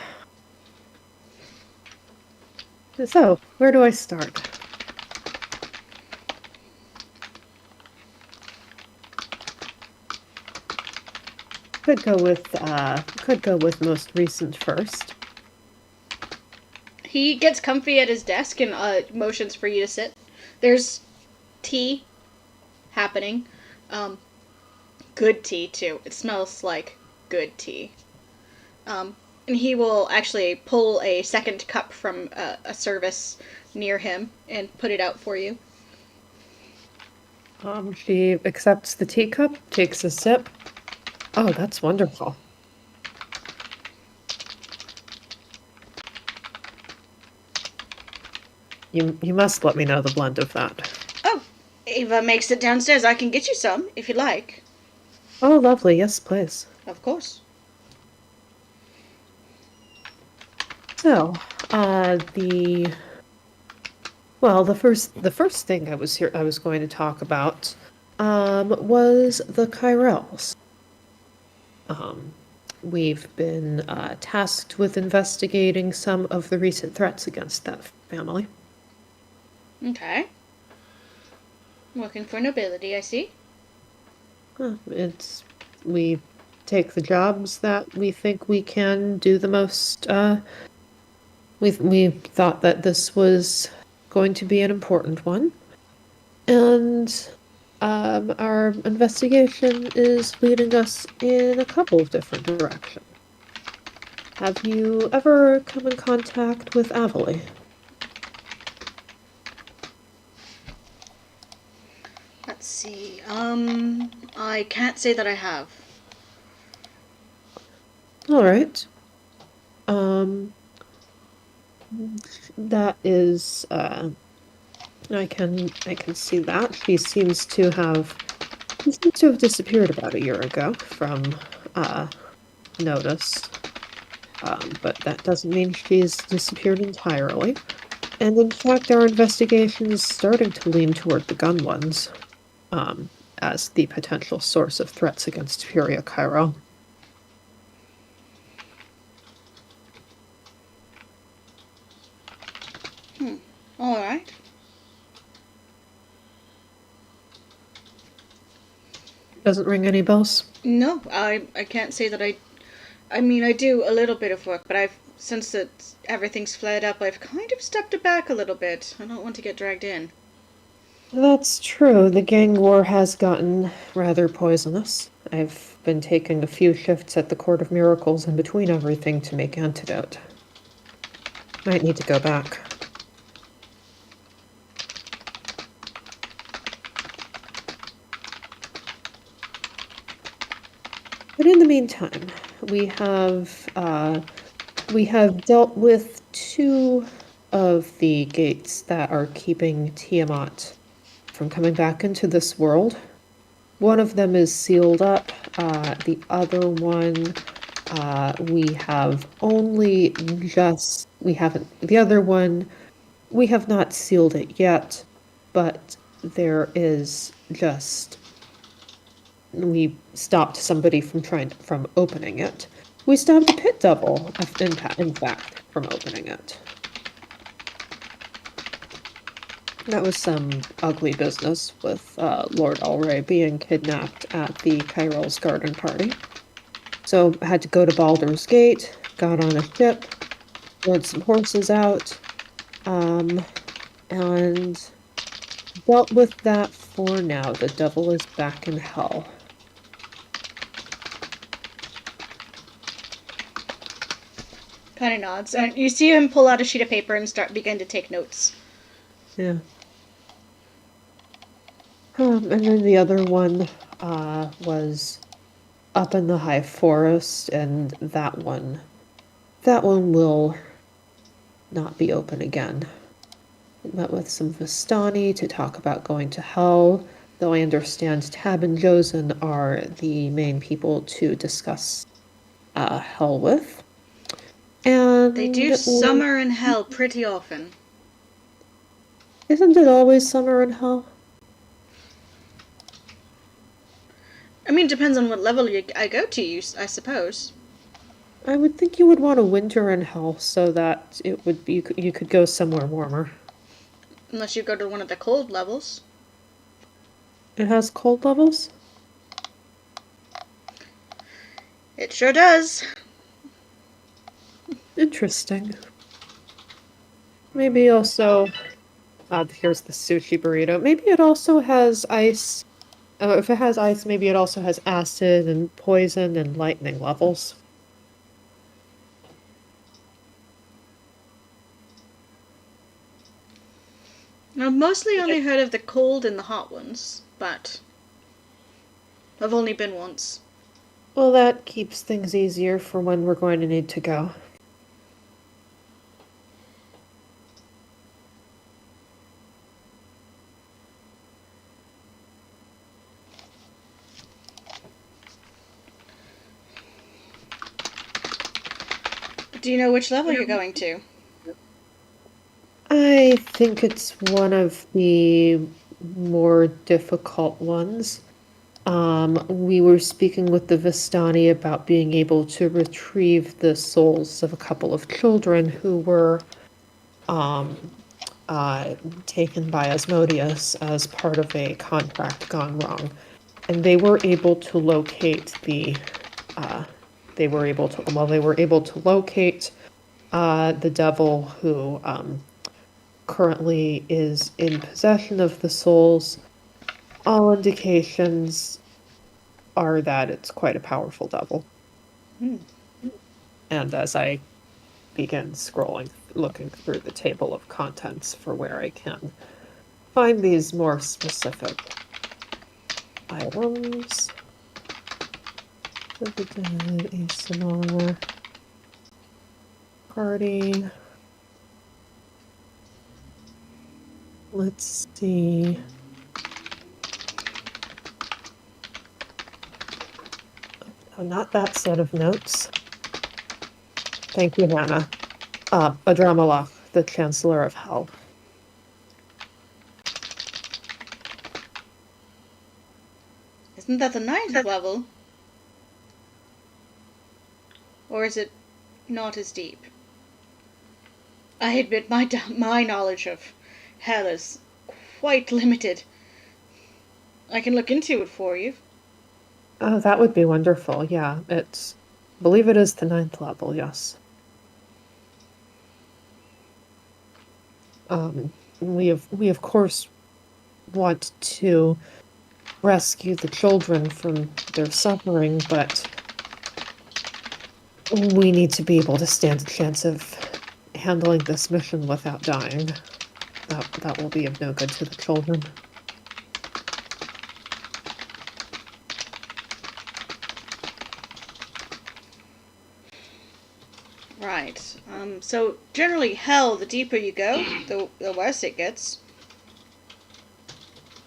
where do I start? Could go with most recent first. He gets comfy at his desk and motions for you to sit. There's tea happening. Good tea, too. It smells like good tea. And he will actually pull a second cup from a service near him and put it out for you. She accepts the teacup, takes a sip. Oh, that's wonderful. You must let me know the blend of that. Oh, Ava makes it downstairs. I can get you some, if you like. Oh, lovely. Yes, please. Of course. So, the first thing I was going to talk about, was the Kyrells. We've been tasked with investigating some of the recent threats against that family. Okay. Working for nobility, I see. We take the jobs that we think we can do the most. We thought that this was going to be an important one, and our investigation is leading us in a couple of different directions. Have you ever come in contact with Avali? Let's see. I can't say that I have. All right. That is, I can see that. She seems to have disappeared about a year ago from, notice. But that doesn't mean she's disappeared entirely. And in fact, our investigation is starting to lean toward the gun ones. as the potential source of threats against Furia Cairo. All right. Doesn't ring any bells? No, I can't say that I mean, I do a little bit of work, but since everything's flared up, I've kind of stepped it back a little bit. I don't want to get dragged in. That's true. The gang war has gotten rather poisonous. I've been taking a few shifts at the Court of Miracles in between everything to make antidote. Might need to go back. But in the meantime, we have dealt with two of the gates that are keeping Tiamat from coming back into this world. One of them is sealed up. The other one, we have only just, we haven't, the other one, we have not sealed it yet, but there is just, we stopped somebody from opening it. We stopped a pit devil, in fact, from opening it. That was some ugly business with Lord Alray being kidnapped at the Kyrell's garden party. So I had to go to Baldur's Gate, got on a ship, rode some horses out, and dealt with that for now. The devil is back in hell. Kind of nods, and you see him pull out a sheet of paper and begin to take notes. Yeah. And then the other one was up in the high forest, and that one will not be open again. Met with some Vistani to talk about going to hell, though I understand Tab and Josen are the main people to discuss hell with. And They do summer in hell pretty often. Isn't it always summer in hell? I mean, depends on what level I go to, I suppose. I would think you would want a winter in hell so that it would be you could go somewhere warmer. Unless you go to one of the cold levels. It has cold levels? It sure does. Interesting. Maybe also, here's the sushi burrito. Maybe it also has ice. If it has ice, maybe it also has acid and poison and lightning levels. I've mostly only heard of the cold and the hot ones, but I've only been once. Well, that keeps things easier for when we're going to need to go. Do you know which level you're going to? I think it's one of the more difficult ones. We were speaking with the Vistani about being able to retrieve the souls of a couple of children who were taken by Asmodeus as part of a contract gone wrong. And they were able to locate the devil who currently is in possession of the souls. All indications are that it's quite a powerful devil. And as I begin scrolling, looking through the table of contents for where I can find these more specific items. The dead, ASMR, party. Let's see. Oh, not that set of notes. Thank you, Hannah. Adramalach, the Chancellor of Hell. Isn't that the 9th level? Or is it not as deep? I admit my knowledge of hell is quite limited. I can look into it for you. Oh, that would be wonderful. Yeah, believe it is the 9th level, yes. We of course want to rescue the children from their suffering, but we need to be able to stand a chance of handling this mission without dying. That will be of no good to the children. Right. So generally hell, the deeper you go, the worse it gets.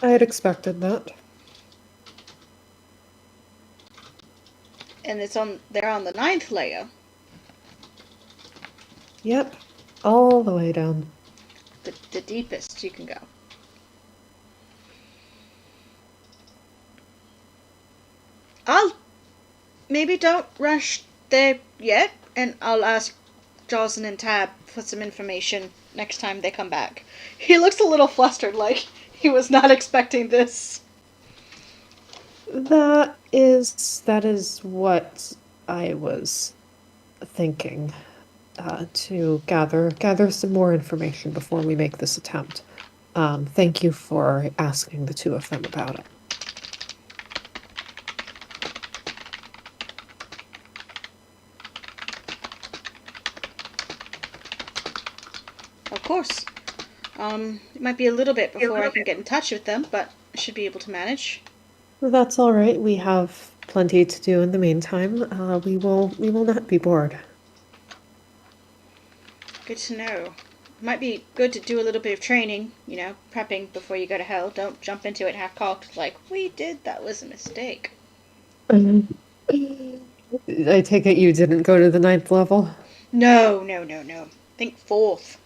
I had expected that. And they're on the 9th layer. Yep, all the way down. The deepest you can go. Maybe don't rush there yet, and I'll ask Jocelyn and Tab for some information next time they come back. He looks a little flustered, like he was not expecting this. That is what I was thinking. To gather some more information before we make this attempt. Thank you for asking the two of them about it. Of course. It might be a little bit before I can get in touch with them, but I should be able to manage. Well, that's all right. We have plenty to do in the meantime. We will not be bored. Good to know. Might be good to do a little bit of training, prepping before you go to hell. Don't jump into it half-cocked like, we did, that was a mistake. I take it you didn't go to the 9th level? No. Think 4th.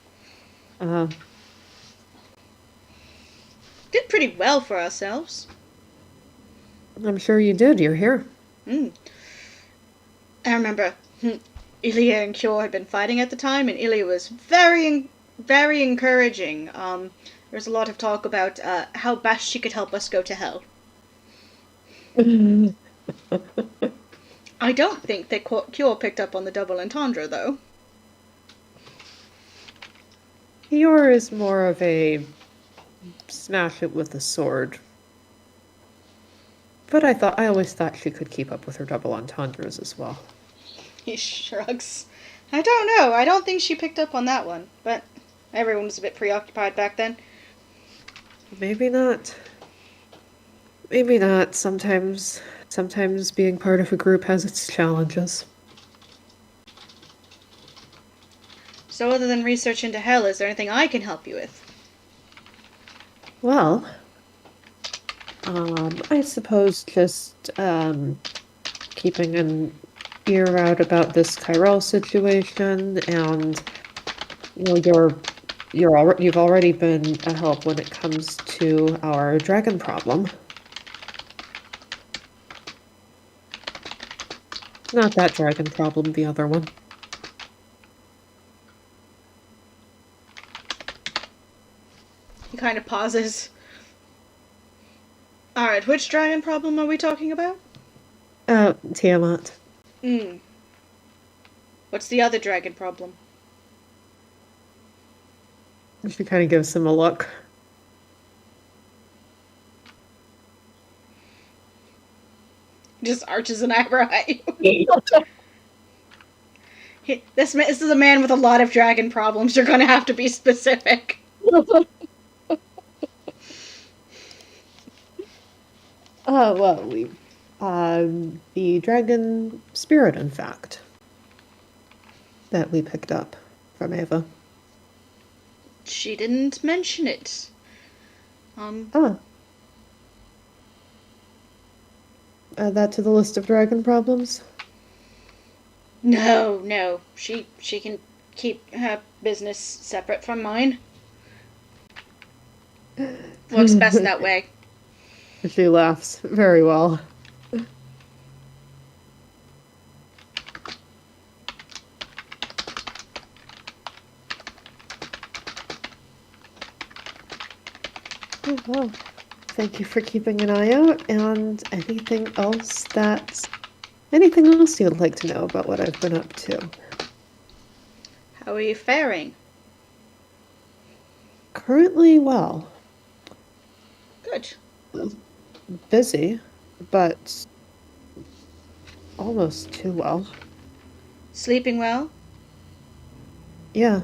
Did pretty well for ourselves. I'm sure you did. You're here. I remember Ilya and Kjor had been fighting at the time, and Ilya was very, very encouraging. There was a lot of talk about how best she could help us go to hell. I don't think that Kjor picked up on the double entendre, though. Kjor is more of a smash it with a sword. But I always thought she could keep up with her double entendres as well. He shrugs. I don't know. I don't think she picked up on that one. But everyone was a bit preoccupied back then. Maybe not. Maybe not. Sometimes being part of a group has its challenges. So other than research into hell, is there anything I can help you with? Well, I suppose just keeping an ear out about this Chiral situation, and you've already been a help when it comes to our dragon problem. Not that dragon problem, the other one. He kind of pauses. Alright, which dragon problem are we talking about? Tiamat. What's the other dragon problem? She kind of gives him a look. Just arches an eyebrow at you. This is a man with a lot of dragon problems. You're gonna have to be specific. Well, the dragon spirit, in fact, that we picked up from Ava. She didn't mention it. Add that to the list of dragon problems? No. She can keep her business separate from mine. Works best that way. She laughs very well. Oh, well, thank you for keeping an eye out, and anything else you'd like to know about what I've been up to? How are you faring? Currently, well, Good. busy, but almost too well. Sleeping well? Yeah,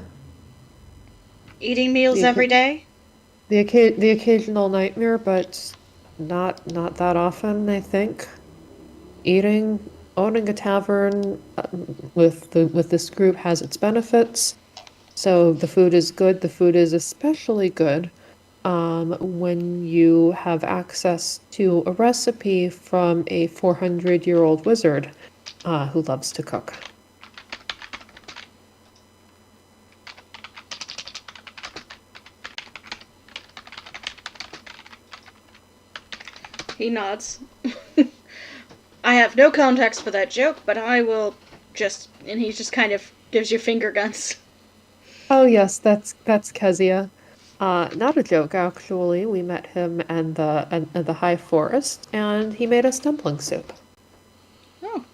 Eating meals the every occa- day? the occasional nightmare, but not that often, I think. Owning a tavern with this group has its benefits. So the food is good. The food is especially good when you have access to a recipe from a 400-year-old wizard who loves to cook. He nods. I have no context for that joke, but I will just. And he just kind of gives you finger guns. Oh yes, that's Kezia. Not a joke, actually. We met him in the High Forest, and he made us dumpling soup. Oh,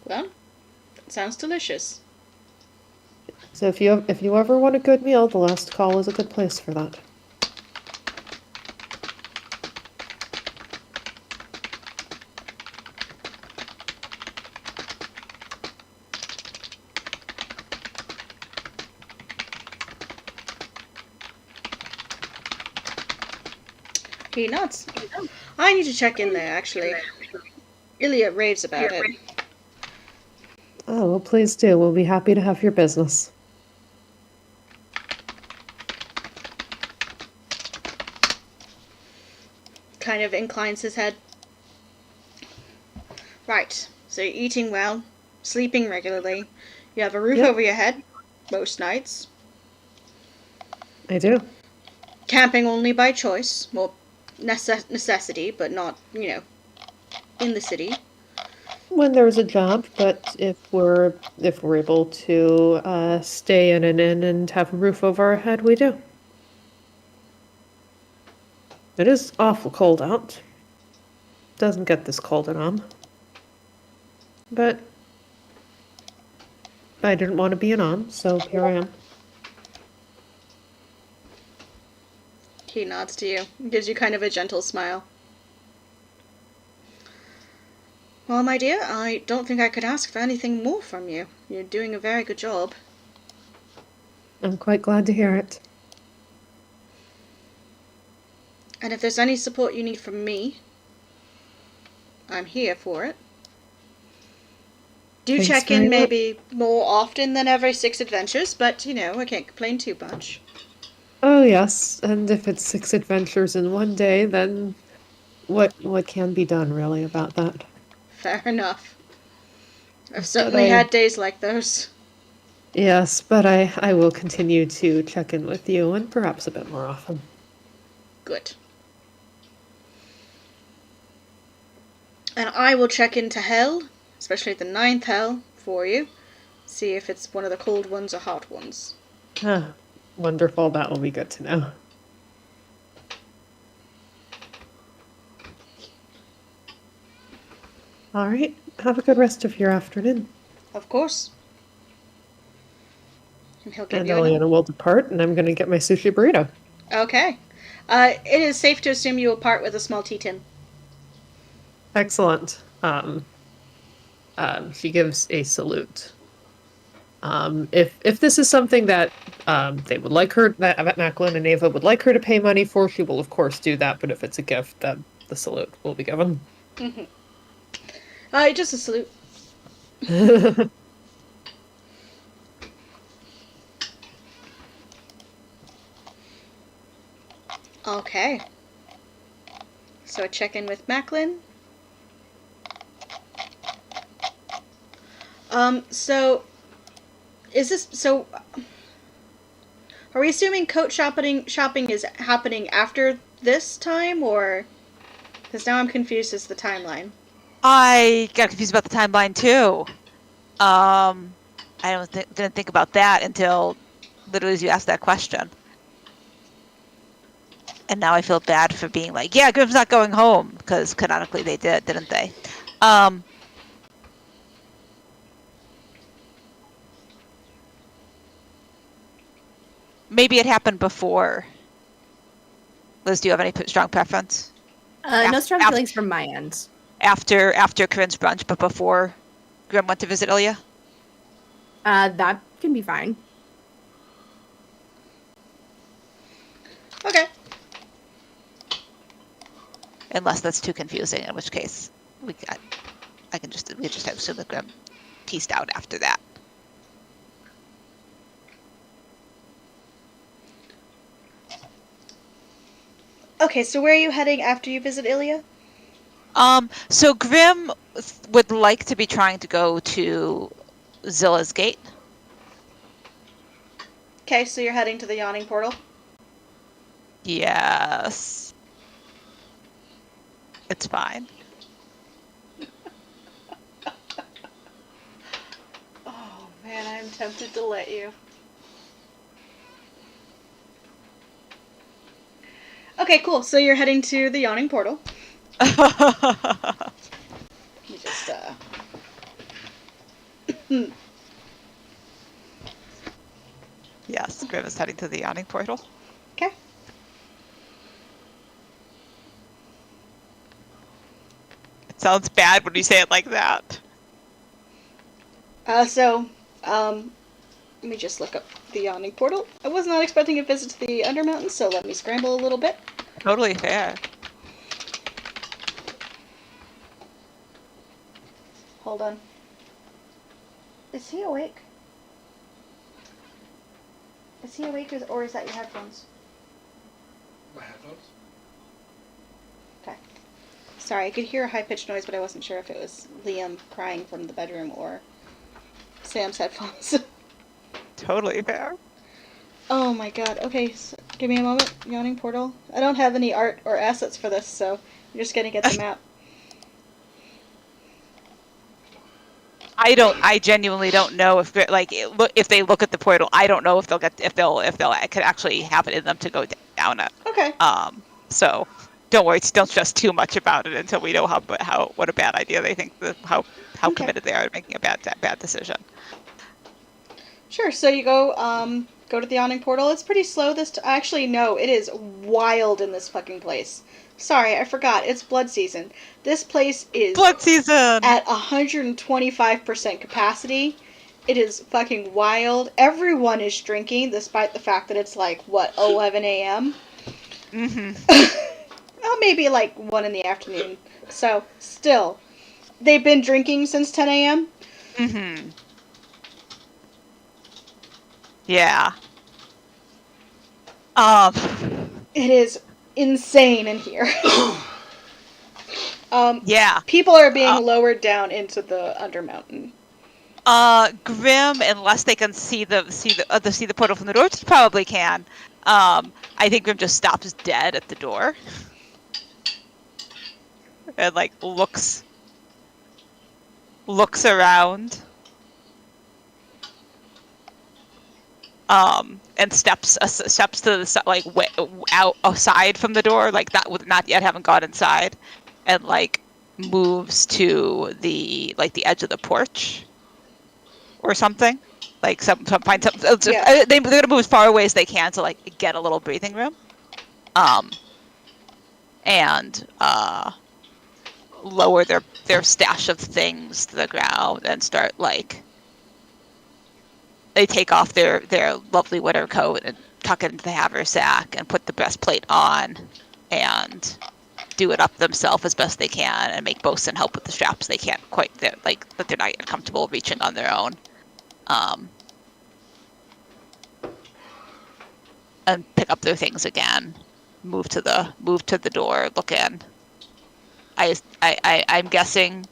well, that sounds delicious. So if you ever want a good meal, the last call is a good place for that. He nods. I need to check in there, actually. Ilya raves about it. Oh, well, please do. We'll be happy to have your business. Kind of inclines his head. Right, so you're eating well, sleeping regularly, you have a roof Yep. over your head most nights, I do. camping only by choice, well, necessity, but not, in the city. When there's a job, but if we're able to stay in an inn and have a roof over our head, we do. It is awful cold out. Doesn't get this cold at home. But I didn't want to be an Om, so here I am. He nods to you, gives you kind of a gentle smile. Well, my dear, I don't think I could ask for anything more from you. You're doing a very good job. I'm quite glad to hear it. And if there's any support you need from me, I'm here for it. Do Thanks check very in much. maybe more often than every 6 adventures, but, I can't complain too much. Oh yes, and if it's 6 adventures in one day, then what can be done really about that? Fair enough. I've But certainly had days like those. yes, but I will continue to check in with you and perhaps a bit more often. Good. And I will check into hell, especially the 9th hell, for you. See if it's one of the cold ones or hot ones. Ah, wonderful. That will be good to know. All right. Have a good rest of your afternoon. Of course. And he'll give And you a nod. Eliana will depart, and I'm going to get my sushi burrito. Okay. It is safe to assume you will part with a small tea tin. Excellent. She gives a salute. If this is something that they would like her, that Macklin and Ava would like her to pay money for, she will of course do that. But if it's a gift, then the salute will be given. Just a salute. Okay. So check in with Macklin. So is this so? Are we assuming coat shopping is happening after this time, or? Because now I'm confused as the timeline. I got confused about the timeline too. I didn't think about that until literally as you asked that question. And now I feel bad for being like, yeah, Grimm's not going home, because canonically they did, didn't they? Maybe it happened before. Liz, do you have any strong preference? No strong feelings from my end. After Corinne's brunch, but before Grimm went to visit Ilya? That can be fine. Okay. Unless that's too confusing, in which case we just assume that Grimm pieced out after that. Okay, so where are you heading after you visit Ilya? So Grimm would like to be trying to go to Zilla's gate. Okay, so you're heading to the yawning portal? Yes. It's fine. Oh man, I'm tempted to let you. Okay, cool. So you're heading to the yawning portal. Let me just Yes, Grimm is heading to the yawning portal. Okay. It sounds bad when you say it like that. Let me just look up the yawning portal. I was not expecting a visit to the Undermountain, so let me scramble a little bit. Totally fair. Hold on. Is he awake? Is he awake, or is that your headphones? My headphones? Okay. Sorry, I could hear a high-pitched noise, but I wasn't sure if it was Liam crying from the bedroom or Sam's headphones. Totally fair. Oh my god. Okay, so give me a moment. Yawning portal. I don't have any art or assets for this, so you're just gonna get the map. I genuinely don't know if if they look at the portal. I don't know if they'll could actually have it in them to go down it. Okay. So don't worry. Don't stress too much about it until we know what a bad idea they think how Okay. committed they are to making a bad decision. Sure. So you go to the yawning portal. It's pretty slow actually, no, it is wild in this fucking place. Sorry, I forgot. It's blood season. This place is Blood season at 125% capacity. It is fucking wild. Everyone is drinking, despite the fact that it's like, 11 a.m.? Well, maybe like 1 in the afternoon. So, still. They've been drinking since 10 a.m.? Yeah. It is insane in here. Yeah. People are being lowered down into the Undermountain. Grim, unless they can see the portal from the door, which probably can. I think Grim just stops dead at the door and like looks around. And steps to the side, like out aside from the door, like that with not yet having gone inside, and like moves to the edge of the porch or something. Like find something. Yeah. They're gonna move as far away as they can to like get a little breathing room. And lower their stash of things to the ground and start like. They take off their lovely winter coat and tuck it into the haversack and put the breastplate on and do it up themselves as best they can and make Bosun help with the straps. They can't quite, that they're not yet comfortable reaching on their own. And pick up their things again. Move to the door. Look in. I'm guessing.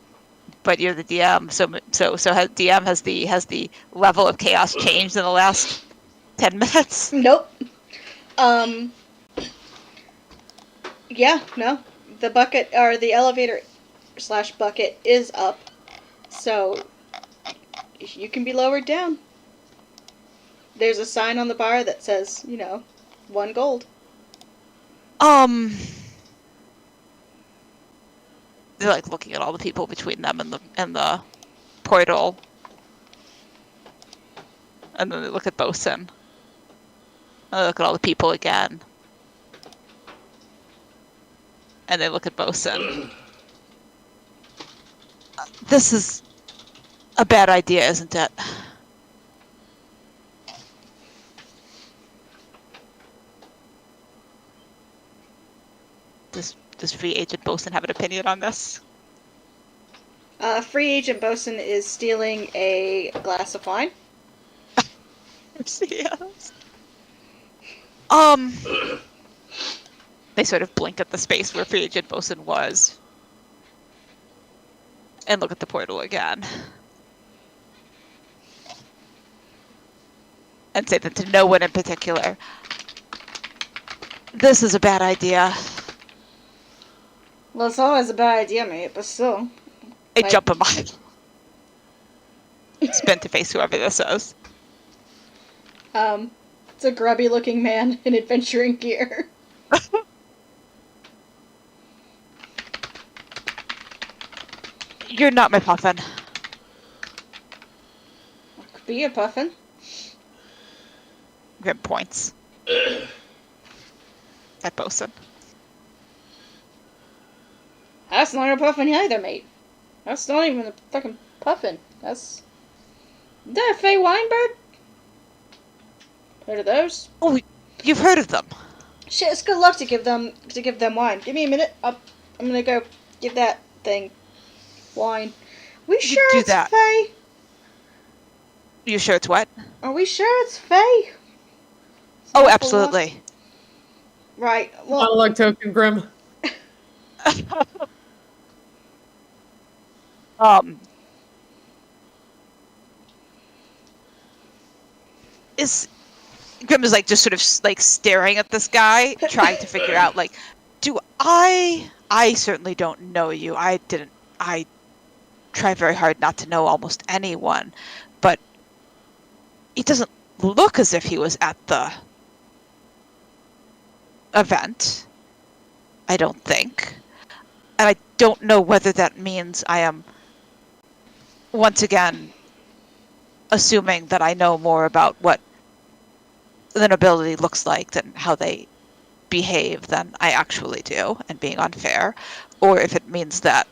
But you're the DM, so DM has the level of chaos changed in the last 10 minutes? Nope. Yeah, no. the bucket or the elevator / bucket is up, so you can be lowered down. There's a sign on the bar that says, 1 gold. They're like looking at all the people between them and the portal. And then they look at Bosun. And they look at all the people again. And they look at Bosun. This is a bad idea, isn't it? Does Free Agent Bosun have an opinion on this? Free Agent Bosun is stealing a glass of wine. Yes. They sort of blink at the space where Free Agent Bosun was. And look at the portal again. And say that to no one in particular. This is a bad idea. Well, it's always a bad idea, mate, but still. I jump a mile. Spin to face whoever this is. It's a grubby-looking man in adventuring gear. You're not my puffin. Could be a puffin. Grim points. At Bosun. That's not a puffin either, mate. That's not even a fucking puffin. Is that a Fey Winebird? Heard of those? Oh, you've heard of them. Shit, it's good luck to give them wine. Give me a minute. I'm gonna go give that thing wine. We sure do it's that. Fey? You sure it's what? Are we sure it's Fey? Oh, absolutely. Right. Well, Monologue token, Grim. Grim is like just sort of like staring at this guy, trying to figure out like, I certainly don't know you. I try very hard not to know almost anyone, but he doesn't look as if he was at the event. I don't think. And I don't know whether that means I am once again assuming that I know more about what the nobility looks like than how they behave than I actually do, and being unfair, or if it means that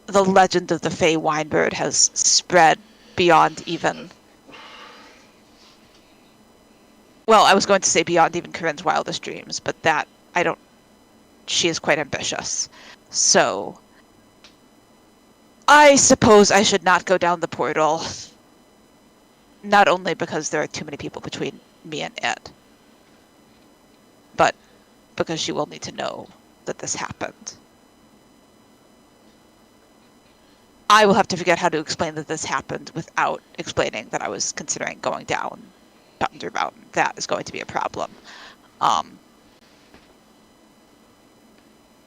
the legend of the Fey Winebird has spread beyond even... Well, I was going to say beyond even Corinne's wildest dreams, but that, she is quite ambitious. So, I suppose I should not go down the portal. Not only because there are too many people between me and it, but because she will need to know that this happened. I will have to figure out how to explain that this happened without explaining that I was considering going down Thunder Mountain. That is going to be a problem.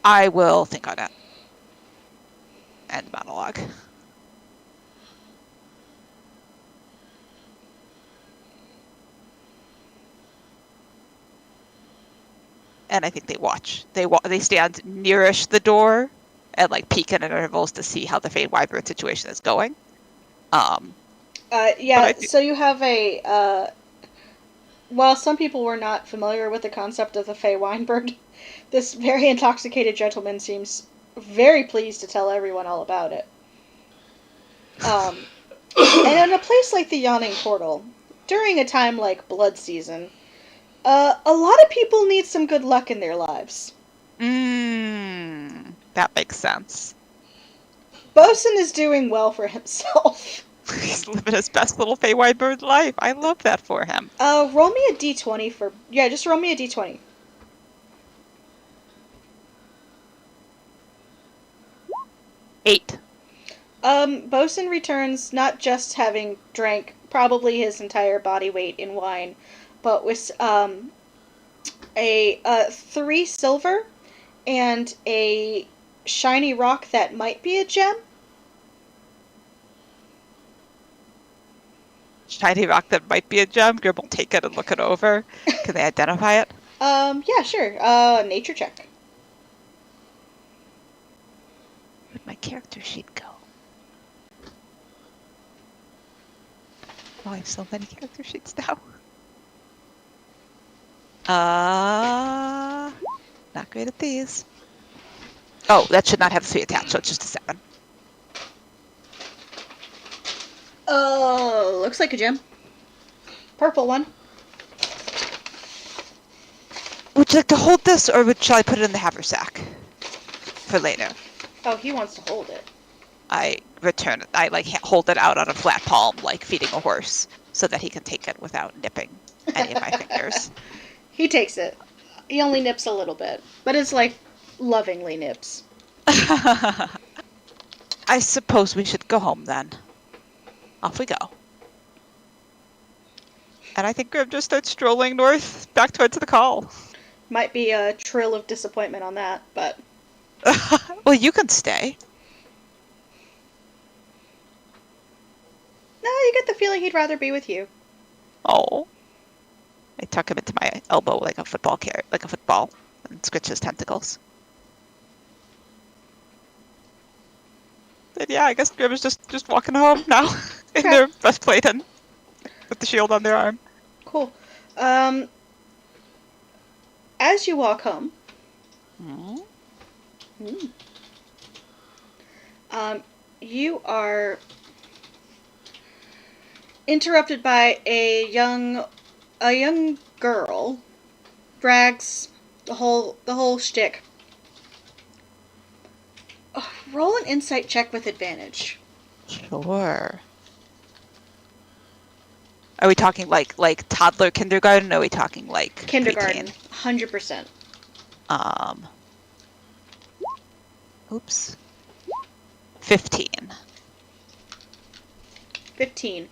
I will think on it. End monologue. And I think they watch. They stand nearish the door and like peek in at intervals to see how the Fade Wyvern situation is going. Yeah. So you have a. While some people were not familiar with the concept of the Fey Winebird, this very intoxicated gentleman seems very pleased to tell everyone all about it. And in a place like the Yawning Portal, during a time like Blood Season, a lot of people need some good luck in their lives. That makes sense. Bosun is doing well for himself. He's living his best little Fey Winebird life. I love that for him. Roll me a d20 for... Yeah, just roll me a d20. Eight. Bosun returns not just having drank probably his entire body weight in wine, but with, a 3 silver and a shiny rock that might be a gem. Shiny rock that might be a gem. Grim will take it and look it over. Can they identify it? Yeah, sure. Nature check. Where'd my character sheet go? Oh, I have so many character sheets now. Not great at these. Oh, that should not have 3 attached, so it's just a 7. Oh, looks like a gem. Purple one. Would you like to hold this, or shall I put it in the haversack for later? Oh, he wants to hold it. I return it. I hold it out on a flat palm, like feeding a horse, so that he can take it without nipping any of my fingers. He takes it. He only nips a little bit, but it's like lovingly nips. I suppose we should go home then. Off we go. And I think Grim just starts strolling north, back towards the call. Might be a trill of disappointment on that, but Well, you can stay. no, you get the feeling he'd rather be with you. Oh. I tuck him into my elbow like a football and scratch his tentacles. But yeah, I guess Grim is just walking home now in Okay. their breastplate and with the shield on their arm. Cool. As you walk home, you are interrupted by a young girl. Drags the whole shtick. Roll an insight check with advantage. Sure. Are we talking like toddler kindergarten? Or are we talking like Kindergarten, preteen? 100%. Oops. 15. 15.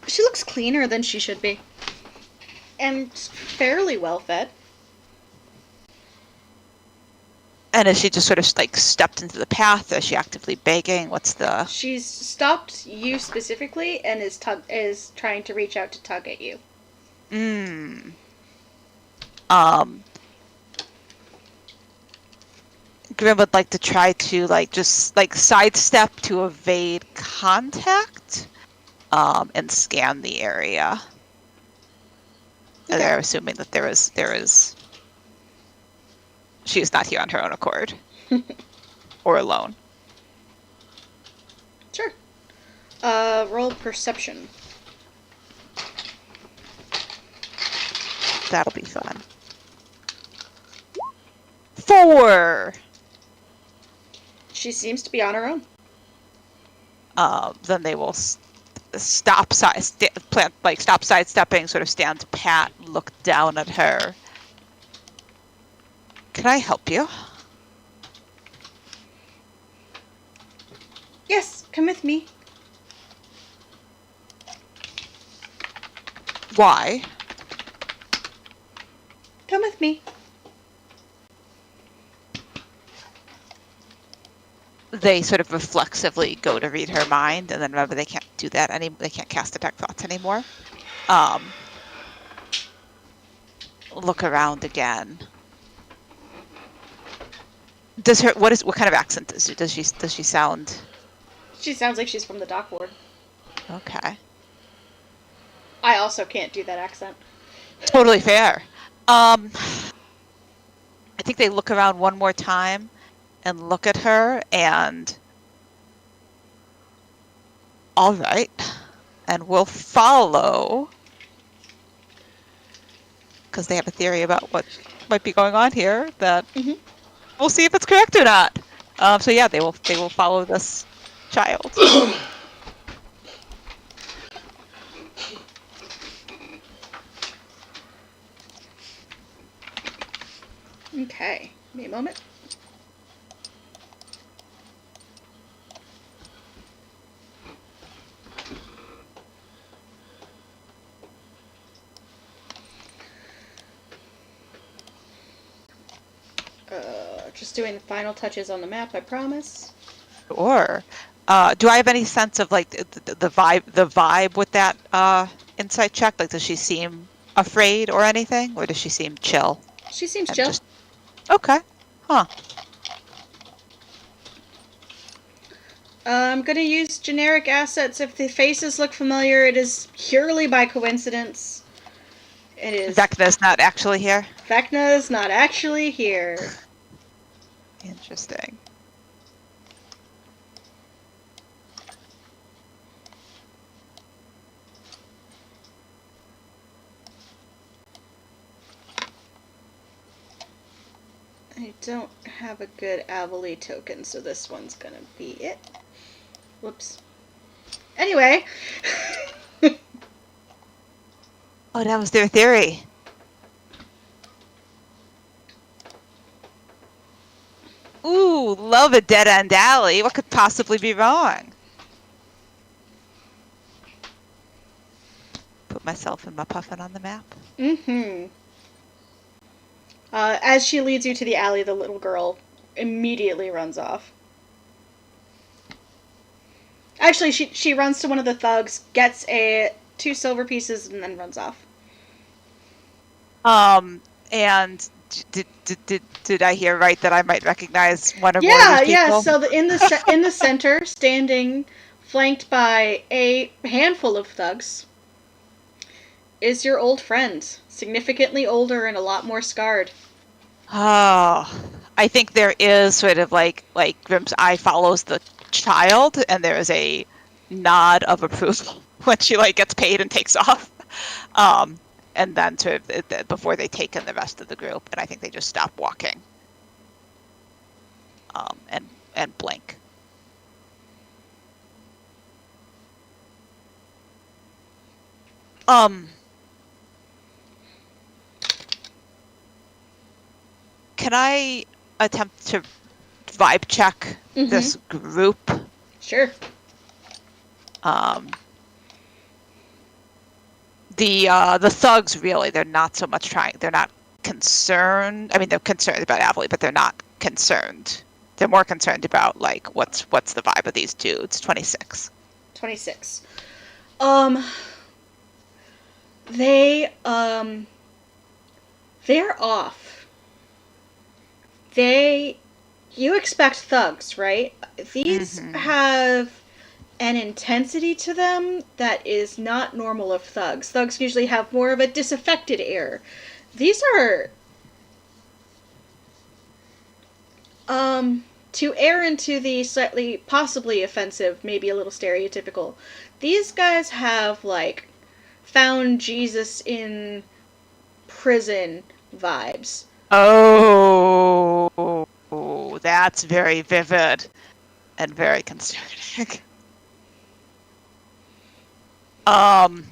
She looks cleaner than she should be. And fairly well fed. And is she just sort of like stepped into the path? Or is she actively begging? What's the... She's stopped you specifically and is trying to reach out to tug at you. Grim would like to try to just sidestep to evade contact, and scan the area. Okay. They're assuming that there is. She is not here on her own accord, or alone. Sure. Roll perception. That'll be fun. 4. She seems to be on her own. Then they will stop sidestepping, sort of stand pat, look down at her. Can I help you? Yes, come with me. Why? Come with me. They sort of reflexively go to read her mind, and then remember they can't do that they can't cast detect thoughts anymore. Look around again. What kind of accent does she sound? She sounds like she's from the dock ward. Okay. I also can't do that accent. Totally fair. I think they look around one more time and look at her and all right, and we'll follow because they have a theory about what might be going on here that we'll see if it's correct or not. So yeah, they will follow this child. Okay, give me a moment. Just doing the final touches on the map, I promise. Or do I have any sense of like the vibe with that insight check? Like, does she seem afraid or anything, or does she seem chill? She seems And chill. just okay, huh? I'm gonna use generic assets. If the faces look familiar, it is purely by coincidence. It is. Vecna's not actually here. Vecna's not actually here. Interesting. I don't have a good Avalee token, so this one's gonna be it. Whoops. Anyway. Oh, that was their theory. Ooh, love a dead-end alley. What could possibly be wrong? Put myself and my puffin on the map. Mm-hmm. As she leads you to the alley, the little girl immediately runs off. Actually, she runs to one of the thugs, gets 2 silver pieces, and then runs off. And did I hear right that I might recognize one or more of Yeah, these people? yeah. So in the center, standing, flanked by a handful of thugs, is your old friend, significantly older and a lot more scarred. Oh, I think there is sort of like Grimm's eye follows the child, and there is a nod of approval when she like gets paid and takes off. And then sort of before they take in the rest of the group, and I think they just stop walking. And blink. Can I attempt to vibe check this group? Sure. The thugs really, they're not so much trying. They're not concerned. I mean, they're concerned about Avalee, but they're not concerned. They're more concerned about like what's the vibe of these dudes. 26. 26. They're off. You expect thugs, right? These have an intensity to them that is not normal of thugs. Thugs usually have more of a disaffected air. These are, to err into the slightly, possibly offensive, maybe a little stereotypical, these guys have, like, found Jesus in prison vibes. Oh, that's very vivid and very concerning. I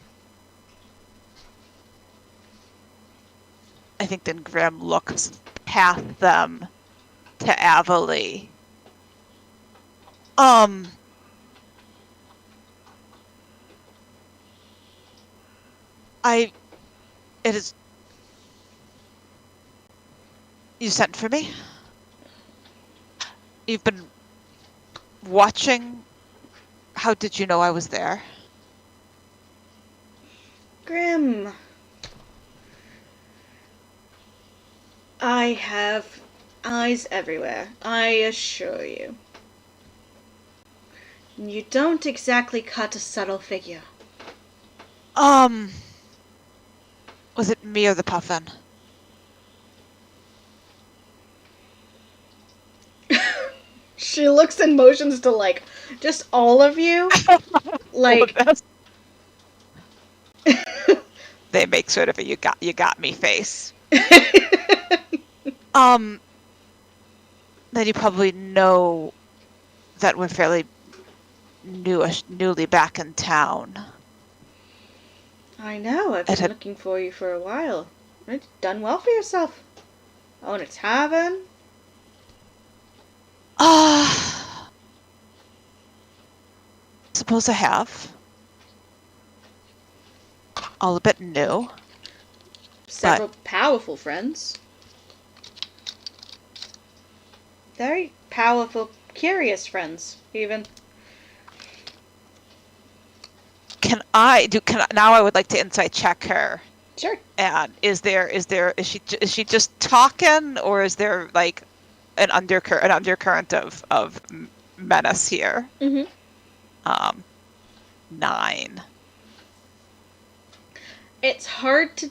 think then Grimm looks past them to Avalee. It is. You sent for me? You've been watching. How did you know I was there? Grimm. I have eyes everywhere, I assure you. You don't exactly cut a subtle figure. Was it me or the puffin? She looks and motions to, like, just all of you. Like, they make sort of a you got me face. Then you probably know that we're fairly newly back in town. I know, I've been looking for you for a while. You've done well for yourself. Own a tavern. Suppose I have. All a bit new. Several powerful friends. Very powerful, curious friends, even. Now I would like to insight check her. Sure. And is she just talking, or is there like an undercurrent of menace here? Mm-hmm. 9. It's hard to.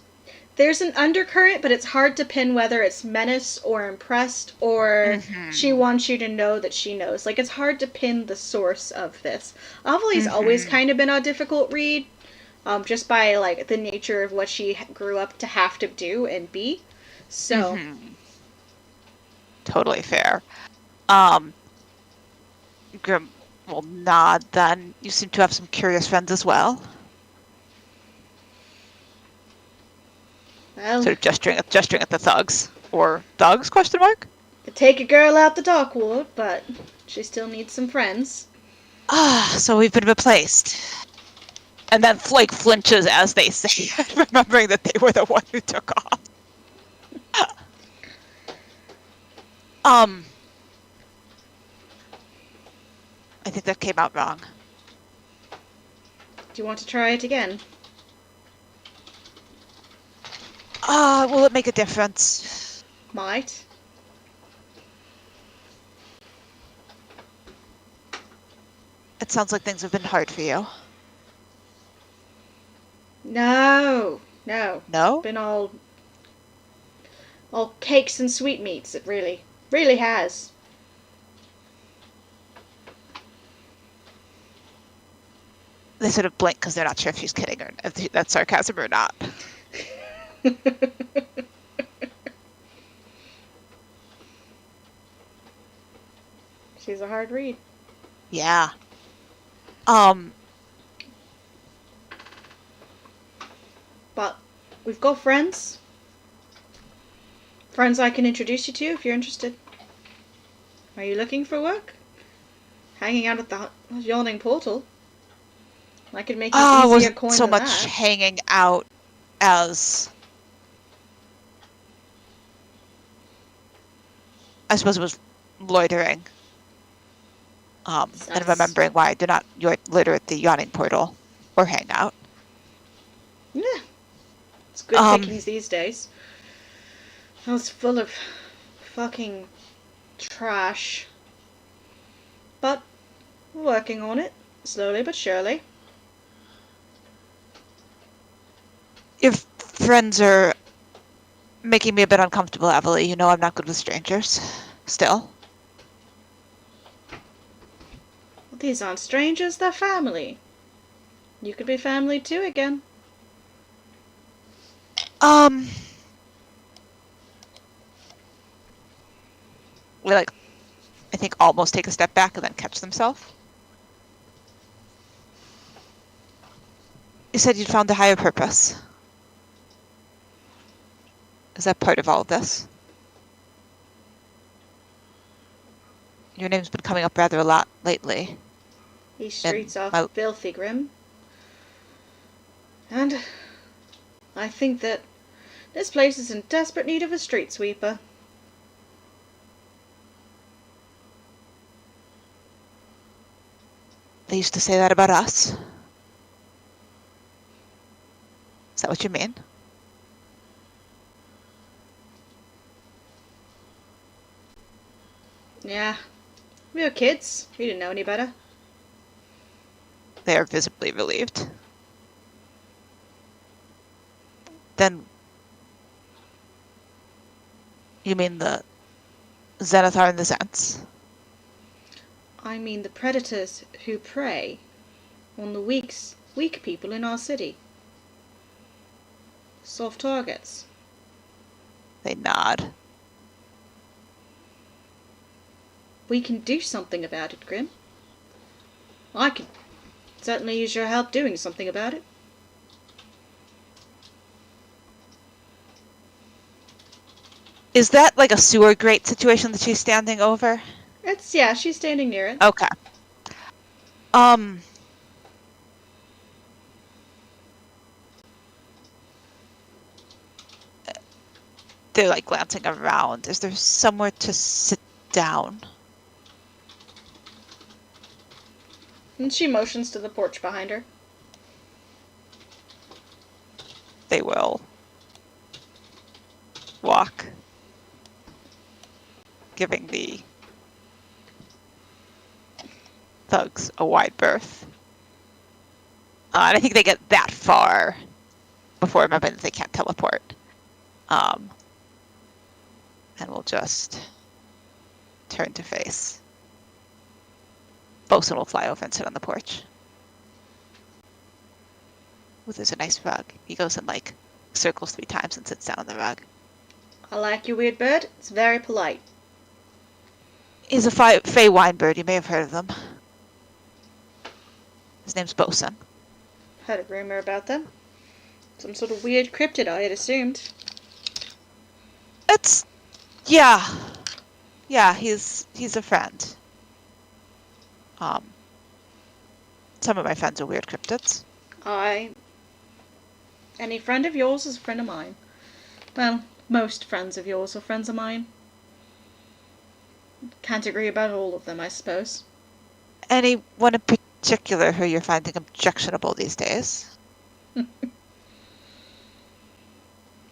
There's an undercurrent, but it's hard to pin whether it's menace or impressed or she wants you to know that she knows. Like, it's hard to pin the source of this. Avalie's always kind of been a difficult read, just by, like, the nature of what she grew up to have to do and be. So. Totally fair. Grim will nod then. You seem to have some curious friends as well. Well, Sort of gesturing at the thugs. Or thugs, question mark? take a girl out the dock ward, but she still needs some friends. So we've been replaced. And then Flake flinches as they say it, remembering that they were the one who took off. I think that came out wrong. Do you want to try it again? Will it make a difference? Might. It sounds like things have been hard for you. No. No? Been all cakes and sweetmeats. It really has. They sort of blink because they're not sure if she's kidding or if that's sarcasm or not. She's a hard read. Yeah. But we've got friends. Friends I can introduce you to if you're interested. Are you looking for work? Hanging out at the yawning portal. I could make you easier wasn't coin so than much that. hanging out as I suppose it was loitering. And That's- remembering why I do not loiter at the yawning portal or hang out. Yeah. It's good pickings these days. I was full of fucking trash. But we're working on it. Slowly but surely. Your friends are making me a bit uncomfortable, Avalie. You know I'm not good with strangers. Still. Well, these aren't strangers, they're family. You could be family too again. We I think almost take a step back and then catch themselves. You said you'd found a higher purpose. Is that part of all of this? Your name's been coming up rather a lot lately. These streets are filthy, Grim. And I think that this place is in desperate need of a street sweeper. They used to say that about us. Is that what you mean? Yeah. We were kids. We didn't know any better. They are visibly relieved. Then you mean the Zenithar and the Zents? I mean the predators who prey on the weak people in our city. Soft targets. They nod. We can do something about it, Grim. I could certainly use your help doing something about it. Is that like a sewer grate situation that she's standing over? Yeah, she's standing near it. Okay. They're like glancing around. Is there somewhere to sit down. And she motions to the porch behind her. They will walk, giving the thugs a wide berth. And I think they get that far before remembering that they can't teleport. And we'll just turn to face. Bosun will fly over and sit on the porch. Ooh, there's a nice rug. He goes and circles 3 times and sits down on the rug. I like your weird bird. It's very polite. He's a Fey wine bird. You may have heard of them. His name's Bosun. Heard a rumor about them. Some sort of weird cryptid, I had assumed. Yeah, he's a friend. Some of my friends are weird cryptids. Any friend of yours is a friend of mine. Well, most friends of yours are friends of mine. Can't agree about all of them, I suppose. Anyone in particular who you're finding objectionable these days?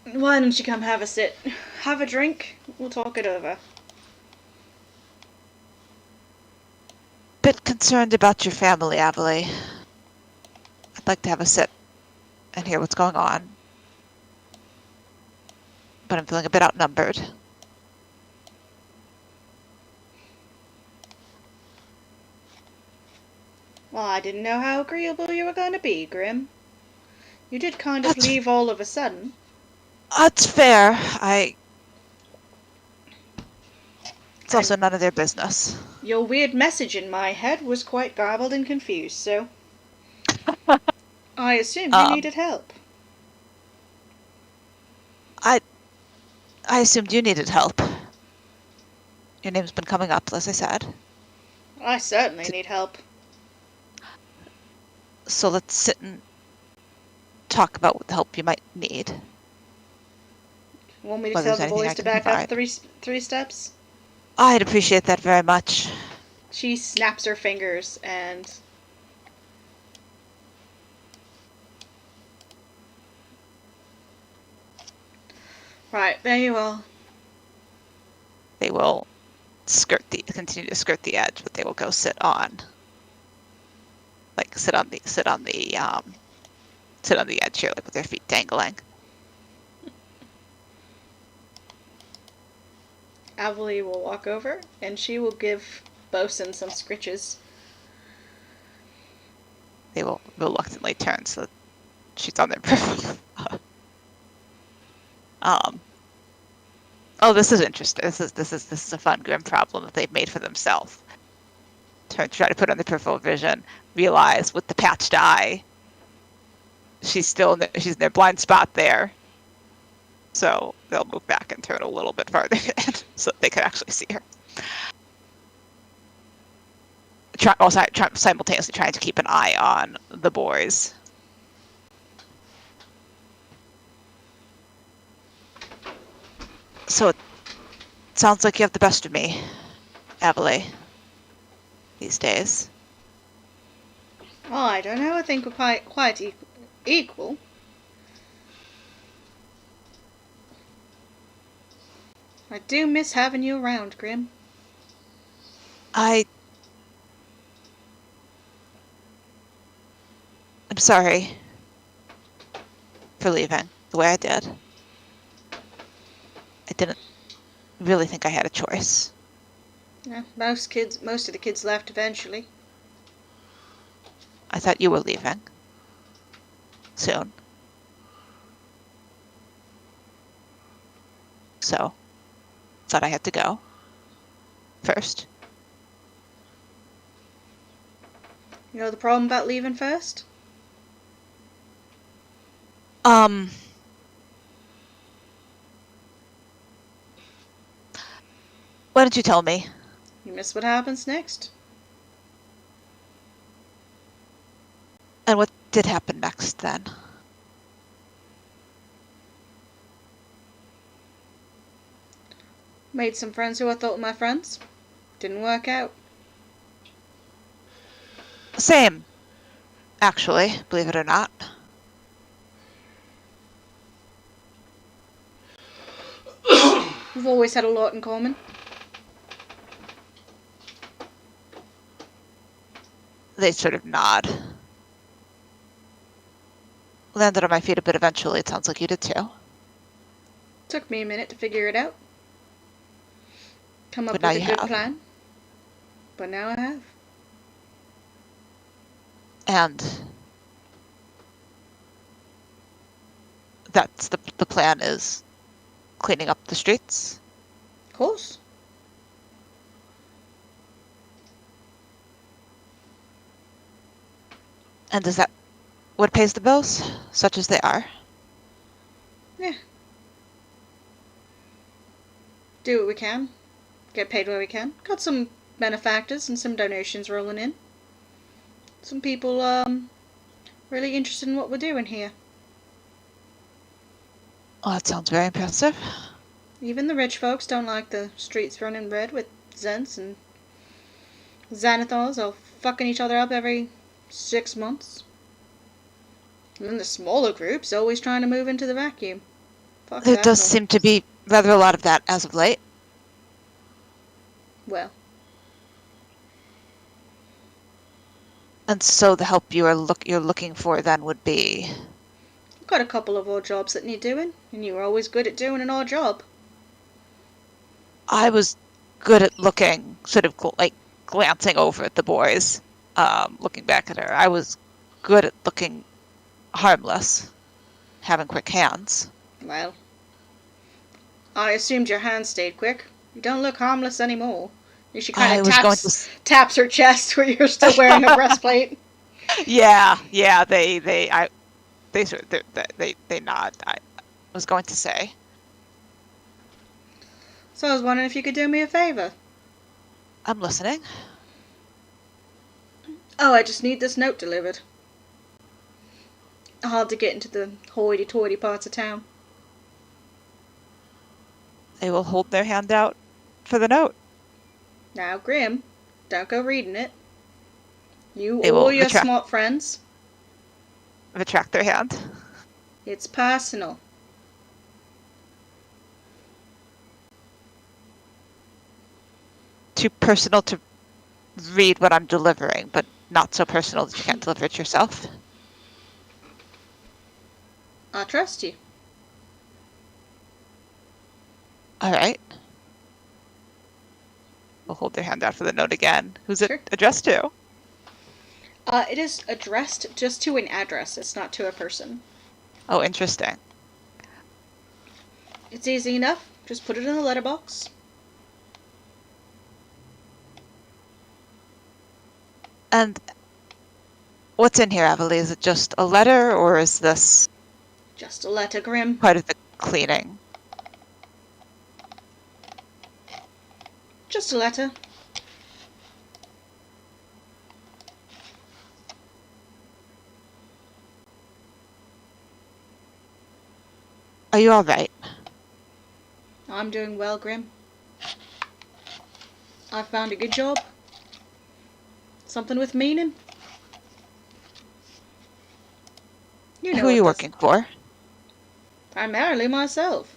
Why don't you come have a sit? Have a drink? We'll talk it over. Bit concerned about your family, Avaley. I'd like to have a sit and hear what's going on. But I'm feeling a bit outnumbered. Well, I didn't know how agreeable you were going to be, Grim. You did kind of leave all of a sudden. That's fair. It's also none of their business. Your weird message in my head was quite garbled and confused, so I assumed you needed help. I assumed you needed help. Your name's been coming up, as I said. I certainly need help. So let's sit and talk about what help you might need. Want me to Whether tell there's the boys anything I to can back up provide. three steps? I'd appreciate that very much. She snaps her fingers and right, there you are. They will continue to skirt the edge, but they will go sit on the edge here, with their feet dangling. Avaley will walk over and she will give Bosun some scritches. They will reluctantly turn so that she's on their peripheral. Oh, this is interesting. This is a fun grim problem that they've made for themselves. Try to put on the peripheral vision, realize with the patched eye, she's in their blind spot there. So they'll move back and turn a little bit farther in so that they can actually see her. Simultaneously trying to keep an eye on the boys. So it sounds like you have the best of me, Avaley, these days. Oh, I don't know. I think we're quite equal. I do miss having you around, Grim. I'm sorry for leaving the way I did. I didn't really think I had a choice. Yeah, most of the kids left eventually. I thought you were leaving soon. So, thought I had to go first. You know the problem about leaving first? Why don't you tell me? You miss what happens next. And what did happen next then? Made some friends who I thought were my friends. Didn't work out. Same, actually, believe it or not. We've always had a lot in common. They sort of nod. Landed on my feet a bit eventually. It sounds like you did too. Took me a minute to figure it out. Come up But now with a you good have. plan. But now I have. And that's the plan is cleaning up the streets. Of course. And is that what pays the bills, such as they are? Yeah. Do what we can. Get paid where we can. Got some benefactors and some donations rolling in. Some people, really interested in what we're doing here. Well, that sounds very impressive. Even the rich folks don't like the streets running red with Zents and Xanathars all fucking each other up every 6 months. And then the smaller groups always trying to move into the vacuum. Fuck There that does noise. seem to be rather a lot of that as of late. Well, And so the help you're looking for then would be... I've got a couple of odd jobs that need doing, and you were always good at doing an odd job. I was good at looking, sort of like glancing over at the boys, looking back at her. I was good at looking harmless, having quick hands. Well, I assumed your hands stayed quick. You don't look harmless anymore. She kind I of was going to... taps her chest where you're still wearing a breastplate. Yeah, they nod. I was going to say. So I was wondering if you could do me a favor. I'm listening. Oh, I just need this note delivered. Hard to get into the hoity-toity parts of town. They will hold their hand out for the note. Now, Grim, don't go reading it. You They or will your retract- smart friends. Retract their hand. It's personal. Too personal to read what I'm delivering, but not so personal that you can't deliver it yourself. I trust you. All right. We'll hold their hand out for the note again. Who's Sure. it addressed to? It is addressed just to an address. It's not to a person. Oh, interesting. It's easy enough. Just put it in the letterbox. And what's in here, Avalie? Is it just a letter, or is this Just a letter, Grim. part of the cleaning? Just a letter. Are you all right? I'm doing well, Grim. I found a good job. Something with meaning. You know Who are you what working for? Primarily myself.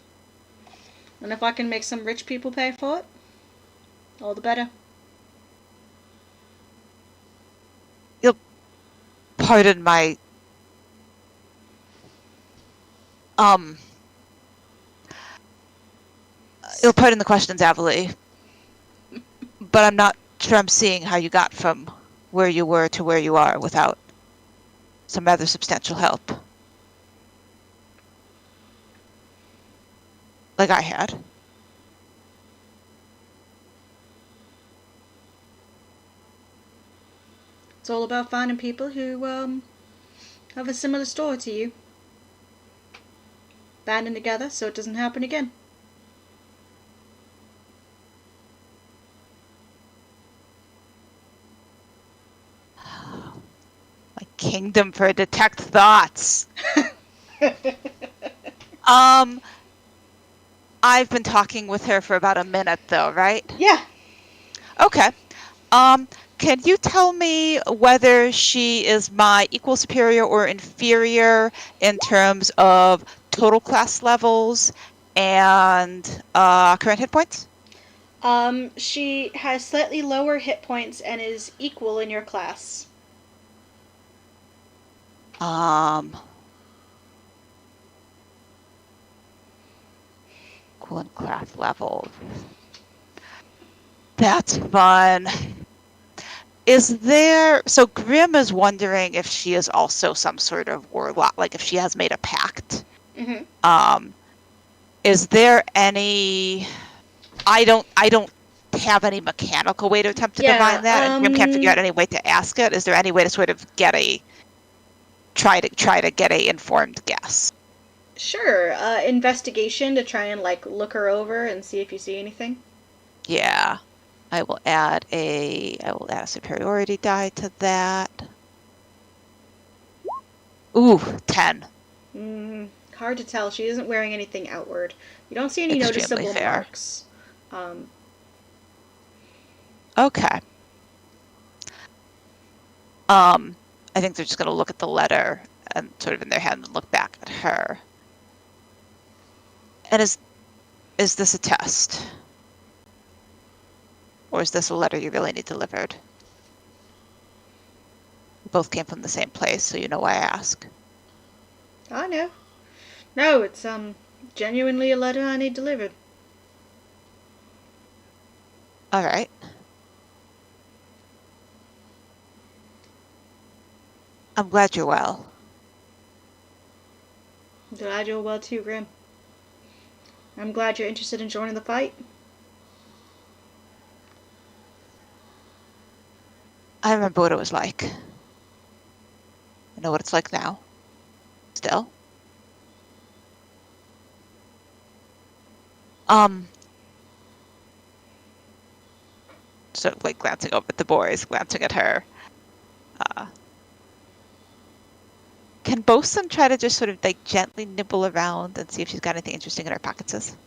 And if I can make some rich people pay for it, all the better. Pardon my... You'll pardon the questions, Avalie. But I'm not sure I'm seeing how you got from where you were to where you are without some rather substantial help. Like I had. It's all about finding people who, have a similar story to you. Banding together so it doesn't happen again. My kingdom for detect thoughts. I've been talking with her for about a minute, though, right? Yeah. Okay. Can you tell me whether she is my equal, superior, or inferior in terms of total class levels and current hit points? She has slightly lower hit points and is equal in your class. Equal in class levels. That's fun. So Grim is wondering if she is also some sort of warlock, like if she has made a pact. Mm-hmm. Is there any? I don't have any mechanical way to attempt to divine that, and Grim can't figure out any way to ask it. Is there any way to sort of try to get a informed guess? Sure. Investigation to try and like look her over and see if you see anything. Yeah. I will add a superiority die to that. Ooh, 10. Hard to tell. She isn't wearing anything outward. You don't see any Extremely noticeable fair. marks. Okay. I think they're just going to look at the letter and sort of in their head and look back at her. And is this a test? Or is this a letter you really need delivered? We both came from the same place, so you know why I ask. I know. No, it's genuinely a letter I need delivered. All right. I'm glad you're well. I'm glad you're well too, Grim. I'm glad you're interested in joining the fight. I remember what it was like. I know what it's like now. Still. Sort of like glancing over at the boys, glancing at her. Can Bosun try to just sort of like gently nibble around and see if she's got anything interesting in her pockets?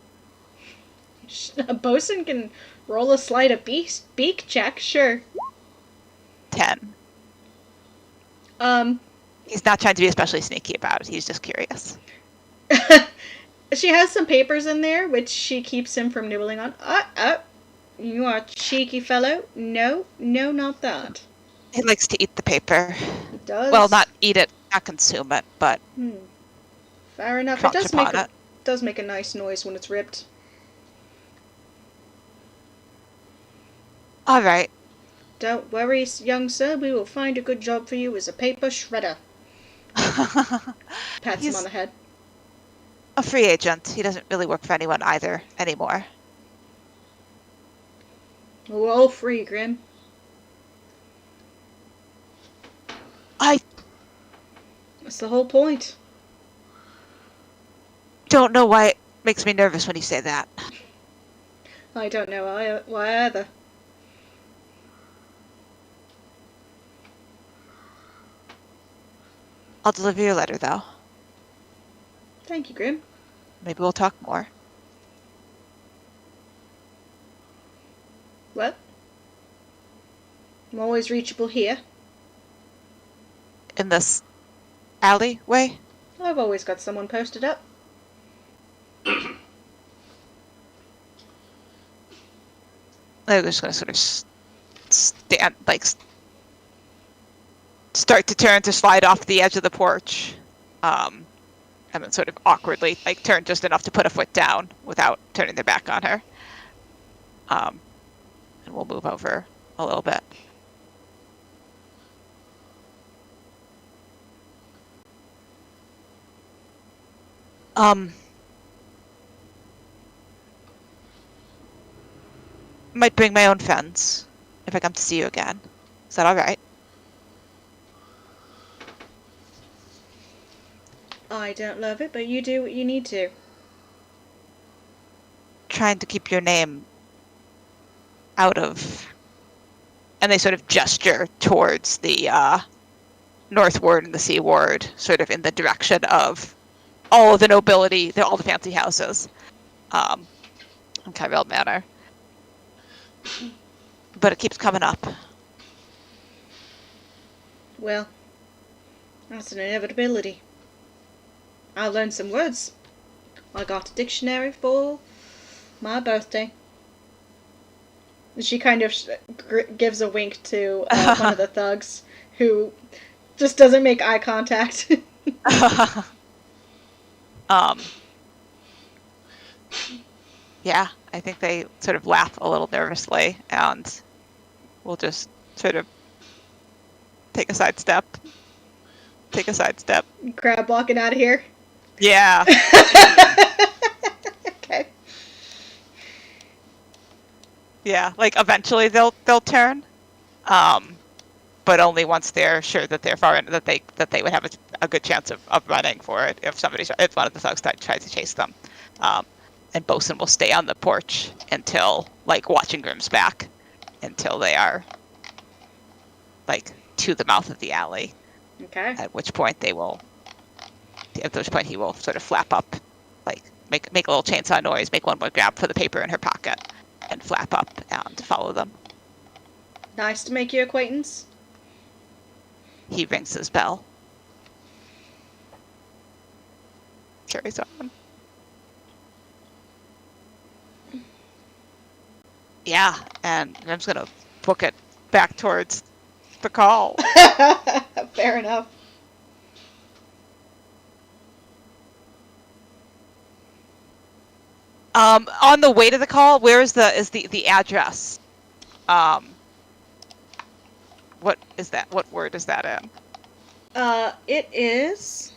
A bosun can roll a sleight of beak check, sure. 10. He's not trying to be especially sneaky about it. He's just curious. She has some papers in there, which she keeps him from nibbling on. You are a cheeky fellow. No, not that. He likes to eat the paper. He does. Well, not eat it, not consume it, but fair enough. crunch It upon it. does make a nice noise when it's ripped. All right. Don't worry, young sir. We will find a good job for you as a paper shredder. Pats him on the head. A free agent. He doesn't really work for anyone either anymore. We're all free, Grim. That's the whole point. Don't know why it makes me nervous when you say that. I don't know why either. I'll deliver your letter, though. Thank you, Grim. Maybe we'll talk more. What? I'm always reachable here. In this alleyway? I've always got someone posted up. They're just going to sort of stand, like, start to turn to slide off the edge of the porch. And then sort of awkwardly, like, turn just enough to put a foot down without turning their back on her. And we'll move over a little bit. Might bring my own friends if I come to see you again. Is that all right? I don't love it, but you do what you need to. Trying to keep your name out of... And they sort of gesture towards the North Ward and the Sea Ward, sort of in the direction of all of the nobility, all the fancy houses in Kyrell Manor. but it keeps coming up. Well, that's an inevitability. I learned some words. I got a dictionary for my birthday. She kind of gives a wink to one of the thugs who just doesn't make eye contact. Yeah, I think they sort of laugh a little nervously and will just sort of take a sidestep. Crab walking out of here. Yeah. Okay. Yeah, like eventually they'll turn, but only once they're sure that they're far in, that they would have a good chance of running for it if one of the thugs tries to chase them. And Bosun will stay on the porch until, like, watching Grimm's back until they are, like, to the mouth of the alley. Okay. At which point he will sort of flap up, like make a little chainsaw noise, make one more grab for the paper in her pocket, and flap up and follow them. Nice to make your acquaintance. He rings his bell. Carries on. Yeah, and I'm just gonna book it back towards the call. Fair enough. On the way to the call, where is the address? What is that? What word is that in? It is.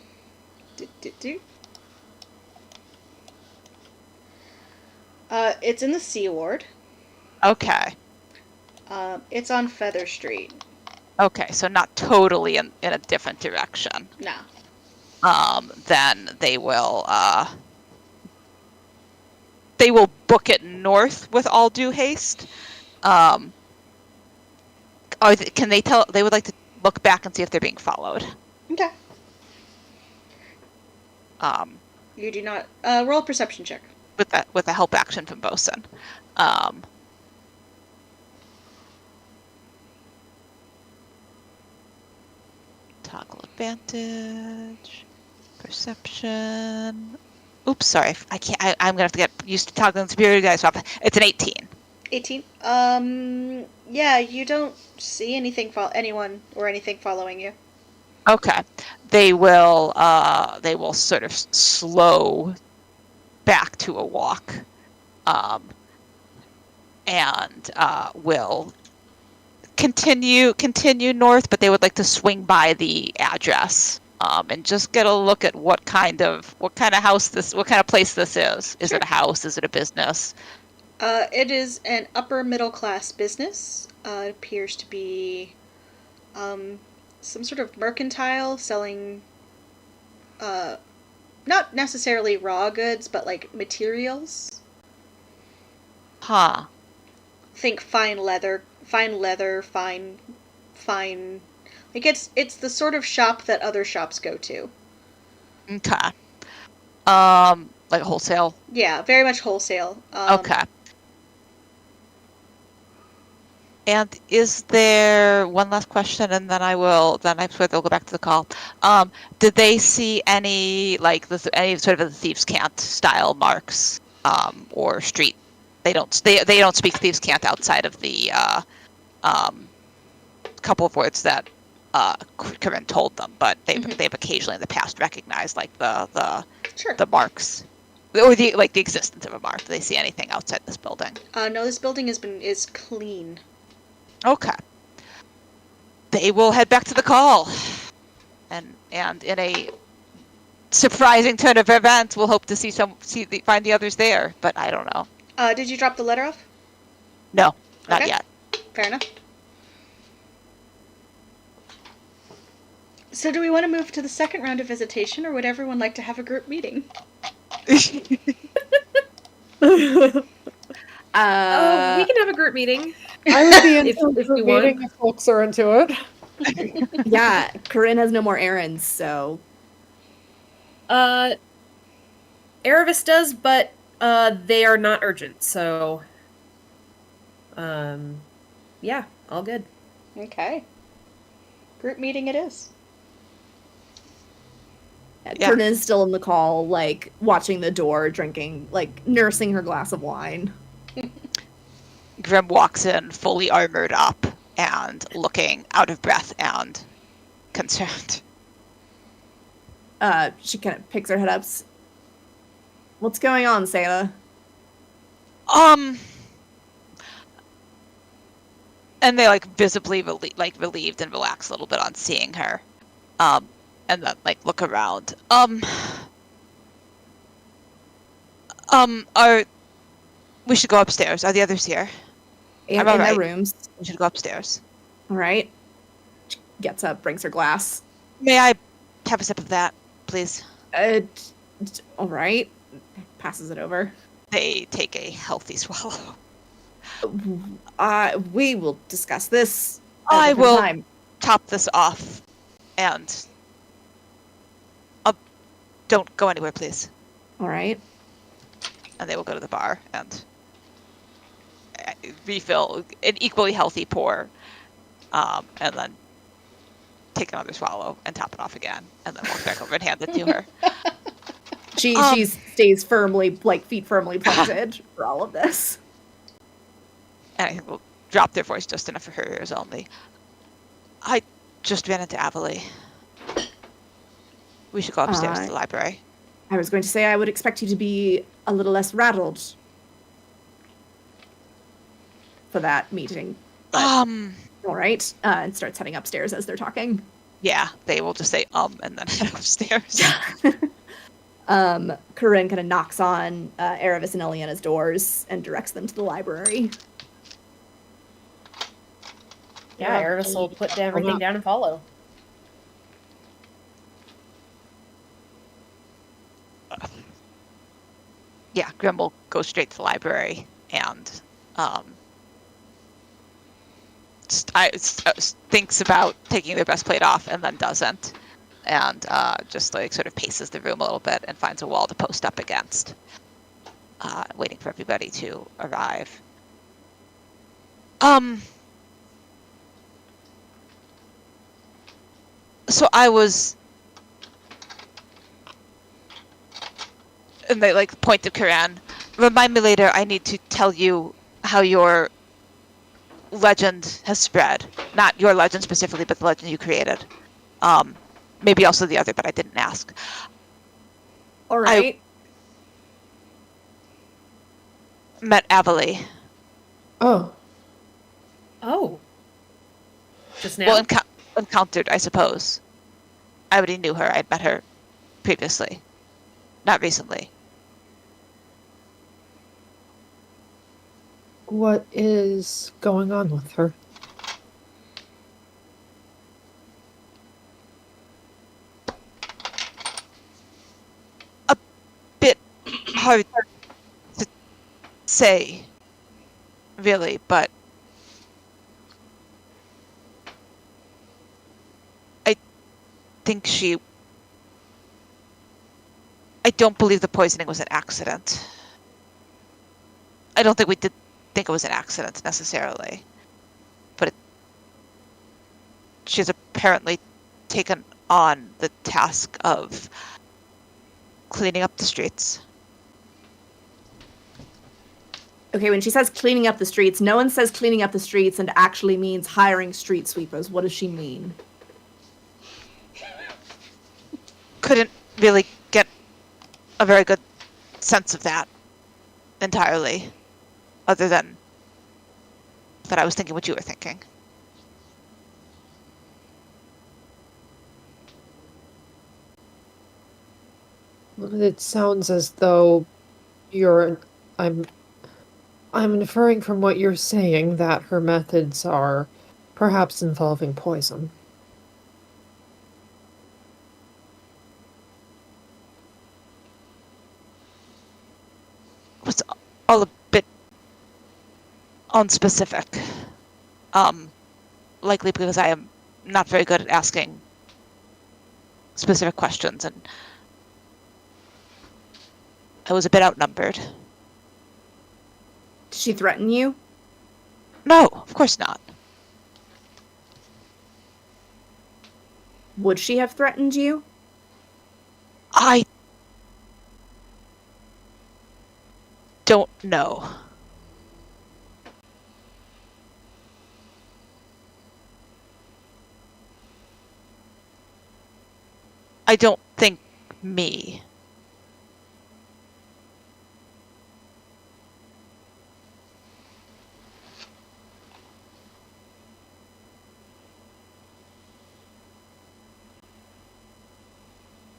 It's in the C Ward. Okay. It's on Feather Street. Okay, so not totally in a different direction. No. Then they will book it north with all due haste. Can they tell? They would like to look back and see if they're being followed. Okay. You do not roll a perception check. With a help action from Bosun. Toggle advantage, perception. Oops, sorry. I can't. I'm gonna have to get used to toggling superior dice off. It's an 18. 18. Yeah, you don't see anyone or anything following you. Okay. They will sort of slow back to a walk, and will continue north, but they would like to swing by the address, and just get a look at what kind of place this is. Is Sure. it a house? Is it a business? It is an upper middle class business. It appears to be some sort of mercantile selling not necessarily raw goods, but like materials. Huh. Think fine leather, fine like it's the sort of shop that other shops go to. Okay. Like a wholesale. Yeah, very much wholesale. Okay. And is there one last question, and then I swear they'll go back to the call. Did they see any any sort of the thieves' cant style marks, or street? They don't speak thieves' cant outside of the couple of words that Corinne told them, but they've occasionally in the past recognized like Sure. the marks, or the existence of a mark. Do they see anything outside this building? No, this building is clean. Okay. They will head back to the call, and in a surprising turn of events, we'll hope to find the others there. But I don't know. Did you drop the letter off? No, not Okay. yet. Fair enough. So do we want to move to the second round of visitation, or would everyone like to have a group meeting? We can have a group meeting. I would be If into we a meeting want. if folks are into it. Yeah, Corinne has no more errands, so Erebus does, but they are not urgent, so Yeah, all good. Okay. Group meeting it is. Yeah. Kurna is still in the call, like watching the door, drinking, like nursing her glass of wine. Grim walks in fully armored up and looking out of breath and concerned. She kind of picks her head up. What's going on, Santa? And they like visibly relieved and relax a little bit on seeing her. And then like look around. We should go upstairs. Are the others here? In all their right. rooms. We should go upstairs. All right. She gets up, brings her glass. May I have a sip of that, please? All right. Passes it over. They take a healthy swallow. We will discuss this at a I different will time. top this off, and don't go anywhere, please. All right. And they will go to the bar and refill an equally healthy pour, and then take another swallow and top it off again, and then walk back over and hand it to her. She stays firmly, like feet firmly planted for all of this. And I think we'll drop their voice just enough for her ears only. I just ran into Avaley. We should go upstairs to the library. I was going to say I would expect you to be a little less rattled for that meeting. But, all right. And starts heading upstairs as they're talking. Yeah, they will just say and then head upstairs. Corinne kind of knocks on Erebus and Eliana's doors and directs them to the library. Yeah, Erebus will put everything down and follow. Yeah, Grim will go straight to the library and thinks about taking their best plate off and then doesn't, and just like sort of paces the room a little bit and finds a wall to post up against, waiting for everybody to arrive. So I was, and they like point to Kiran. Remind me later. I need to tell you how your legend has spread. Not your legend specifically, but the legend you created. Maybe also the other, but I didn't ask. All right. I met Avaley. Oh. Oh. Just now? Well, encountered, I suppose. I already knew her. I'd met her previously. Not recently. What is going on with her? A bit hard to say, really, but I think I don't believe the poisoning was an accident. I don't think we did think it was an accident necessarily, but she's apparently taken on the task of cleaning up the streets. Okay, when she says cleaning up the streets, no one says cleaning up the streets and actually means hiring street sweepers. What does she mean? Couldn't really get a very good sense of that entirely, other than that I was thinking what you were thinking. It sounds as though I'm inferring from what you're saying that her methods are perhaps involving poison. It was all a bit unspecific. Likely because I am not very good at asking specific questions, and I was a bit outnumbered. Did she threaten you? No, of course not. Would she have threatened you? I don't know. I don't think me.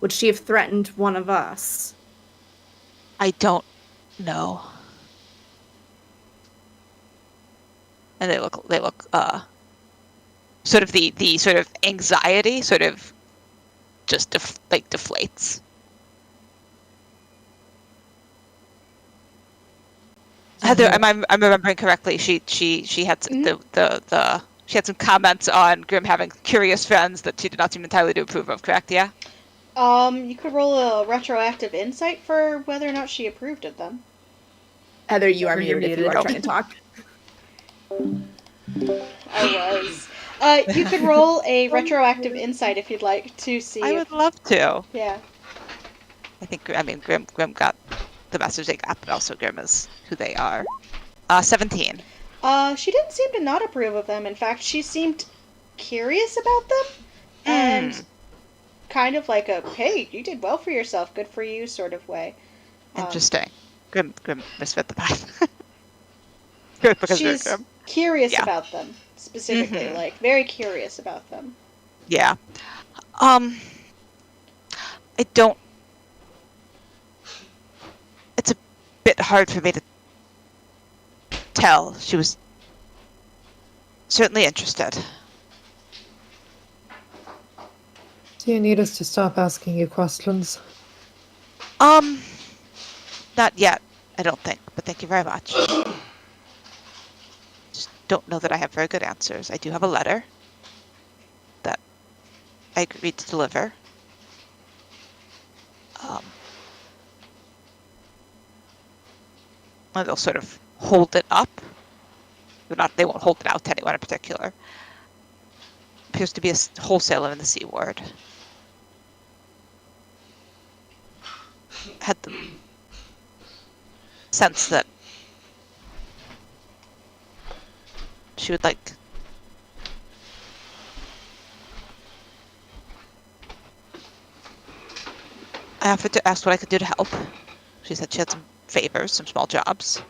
Would she have threatened one of us? I don't know. And they look sort of the sort of anxiety sort of just deflates. Heather, I'm remembering correctly. She had she had some comments on Grim having curious friends that she did not seem entirely to approve of. Correct? Yeah. You could roll a retroactive insight for whether or not she approved of them. Heather, you are You're muted if you muted. are trying to talk. I was. You could roll a retroactive insight if you'd like to see. I would love to. Yeah. I think Grim got the message they got, but also Grim is who they are. 17. She didn't seem to not approve of them. In fact, she seemed curious about them, and kind of like a "Hey, you did well for yourself, good for you" sort of way. Interesting. Grim misfit the path. Good because they're She's Grim. curious Yeah. about them specifically, like very curious about them. Yeah. I don't. It's a bit hard for me to tell. She was certainly interested. Do you need us to stop asking you questions? Not yet, I don't think, but thank you very much. Just don't know that I have very good answers. I do have a letter that I agreed to deliver. And they'll sort of hold it up. They won't hold it out to anyone in particular. Appears to be a wholesaler in the C ward. Had the sense that she would like I offered to ask what I could do to help. She said she had some favors, some small jobs.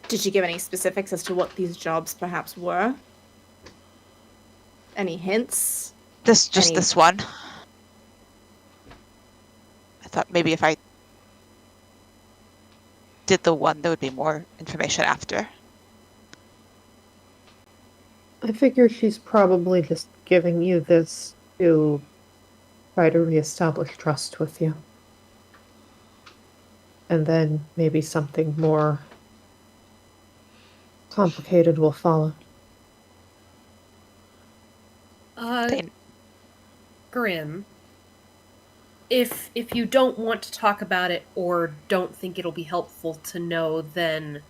Did she give any specifics as to what these jobs perhaps were? Any hints? This one. I thought maybe if I did the one, there would be more information after. I figure she's probably just giving you this to try to reestablish trust with you. And then maybe something more complicated will follow. Grim, if you don't want to talk about it or don't think it'll be helpful to know, then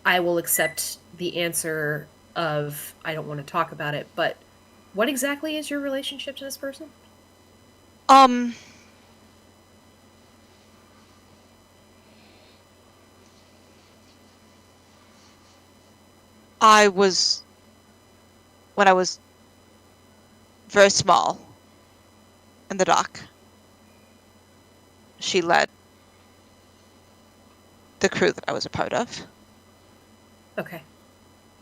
I will accept the answer of I don't want to talk about it. But what exactly is your relationship to this person? When I was very small in the dock, she led the crew that I was a part of. Okay.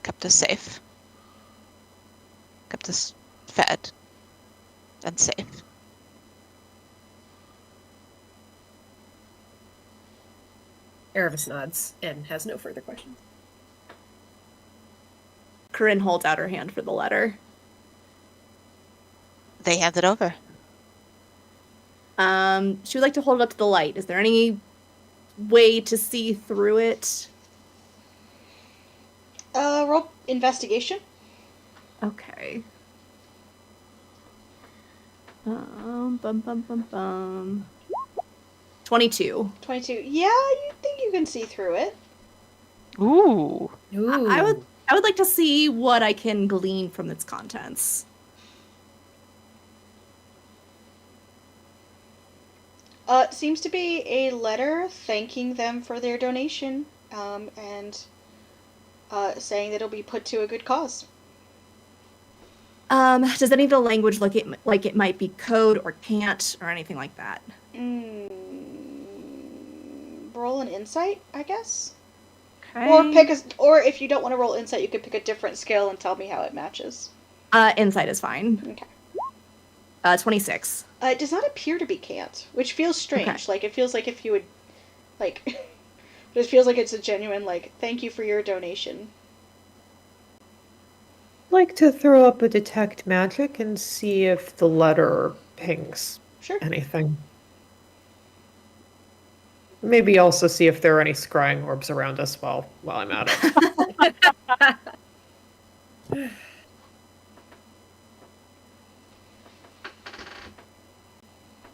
Kept us safe. Kept us fed and safe. Erebus nods and has no further questions. Corinne holds out her hand for the letter. They hand it over. She would like to hold it up to the light. Is there any way to see through it? Roll investigation. Okay. Bum. 22. 22. Yeah, you think you can see through it. Ooh. Ooh. I would like to see what I can glean from its contents. It seems to be a letter thanking them for their donation, and saying that it'll be put to a good cause. Does any of the language look like it might be code or can't or anything like that? Roll an insight, I guess. Okay. Or if you don't want to roll insight, you could pick a different skill and tell me how it matches. Insight is fine. Okay. 26. It does not appear to be can't, which feels strange. Okay. Like, it feels like if you would, like, but it feels like it's a genuine, like, thank you for your donation. I'd like to throw up a detect magic and see if the letter pings Sure. anything. Maybe also see if there are any scrying orbs around us while I'm at it.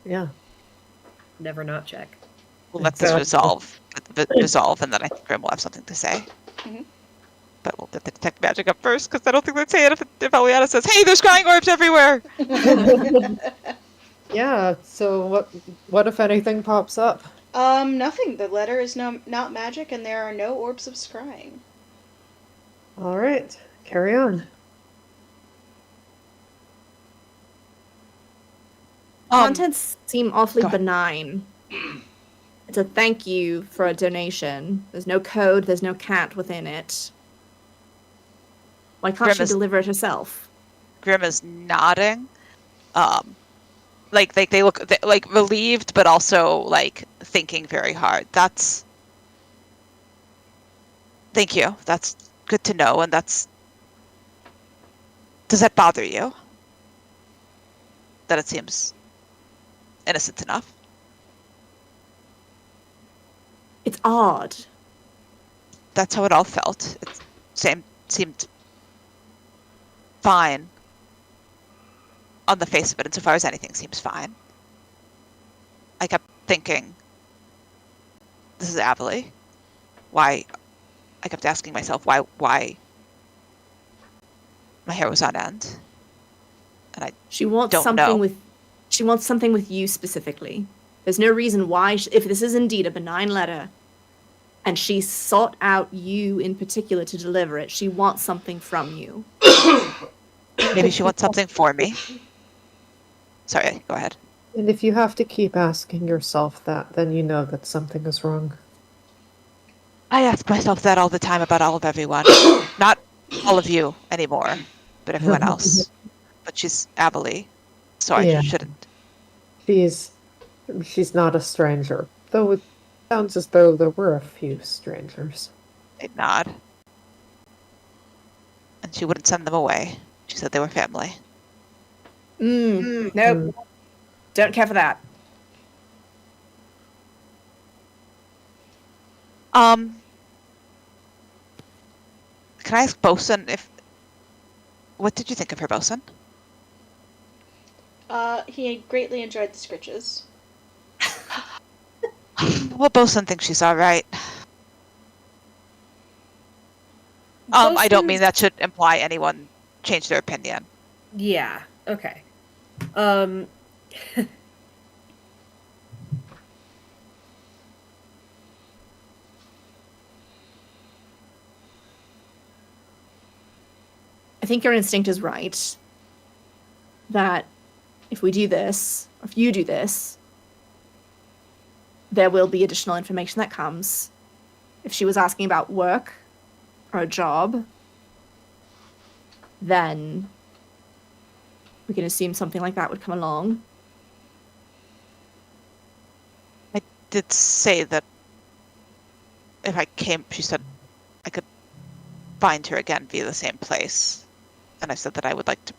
Yeah. Never not check. We'll let this resolve, and then I think Grim will have something to say. Mhm. But we'll get the detect magic up first, because I don't think they'd say it if Eliana says, "Hey, there's scrying orbs everywhere!" Yeah, so what if anything pops up? Nothing. The letter is not magic, and there are no orbs of scrying. All right, carry on. Contents seem awfully go ahead. benign. It's a thank you for a donation. There's no code, there's no can't within it. Why can't she deliver it herself? Grim is nodding. Like they look like relieved, but also like thinking very hard. Thank you. That's good to know. And does that bother you? That it seems innocent enough? It's odd. That's how it all felt. It seemed fine on the face of it, insofar as anything seems fine. I kept thinking, this is Avalie. Why? I kept asking myself why my hair was on end. And she wants don't something know. with you specifically. There's no reason why, if this is indeed a benign letter, and she sought out you in particular to deliver it, she wants something from you. Maybe she wants something for me. Sorry, go ahead. And if you have to keep asking yourself that, then you know that something is wrong. I ask myself that all the time about all of everyone. Not all of you anymore, but everyone else. But she's Avalie, so I shouldn't. She's not a stranger, though it sounds as though there were a few strangers. They'd nod. And she wouldn't send them away. She said they were family. Nope. Don't care for that. Can I ask Bosun what did you think of her, Bosun? He greatly enjoyed the scritches. Well, Bosun thinks she's alright. I don't mean that should imply anyone changed their opinion. Yeah, okay. I think your instinct is right. That if we do this, or if you do this, there will be additional information that comes. If she was asking about work or a job, then we can assume something like that would come along. I did say that if I came, she said I could find her again via the same place. And I said that I would like to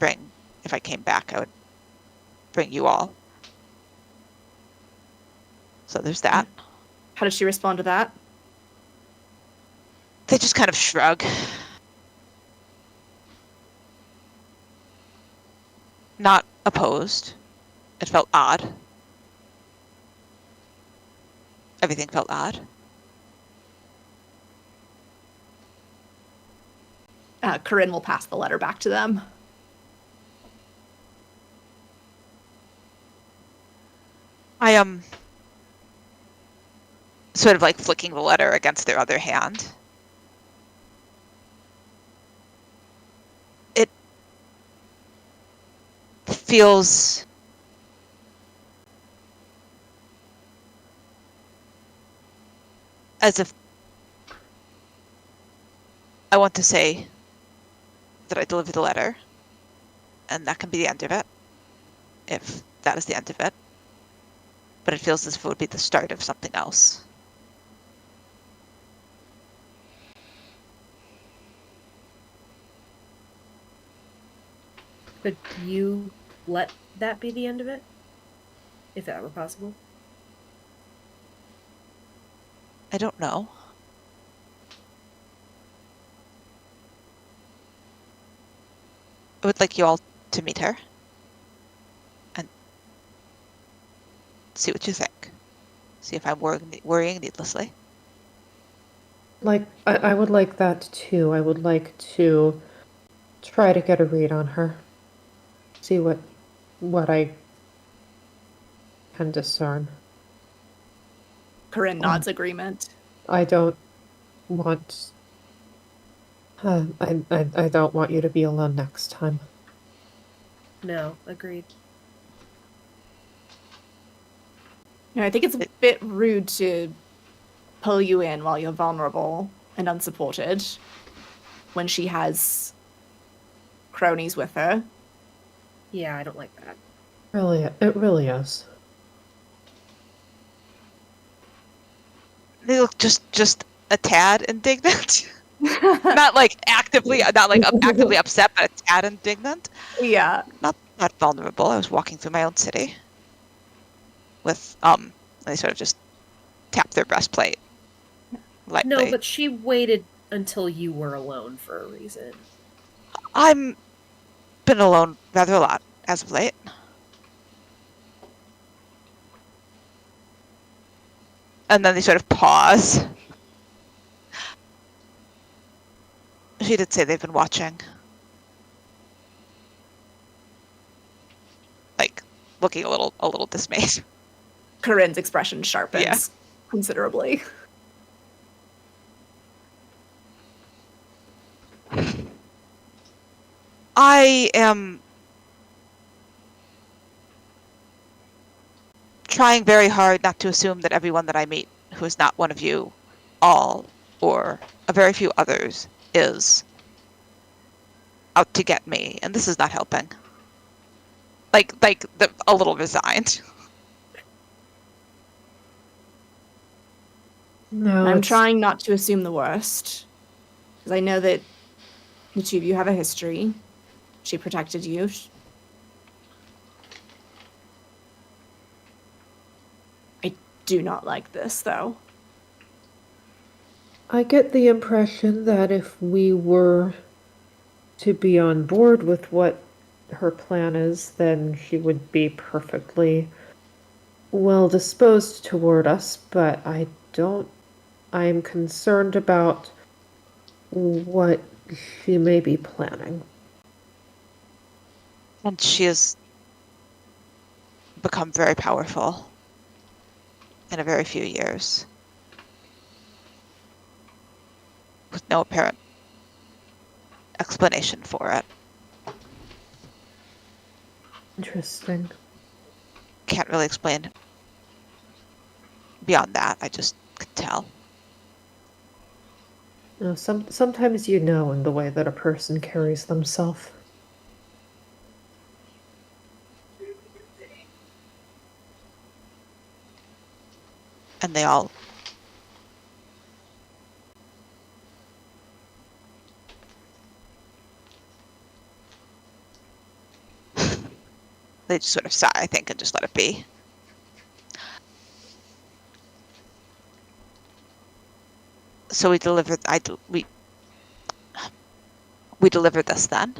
if I came back, I would bring you all. So there's that. How did she respond to that? They just kind of shrug. Not opposed. It felt odd. Everything felt odd. Corinne will pass the letter back to them. I am sort of like flicking the letter against their other hand. It feels as if I want to say that I delivered the letter, and that can be the end of it, if that is the end of it. But it feels as if it would be the start of something else. Could you let that be the end of it? If that were possible? I don't know. I would like you all to meet her and see what you think. See if I'm worrying needlessly. I would like that too. I would like to try to get a read on her. See what I can discern. Corinne nods agreement. I don't want I don't want you to be alone next time. No, agreed. I think it's a bit rude to pull you in while you're vulnerable and unsupported when she has cronies with her. Yeah, I don't like that. It really is. They look just a tad indignant. Not like actively upset, but a tad indignant. Yeah. Not that vulnerable. I was walking through my own city with they sort of just tap their breastplate lightly. No, but she waited until you were alone for a reason. I'm been alone rather a lot as of late. And then they sort of pause. She did say they've been watching. Like, looking a little dismayed. Corinne's expression sharpens considerably. I am trying very hard not to assume that everyone that I meet who is not one of you all, or a very few others, is out to get me, and this is not helping. A little resigned. No, I'm trying not to assume the worst, because I know that the two of you have a history. She protected you. I do not like this, though. I get the impression that if we were to be on board with what her plan is, then she would be perfectly well disposed toward us, but I'm concerned about what she may be planning. And she has become very powerful in a very few years. With no apparent explanation for it. Interesting. Can't really explain beyond that. I just could tell. No, sometimes you know in the way that a person carries themselves. And they all they just sort of sigh, I think, and just let it be. So we delivered we delivered this then.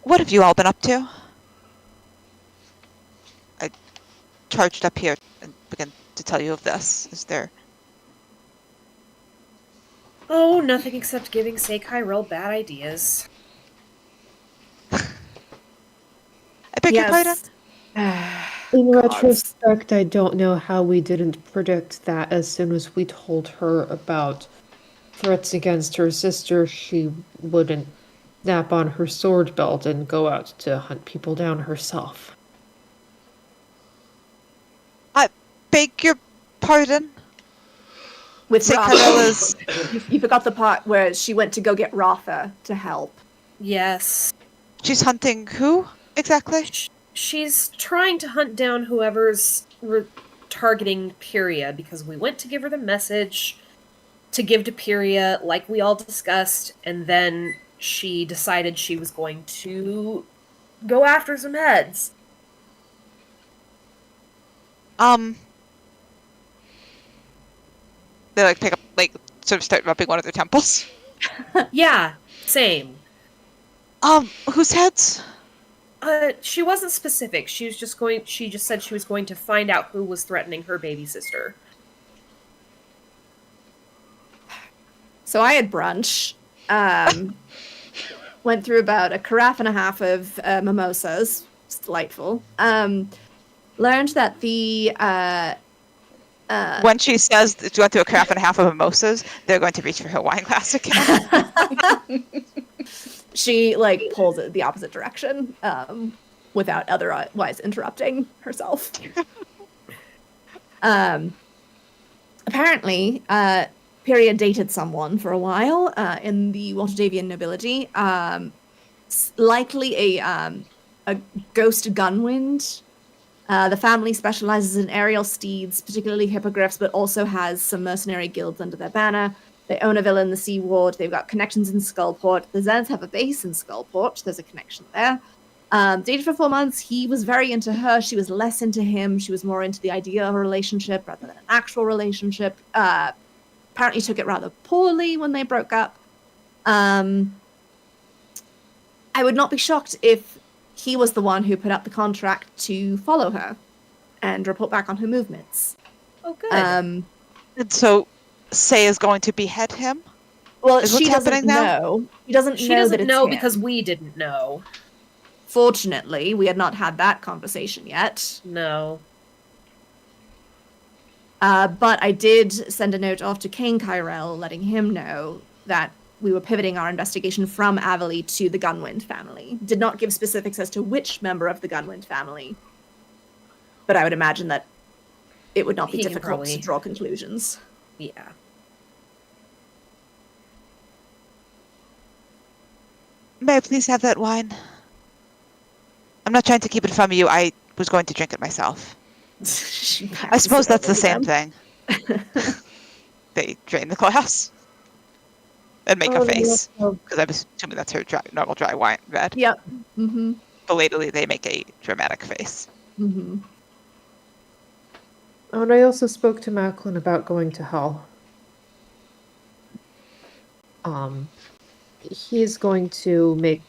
What have you all been up to? charged up here and begin to tell you of this? Is there... Oh, nothing except giving Sekai real bad ideas. I beg your pardon? In Gods. retrospect, I don't know how we didn't predict that as soon as we told her about threats against her sister, she wouldn't snap on her sword belt and go out to hunt people down herself. I beg your pardon? With Seikarella's... you forgot the part where she went to go get Ratha to help. Yes. She's hunting who, exactly? She's trying to hunt down whoever's targeting Pyria, because we went to give her the message to give to Pyria, like we all discussed, and then she decided she was going to go after some heads. They, like, pick up, like, sort of start rubbing one of their temples. Yeah, same. Whose heads? She wasn't specific. She just said she was going to find out who was threatening her baby sister. So I had brunch. Went through about a carafe and a half of mimosas. It's delightful. Learned that the When she says that she went through a carafe and a half of mimosas, they're going to reach for her wine glass again. she like pulls it the opposite direction without otherwise interrupting herself. Apparently, Pyria dated someone for a while in the Walterdavian nobility, likely a ghost gunwind. The family specializes in aerial steeds, particularly hippogriffs, but also has some mercenary guilds under their banner. They own a villa in the Sea Ward. They've got connections in Skullport. The Zeds have a base in Skullport. There's a connection there. Dated for 4 months. He was very into her. She was less into him. She was more into the idea of a relationship rather than an actual relationship. Apparently took it rather poorly when they broke up. I would not be shocked if he was the one who put out the contract to follow her and report back on her movements. Oh, good. And so, Say is going to behead him? Well, Is what's she doesn't happening now? know. She doesn't She know doesn't that it's know him. because we didn't know. Fortunately, we had not had that conversation yet. No. But I did send a note off to Kane Kyrell, letting him know that we were pivoting our investigation from Avali to the Gunwind family. Did not give specifics as to which member of the Gunwind family, but I would imagine that it would not be He can difficult probably- to draw conclusions. Yeah. May I please have that wine? I'm not trying to keep it from you. I was going to drink it myself. I suppose that's the same thing. They drain the glass and make a face, because I'm assuming that's her normal dry wine red. Yep. Mm-hmm. Belatedly, they make a dramatic face. Mm-hmm. Oh, and I also spoke to Macklin about going to Hell. He's going to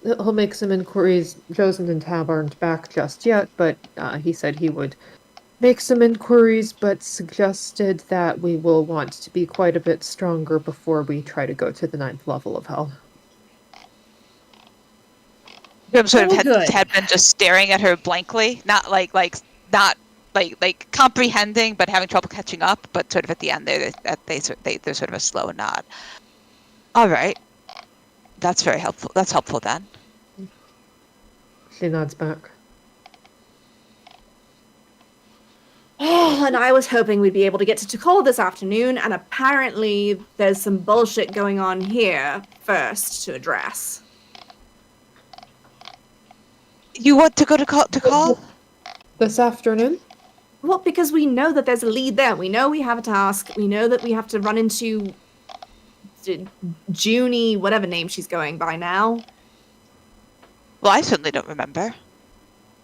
he'll make some inquiries. Josen and Tab aren't back just yet, but he said he would make some inquiries, but suggested that we will want to be quite a bit stronger before we try to go to the 9th level of Hell. Grim sort of good. had been just staring at her blankly, not like comprehending, but having trouble catching up. But sort of at the end, there's sort of a slow nod. All right, that's very helpful. That's helpful then. She nods back. Oh, and I was hoping we'd be able to get to Tikal this afternoon, and apparently there's some bullshit going on here first to address. You want to go to call? This afternoon? Well, because we know that there's a lead there. We know we have a task. We know that we have to run into Junie, whatever name she's going by now. Well, I certainly don't remember.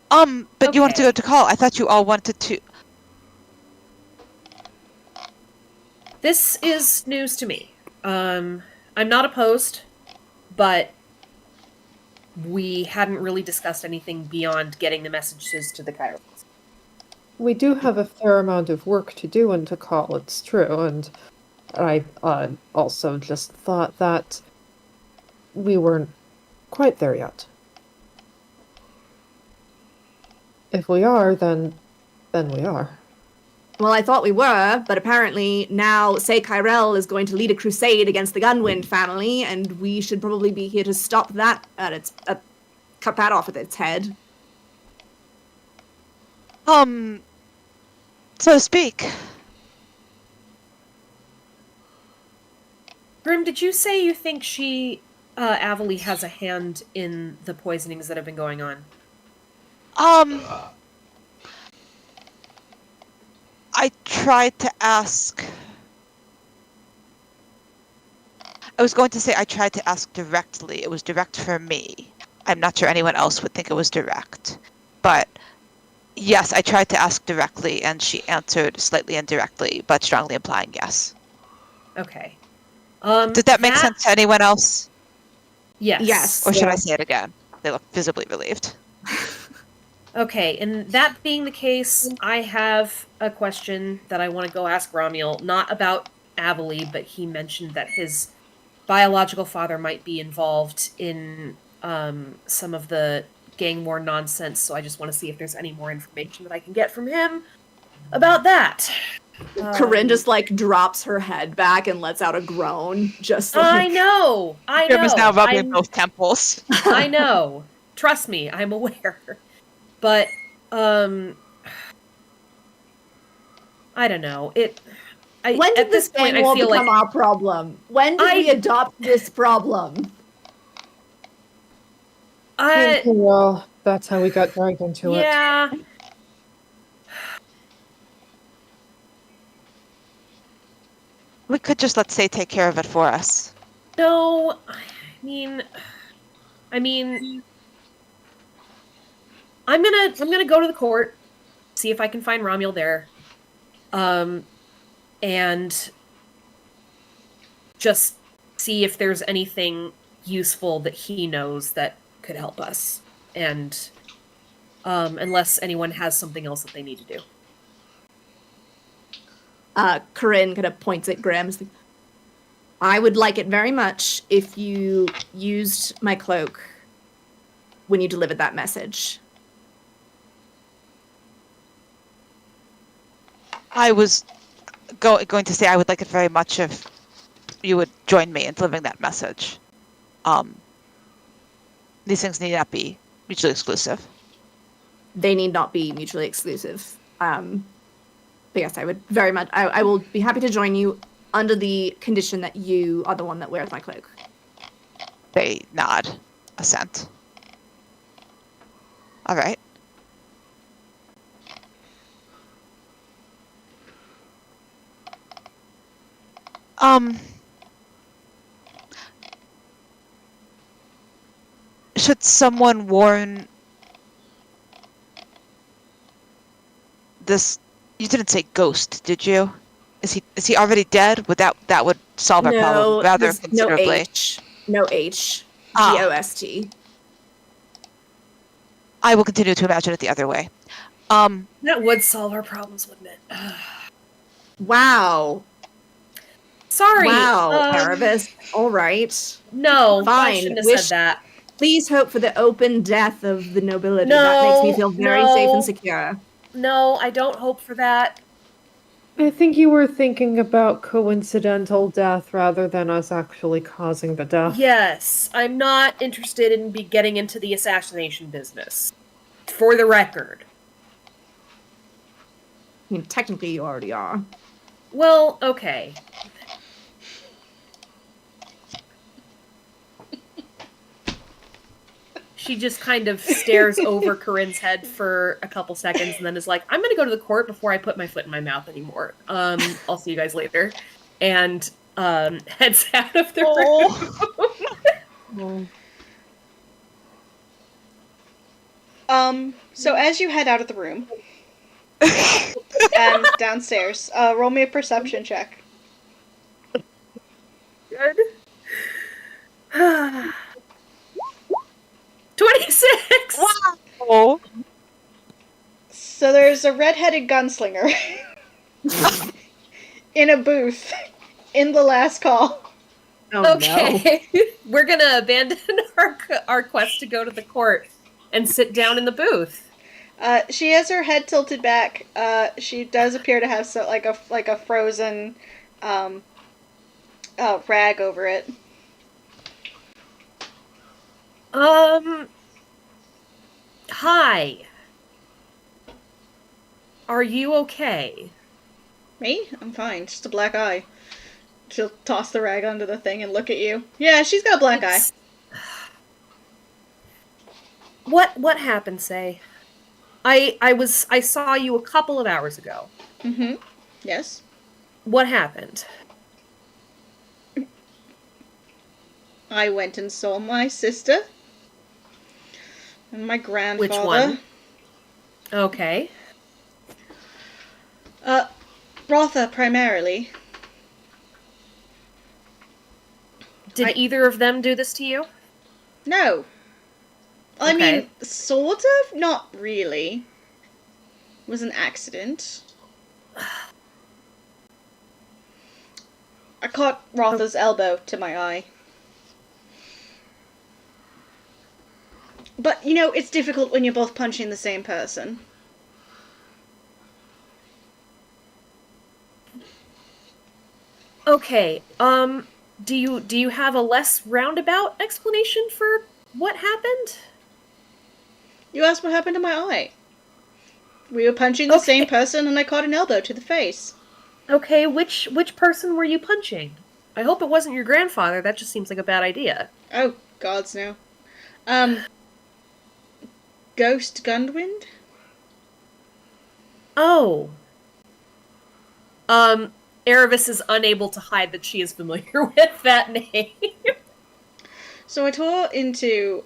But you wanted to go to call. I thought you all wanted to. This is news to me. I'm not opposed, but we hadn't really discussed anything beyond getting the messages to the Kairos. We do have a fair amount of work to do in Tikal, it's true, and I also just thought that we weren't quite there yet. If we are, then we are. Well, I thought we were, but apparently now Say Kyrell is going to lead a crusade against the Gunwind family, and we should probably be here to stop that cut that off at its head. So to speak. Grim, did you say you think Avalie has a hand in the poisonings that have been going on? I tried to ask. I was going to say I tried to ask directly. It was direct for me. I'm not sure anyone else would think it was direct. But yes, I tried to ask directly, and she answered slightly indirectly, but strongly implying yes. Okay. Did that make sense to anyone else? Yes. Yes. Or should I say it again? They look visibly relieved. Okay, and that being the case, I have a question that I want to go ask Romuel, not about Avalie, but he mentioned that his biological father might be involved in some of the gang war nonsense, so I just want to see if there's any more information that I can get from him about that. Corinne just drops her head back and lets out a groan. Just I know. Grim is now rubbing both temples. I know. Trust me, I'm aware. But I don't know. When did this gang war become our problem? When did we adopt this problem? Well, that's how we got dragged into it. Yeah. We could just let Say take care of it for us. No, I mean, I'm gonna go to the court, see if I can find Romuel there, and just see if there's anything useful that he knows that could help us, and unless anyone has something else that they need to do. Corinne kind of points at Graham. I would like it very much if you used my cloak when you delivered that message. I was going to say I would like it very much if you would join me in delivering that message. These things need not be mutually exclusive. They need not be mutually exclusive. But yes, I would very much. I will be happy to join you under the condition that you are the one that wears my cloak. They nod, assent. All right. Should someone warn this? You didn't say ghost, did you? Is he already dead? That would solve our problem rather considerably. No H. Ghost. I will continue to imagine it the other way. That would solve our problems, wouldn't it? Wow. Sorry. Wow, Erebus. All right. No, fine. I shouldn't have said that. Please hope for the open death of the nobility. No, that makes me feel very safe and secure. No, I don't hope for that. I think you were thinking about coincidental death rather than us actually causing the death. Yes, I'm not interested in getting into the assassination business. For the record. I mean, technically you already are. Well, okay. She just kind of stares over Corinne's head for a couple seconds and then is like, I'm gonna go to the court before I put my foot in my mouth anymore. I'll see you guys later. And heads out of the room. So as you head out of the room and downstairs, roll me a perception check. Good. 26! Wow! So So there's a red-headed gunslinger in a booth in the last call. Oh no. Okay. We're gonna abandon our quest to go to the court and sit down in the booth. She has her head tilted back. She does appear to have like a frozen rag over it. Hi. Are you okay? Me? I'm fine. Just a black eye. She'll toss the rag onto the thing and look at you. Yeah, she's got a black eye. What happened, Say? I saw you a couple of hours ago. Mm-hmm. Yes. What happened? I went and saw my sister. And my grandfather. Which one? Okay. Rotha, primarily. Did either of them do this to you? No. I Okay. mean, sort of? Not really. It was an accident. I caught Rotha's elbow to my eye. But, you know, it's difficult when you're both punching the same person. Okay. Do you have a less roundabout explanation for what happened? You asked what happened to my eye. We were punching the same Okay. person and I caught an elbow to the face. Okay, which person were you punching? I hope it wasn't your grandfather. That just seems like a bad idea. Oh, gods no. Ghost Gundwind? Oh. Erebus is unable to hide that she is familiar with that name. So I tore into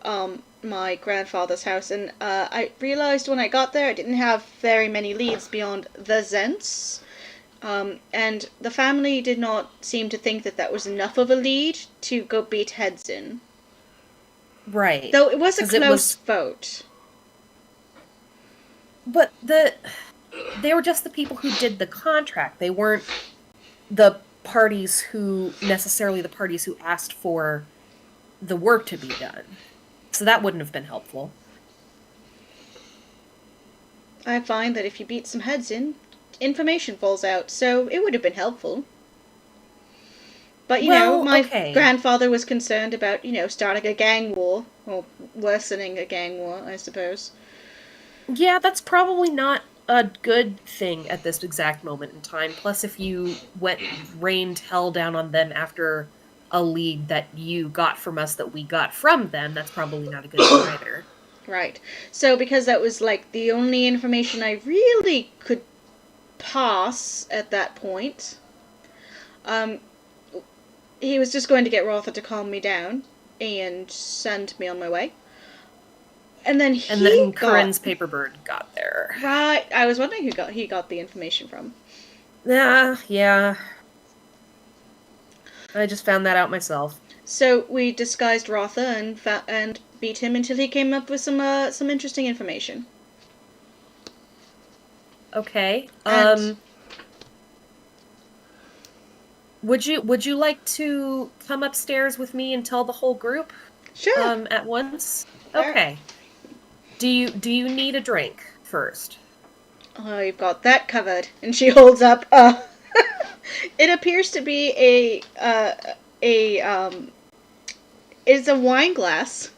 my grandfather's house, and I realized when I got there I didn't have very many leads beyond the Zents. And the family did not seem to think that that was enough of a lead to go beat heads in. Right. Though it was a 'Cause it close was- vote. But they were just the people who did the contract. They weren't the parties who asked for the work to be done. So that wouldn't have been helpful. I find that if you beat some heads in, information falls out, so it would have been helpful. But, you know, Well, my okay. grandfather was concerned about, you know, starting a gang war, or worsening a gang war, I suppose. Yeah, that's probably not a good thing at this exact moment in time. Plus, if you rained hell down on them after a lead that you got from us that we got from them, that's probably not a good thing either. Right. So, because that was, like, the only information I really could pass at that point, he was just going to get Rotha to calm me down and send me on my way. And then Corinne's paper bird got there. Right. I was wondering who he got the information from. Yeah. I just found that out myself. So we disguised Rotha and beat him until he came up with some interesting information. Okay. And- Would you like to come upstairs with me and tell the whole group Sure. at once? Sure. Okay. Do you need a drink first? Oh, you've got that covered. And she holds up it appears to be it's a wine glass.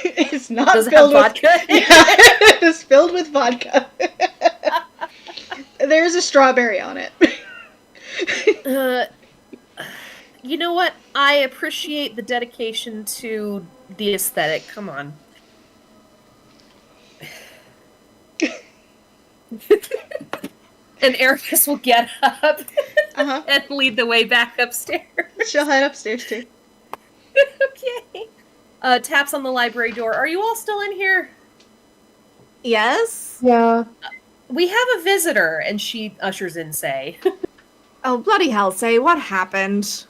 It's not Does it filled have with vodka? Yeah, it is filled with vodka. There's a strawberry on it. You know what? I appreciate the dedication to the aesthetic. Come on. And Erebus will get up Uh-huh. and lead the way back upstairs. She'll head upstairs too. Okay. Taps on the library door. Are you all still in here? Yes? Yeah. We have a visitor, and she ushers in Say. Oh, bloody hell, Say, what happened?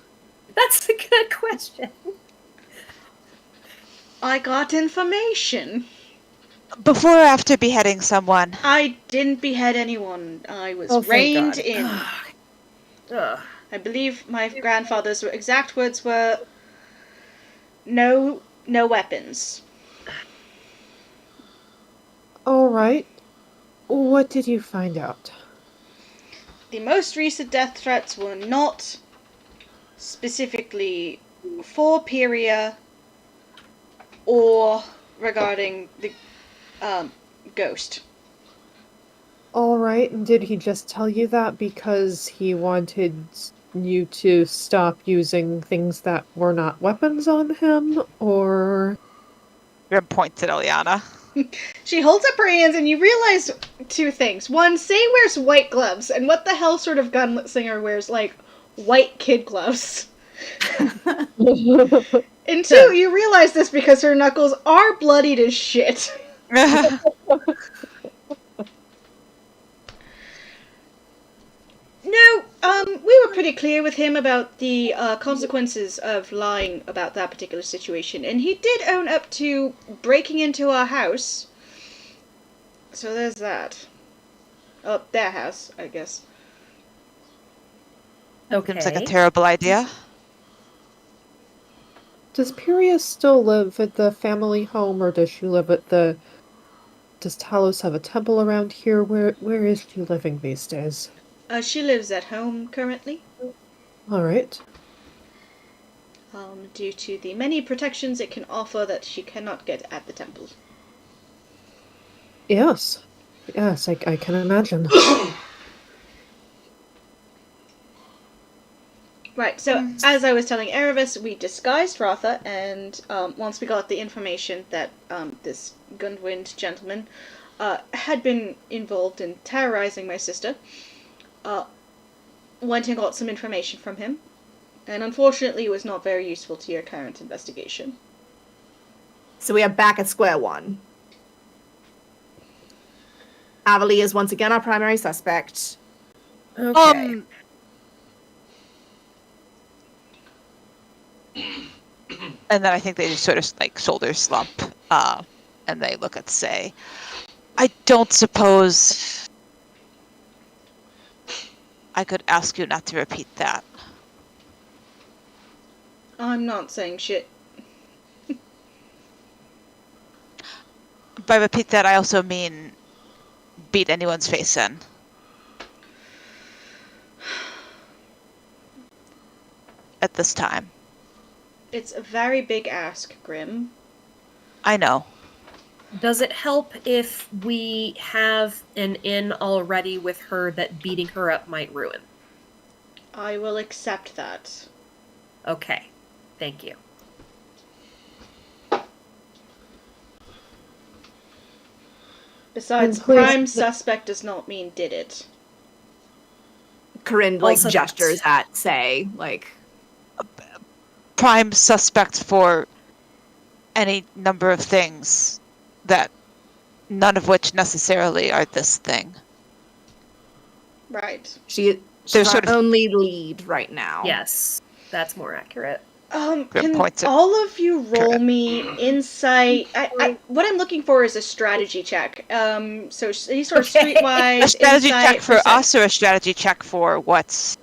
That's a good question. I got information. Before or after beheading someone? I didn't behead anyone. I was Oh, thank reined God. in. Ugh. I believe my grandfather's exact words were, "No, no weapons." All right. What did you find out? The most recent death threats were not specifically for Pyria or regarding the ghost. All right. And did he just tell you that because he wanted you to stop using things that were not weapons on him, or? Grim points at Eliana. She holds up her hands, and you realize two things. One, Say wears white gloves, and what the hell sort of gunslinger wears, like, white kid gloves? And two, you realize this because her knuckles are bloodied as shit. No, we were pretty clear with him about the consequences of lying about that particular situation, and he did own up to breaking into our house. So there's that. Oh, their house, I guess. Okay. Seems like a terrible idea. Does Pyria still live at the family home, or does she live at the... Does Talos have a temple around here? Where is she living these days? She lives at home currently, All right. due to the many protections it can offer that she cannot get at the temple. Yes. Yes, I can imagine. Right, so as I was telling Erebus, we disguised Rotha, and once we got the information that this Gundwind gentleman had been involved in terrorizing my sister, went and got some information from him, and unfortunately it was not very useful to your current investigation. So we are back at square one. Avalie is once again our primary suspect. Okay. And then I think they just sort of like shoulders slump, and they look at Say. I don't suppose I could ask you not to repeat that. I'm not saying shit. By repeat that, I also mean beat anyone's face in. At this time. It's a very big ask, Grim. I know. Does it help if we have an in already with her that beating her up might ruin? I will accept that. Okay. Thank you. Besides, And please- prime suspect does not mean did it. Corinne like Also gestures at Say, like Prime suspect for any number of things that none of which necessarily are this thing. Right. she's There's our sort of- only lead right now. Yes. That's more accurate. Grim Can points at- all of you roll me insight? What I'm looking for is a strategy check. So any sort of Okay. streetwise A strategy insight, check for us or a strategy check for what's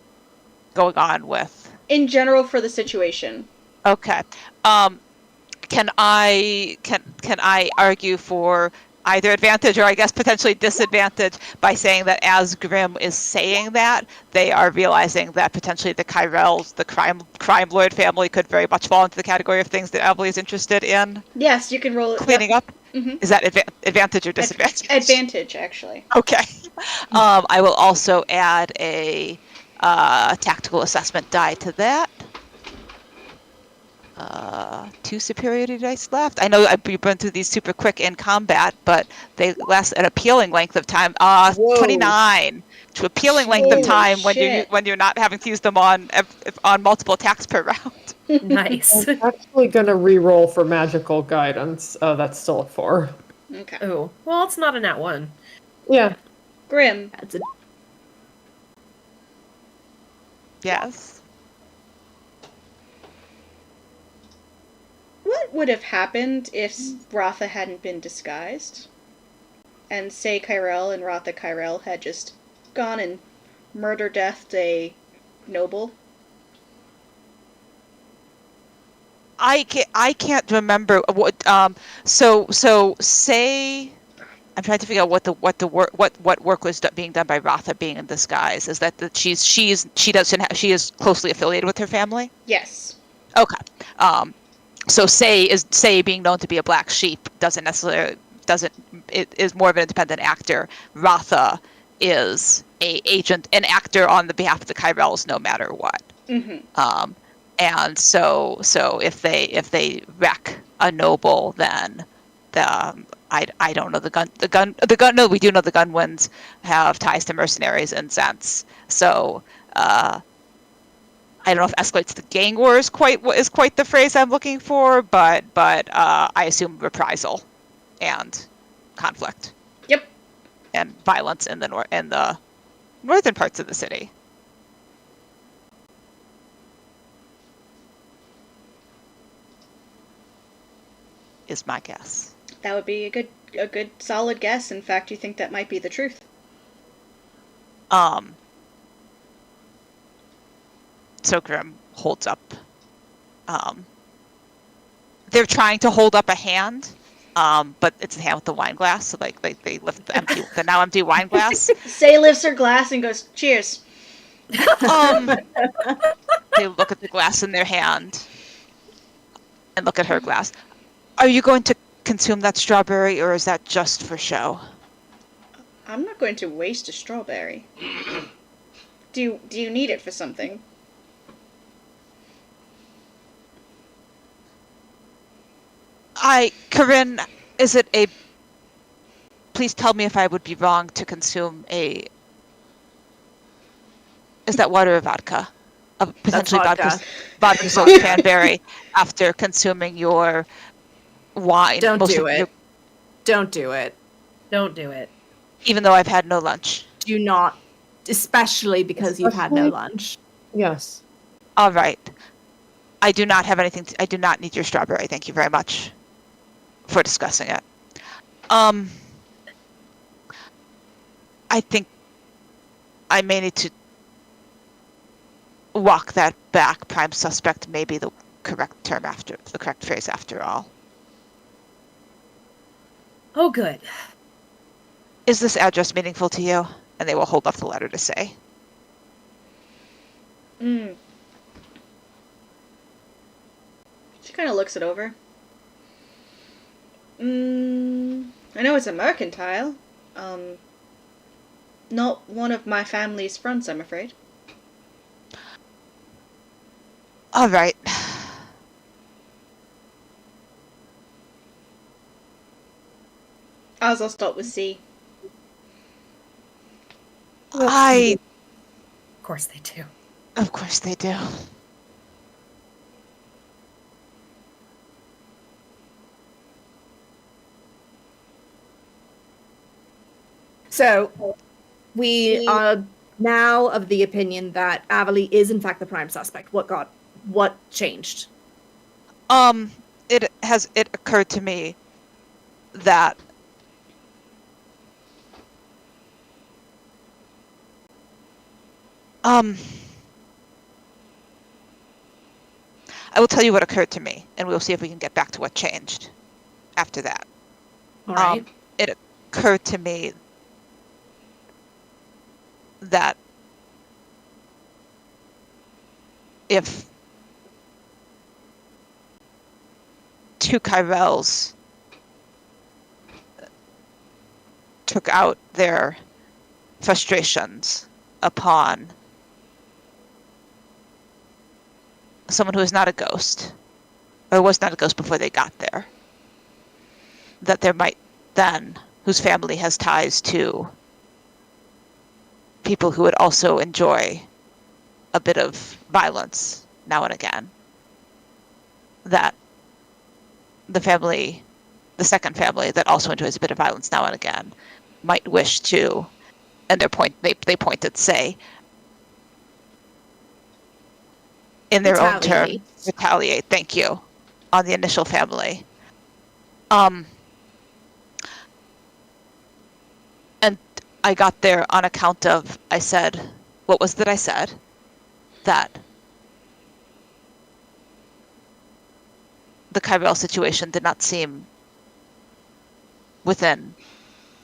going on with? in general for the situation. Okay. Can I argue for either advantage or I guess potentially disadvantage by saying that as Grim is saying that, they are realizing that potentially the Kyrells, the crime lord family, could very much fall into the category of things that Avalie is interested in Yes, you can roll it. cleaning up? Mhm. Is that advantage or disadvantage? Advantage, actually. Okay. I will also add a tactical assessment die to that. 2 superiority dice left. I know we've been through these super quick in combat, but they last an appealing length of time. 29 to appealing length of Holy time shit. when you're not having to use them on multiple attacks per round. Nice. I'm actually gonna re-roll for magical guidance. Oh, that's still a 4. Okay. Oh. Well, it's not a nat one. Yeah. Grim, That's a Yes. what would have happened if Rotha hadn't been disguised? and say Kyrell and Rotha Kyrell had just gone and murder-deathed a noble? I can't remember what so say I'm trying to figure out what work was being done by Rotha being in disguise. Is that she is closely affiliated with her family? Yes. Okay. So say being known to be a black sheep it is more of an independent actor. Rotha is an actor on the behalf of the Kyrells no matter what. Mm-hmm. And so if they wreck a noble, then I don't know the gun. No, we do know the Gunwins have ties to mercenaries and cents. So I don't know if escalates to gang war is quite the phrase I'm looking for, but I assume reprisal and conflict. Yep. And violence in the northern parts of the city. Is my guess. That would be a good solid guess. In fact, you think that might be the truth. So Grim holds up. They're trying to hold up a hand, but it's a hand with the wine glass. So like they lift the now empty wine glass. Say lifts her glass and goes, "Cheers." They look at the glass in their hand and look at her glass. Are you going to consume that strawberry, or is that just for show? I'm not going to waste a strawberry. Do you need it for something? Corinne, is it a... Please tell me if I would be wrong to consume a... Is that water or vodka? Potentially vodka soaked cranberry after consuming your wine. Don't do it. Don't do it. Don't do it. Even though I've had no lunch. Do not, especially because you've had no lunch. Yes. All right. I do not have anything. I do not need your strawberry. Thank you very much for discussing it. I think I may need to walk that back. Prime suspect may be the correct phrase after all. Oh, good. Is this address meaningful to you? And they will hold up the letter to say. She kind of looks it over. I know it's a mercantile. Not one of my family's fronts, I'm afraid. All right. I'll start with C. Of course they do. Of course they do. So, we are now of the opinion that Avali is in fact the prime suspect. What changed? It occurred to me that I will tell you what occurred to me, and we'll see if we can get back to what changed after that. All right. It occurred to me that if two Kyrells took out their frustrations upon someone who is not a ghost, or was not a ghost before they got there, that there might then, whose family has ties to people who would also enjoy a bit of violence now and again, that the second family that also enjoys a bit of violence now and again might wish to, and they pointed, say, in their own term, retaliate, thank you, on the initial family. I got there on account of, I said, what was that I said? That the Kyrell situation did not seem within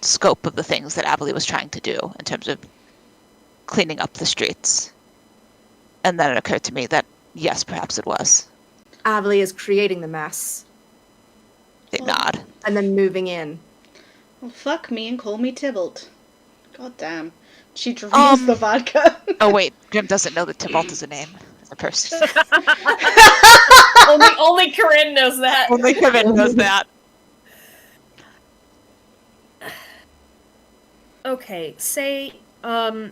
scope of the things that Abilene was trying to do in terms of cleaning up the streets. And then it occurred to me that, yes, perhaps it was. Avali is creating the mess They nod. and then moving in. Well, fuck me and call me Tybalt. God damn. She drains the vodka. Oh, wait. Grim doesn't know that Tybalt is a name. It's a person. only Corinne knows that. Only Kevin knows that. Okay, say, So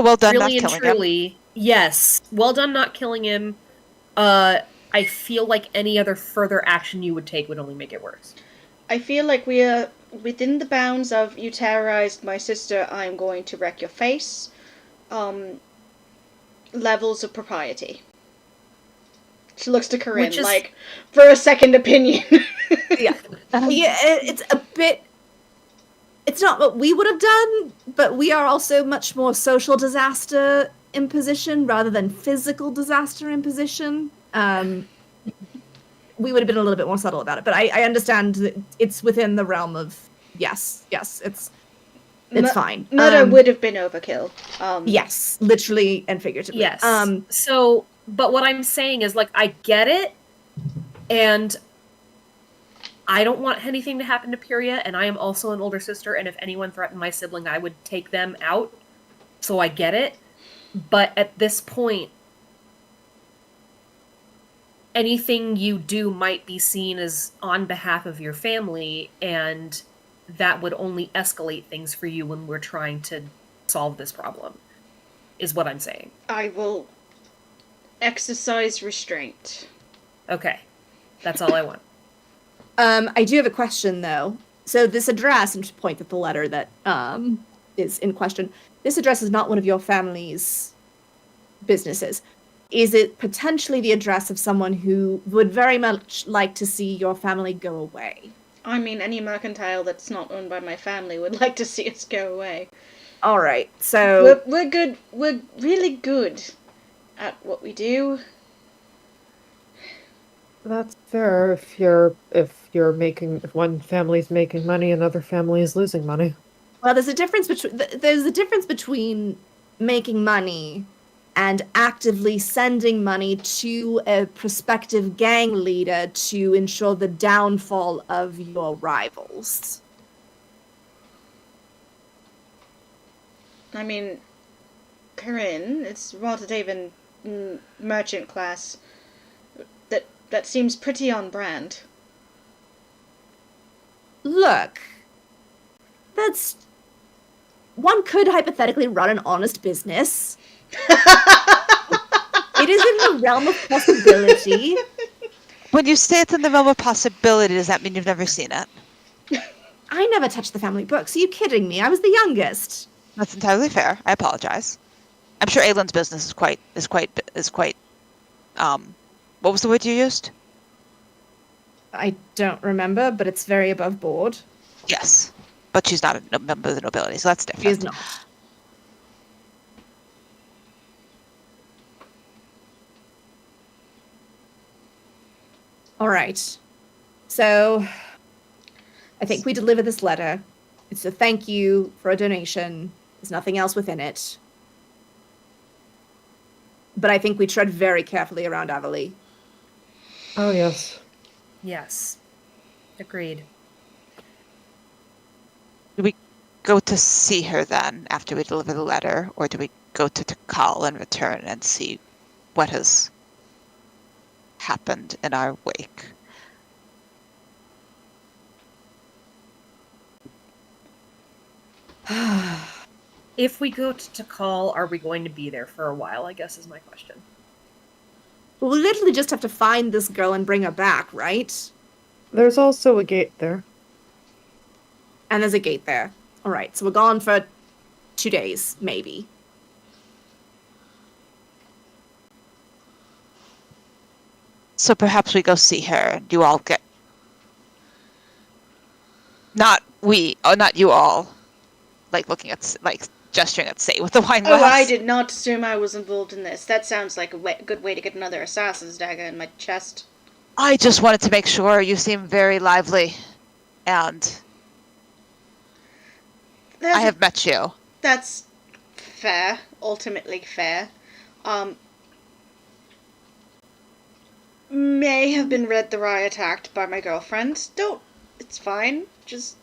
well done really not and killing him. truly, yes. Well done not killing him. I feel like any other further action you would take would only make it worse. I feel like we are within the bounds of you terrorized my sister, I'm going to wreck your face. Levels of propriety. She looks to Corinne, Which is- like, for a second opinion. Yeah, it's a bit. It's not what we would have done, but we are also much more social disaster imposition rather than physical disaster imposition. We would have been a little bit more subtle about it, but I understand that it's within the realm of yes, it's fine. Murder would have been overkill. Yes, literally and figuratively. Yes. So, but what I'm saying is, like, I get it, and I don't want anything to happen to Pyria, and I am also an older sister, and if anyone threatened my sibling, I would take them out. So I get it. But at this point, anything you do might be seen as on behalf of your family, and that would only escalate things for you when we're trying to solve this problem, is what I'm saying. I will exercise restraint. Okay. That's all I want. I do have a question though. So this address, and to point at the letter that is in question, this address is not one of your family's businesses. Is it potentially the address of someone who would very much like to see your family go away? I mean, any mercantile that's not owned by my family would like to see us go away. All right, so We're good. We're really good at what we do. That's fair if one family's making money, another family is losing money. well, there's a difference between making money and actively sending money to a prospective gang leader to ensure the downfall of your rivals. I mean, Corinne, it's Rotterdam merchant class. That seems pretty on brand. Look, one could hypothetically run an honest business. It is in the realm of possibility. When you say it's in the realm of possibility, does that mean you've never seen it? I never touched the family books. Are you kidding me? I was the youngest. That's entirely fair. I apologize. I'm sure Aylin's business is quite. What was the word you used? I don't remember, but it's very above board. Yes, but she's not a member of the nobility, so that's different. She is not. All right. So I think we deliver this letter. It's a thank you for a donation. There's nothing else within it. But I think we tread very carefully around Avali. Oh, yes. Yes. Agreed. Do we go to see her then after we deliver the letter, or do we go to Takal and return and see what has happened in our wake? If we go to Takal, are we going to be there for a while, I guess is my question. We'll literally just have to find this girl and bring her back, right? There's also a gate there. And there's a gate there. All right, so we're gone for 2 days, maybe. So perhaps we go see her, and you all get... Not you all. like looking at gesturing at Say with the wine Oh, I glass. did not assume I was involved in this. That sounds like a good way to get another assassin's dagger in my chest. I just wanted to make sure. You seem very lively, and I have met you. That's fair. Ultimately fair. May have been read the riot act by my girlfriend. Don't. It's fine. Just.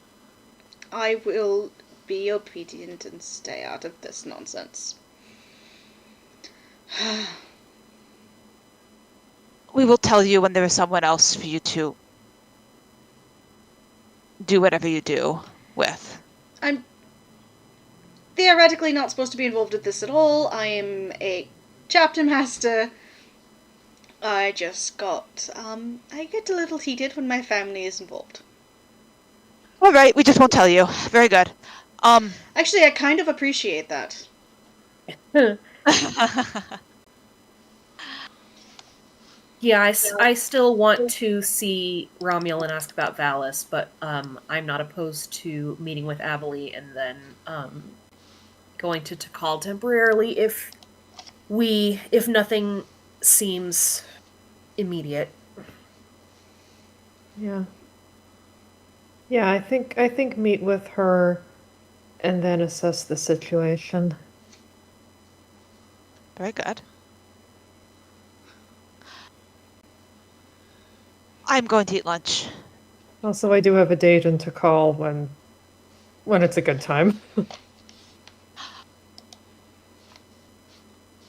I will be obedient and stay out of this nonsense. We will tell you when there is someone else for you to do whatever you do with. I'm theoretically not supposed to be involved with this at all. I am a chapter master. I just got, I get a little heated when my family is involved. All right, we just won't tell you. Very good. Actually, I kind of appreciate that. Yeah, I still want to see Romuel and ask about Valis, but I'm not opposed to meeting with Avalie and then going to Tikal temporarily if nothing seems immediate. Yeah. Yeah, I think meet with her and then assess the situation. Very good. I'm going to eat lunch. Also, I do have a date in to call when it's a good time.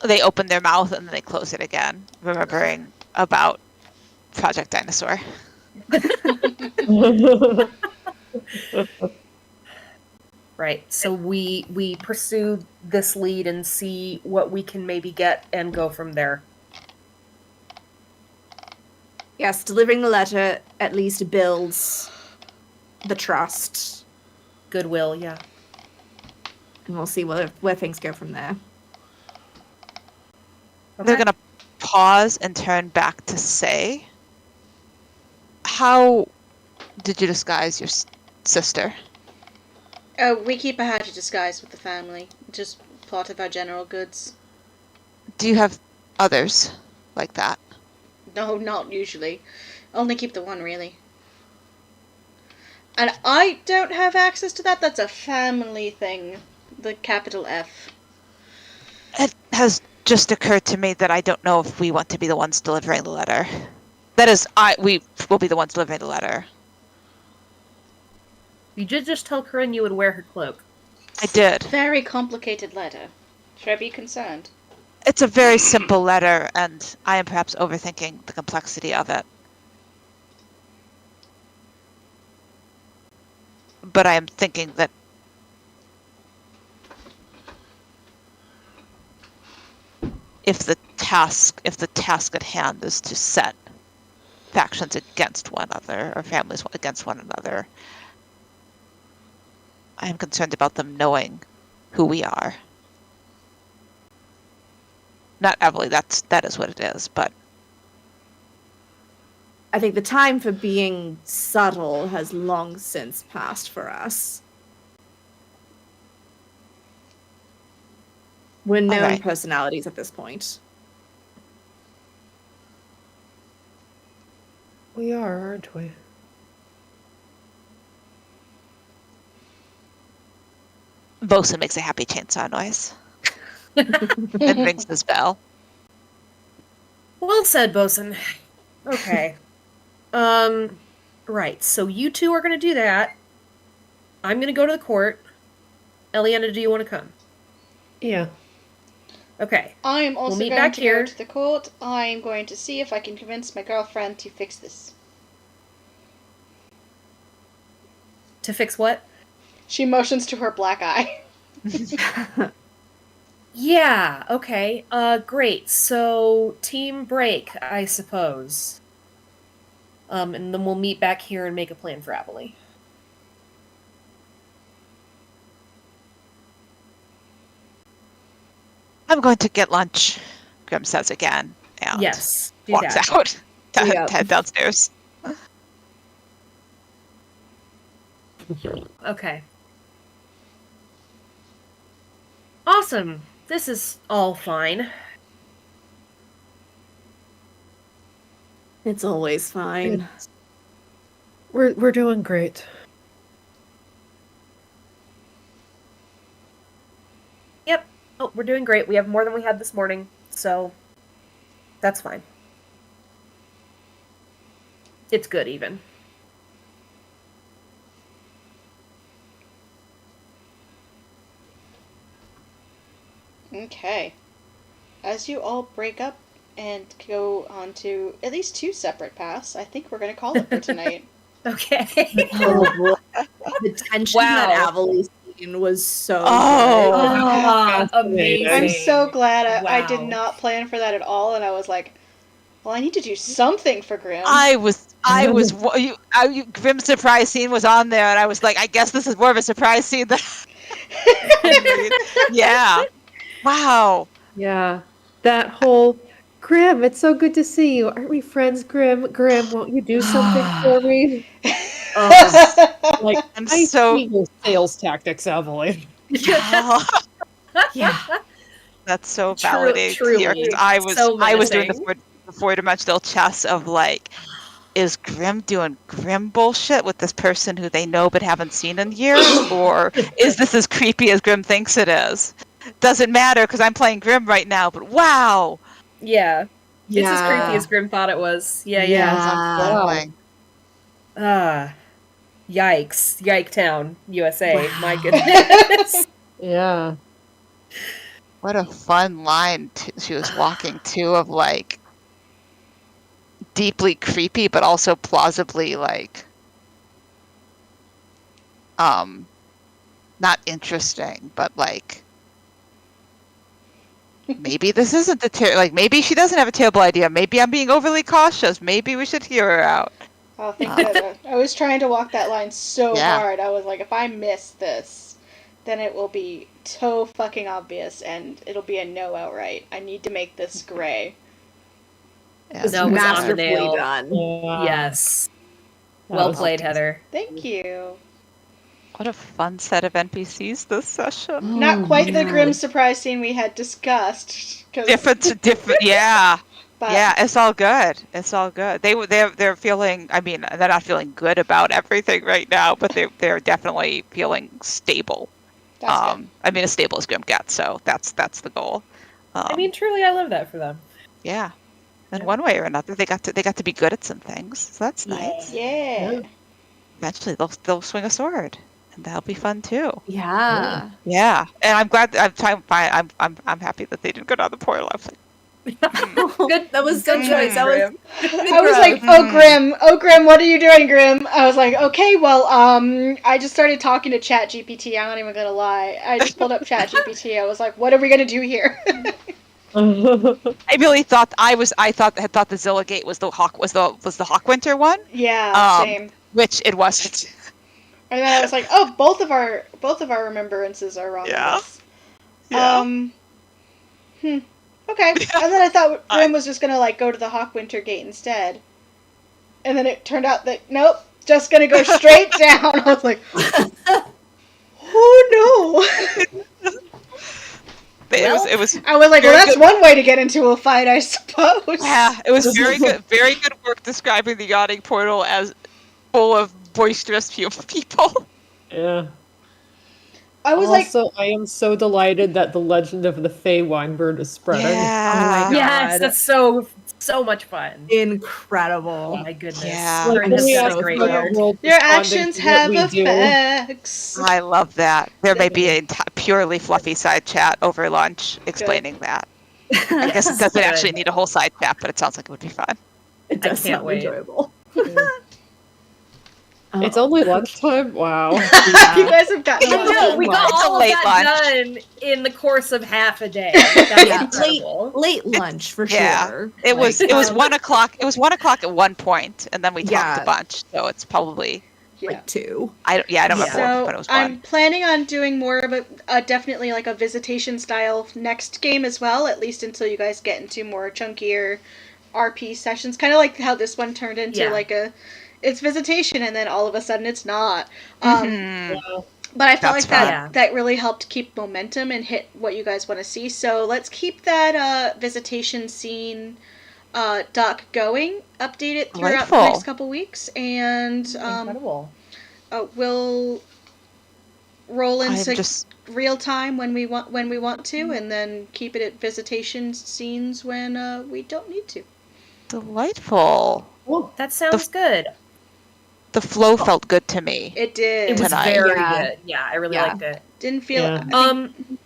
They open their mouth and then they close it again, remembering about Project Dinosaur. Right. So we pursue this lead and see what we can maybe get and go from there. Yes, delivering the letter at least builds the trust. Goodwill, yeah. And we'll see where things go from there. Okay. They're going to pause and turn back to Say. How did you disguise your sister? We keep a hatchet disguise with the family. Just part of our general goods. Do you have others like that? No, not usually. Only keep the one, really. And I don't have access to that. That's a family thing. The capital F. It has just occurred to me that I don't know if we want to be the ones delivering the letter. That is, we will be the ones delivering the letter. You did just tell Corinne you would wear her cloak. I did. Very complicated letter. Should I be concerned? It's a very simple letter, and I am perhaps overthinking the complexity of it. But I am thinking that if the task at hand is to set factions against one another, or families against one another, I am concerned about them knowing who we are. Not Emily, that is what it is, but I think the time for being subtle has long since passed for us. We're known right. personalities at this point. We are, aren't we? Bosun makes a happy chainsaw noise and rings his bell. Well said, Bosun. Okay. Right. So you two are going to do that. I'm going to go to the court. Eliana, do you want to come? Yeah. Okay. I am also meet going back to here. go to the court. I am going to see if I can convince my girlfriend to fix this. To fix what? She motions to her black eye. Yeah, okay. Great. So, team break, I suppose. And then we'll meet back here and make a plan for Avalie. I'm going to get lunch, Grim says again, and Yes, do walks that. out to Yep. head downstairs. Okay. Awesome. This is all fine. It's always fine. We're doing great. Yep. Oh, we're doing great. We have more than we had this morning, so that's fine. It's good, even. Okay. As you all break up and go on to at least 2 separate paths, I think we're going to call it for tonight. Okay. Oh, boy. The tension that Wow. Avalie scene was so Oh. good. Ah, Fascinating. amazing. I'm so glad I did Wow. not plan for that at all, and I was like, well, I need to do something for Grim. Grim's surprise scene was on there, and I was like, I guess this is more of a surprise scene than. Yeah. Wow. Yeah. That whole Grim, it's so good to see you. Aren't we friends, Grim? Grim, won't you do something for me? Like, I'm I so. see your sales tactics, Evelyn. Yeah. That's so validating to hear. 'Cause Truly. I was So doing menacing. the four-dimensional chess of like, is Grim doing Grim bullshit with this person who they know but haven't seen in years, or is this as creepy as Grim thinks it is? Doesn't matter because I'm playing Grim right now. But wow, Yeah. It's as creepy Yeah. as Grim thought it was. Yeah. Yeah. Ah. Yikes. Yiketown, USA. Wow. My goodness. Yeah. what a fun line she was walking to of like deeply creepy, but also plausibly like not interesting, but like maybe this isn't like maybe she doesn't have a terrible idea. Maybe I'm being overly cautious. Maybe we should hear her out. Oh, thank goodness. I was trying to walk that line so Yeah. hard. I was like, if I miss this, then it will be so fucking obvious and it'll be a no outright. I need to make this gray. Yeah, It's No, it was on the masterfully nail. done. Yeah. Yes. That Well was- played, Heather. Thank you. What a fun set of NPCs this session. Not quite the yeah. Grim surprise scene we had discussed. 'Cause- Different. Yeah. but Yeah, it's all good. It's all good. They're feeling. I mean, they're not feeling good about everything right now, but they're definitely feeling stable. that's good. I mean, as stable as Grim gets. So that's the goal. I mean, truly, I love that for them. yeah. In Yeah. one way or another, they got to be good at some things. So that's nice. Yeah. Eventually, they'll swing a sword, and that'll be fun too. Yeah. Yeah, and I'm glad. I'm happy that they didn't go down the portal. I was like, Good. That was good choice. That was Grim. I was like, oh Grim, what are you doing, Grim? I was like, okay, well, I just started talking to ChatGPT. I'm not even gonna lie. I just pulled up ChatGPT. I was like, what are we gonna do here? I really thought had thought the Zilla Gate was the Hawkwinter one, yeah, same. which it wasn't. And then I was like, oh, both of our remembrances are wrong. Yeah. On this. Yeah. Okay. And then I thought Grim was just gonna like go to the Hawkwinter Gate instead. And then it turned out that nope, just gonna go straight down. I was like, oh no. It was I was like, well, very that's good. one way to get into a fight, I suppose. Yeah, it was very good work describing the yawning portal as full of boisterous people. Yeah. I was like, Also, I am so delighted that the legend of the Fey Winebird is spreading. Yeah. Oh my Yes, God. that's so much fun. Incredible. Oh my goodness. Yeah. Like, Brenda when we set ask a great for the note. world your responding actions to what have we do. effects. I love that. There may be a purely fluffy side chat over lunch explaining that. I guess it doesn't Good. actually need a whole side chat, but it sounds like it would be fun. It I does can't sound wait. enjoyable. It's only lunchtime? Wow. You guys have gotten I know, we got It's a all of late that lunch. done in the course of half a day. That's Yeah, incredible. late lunch for Yeah. sure. It was Like, 1 o'clock. It was 1 o'clock at one point, and then we talked Yeah. a bunch. So it's probably Yeah. like 2. I don't remember what, So but it was I'm one. planning on doing more of a definitely like a visitation style next game as well, at least until you guys get into more chunkier RP sessions, kind of like how this one turned into Yeah. like it's visitation and then all of a sudden it's not. Mhm. But I felt That's like that fun. that really helped keep momentum and hit what you guys want to see. So let's keep that visitation scene doc going. Update it throughout the Delightful. next couple weeks, and Incredible. we'll roll I'm into just real time when we want to, and then keep it at visitation scenes when we don't need to. delightful. Well, That sounds good. The flow felt good to me. It did. It was Tonight. very Yeah. good. Yeah, I really Yeah. liked it. Didn't feel. Yeah. I think-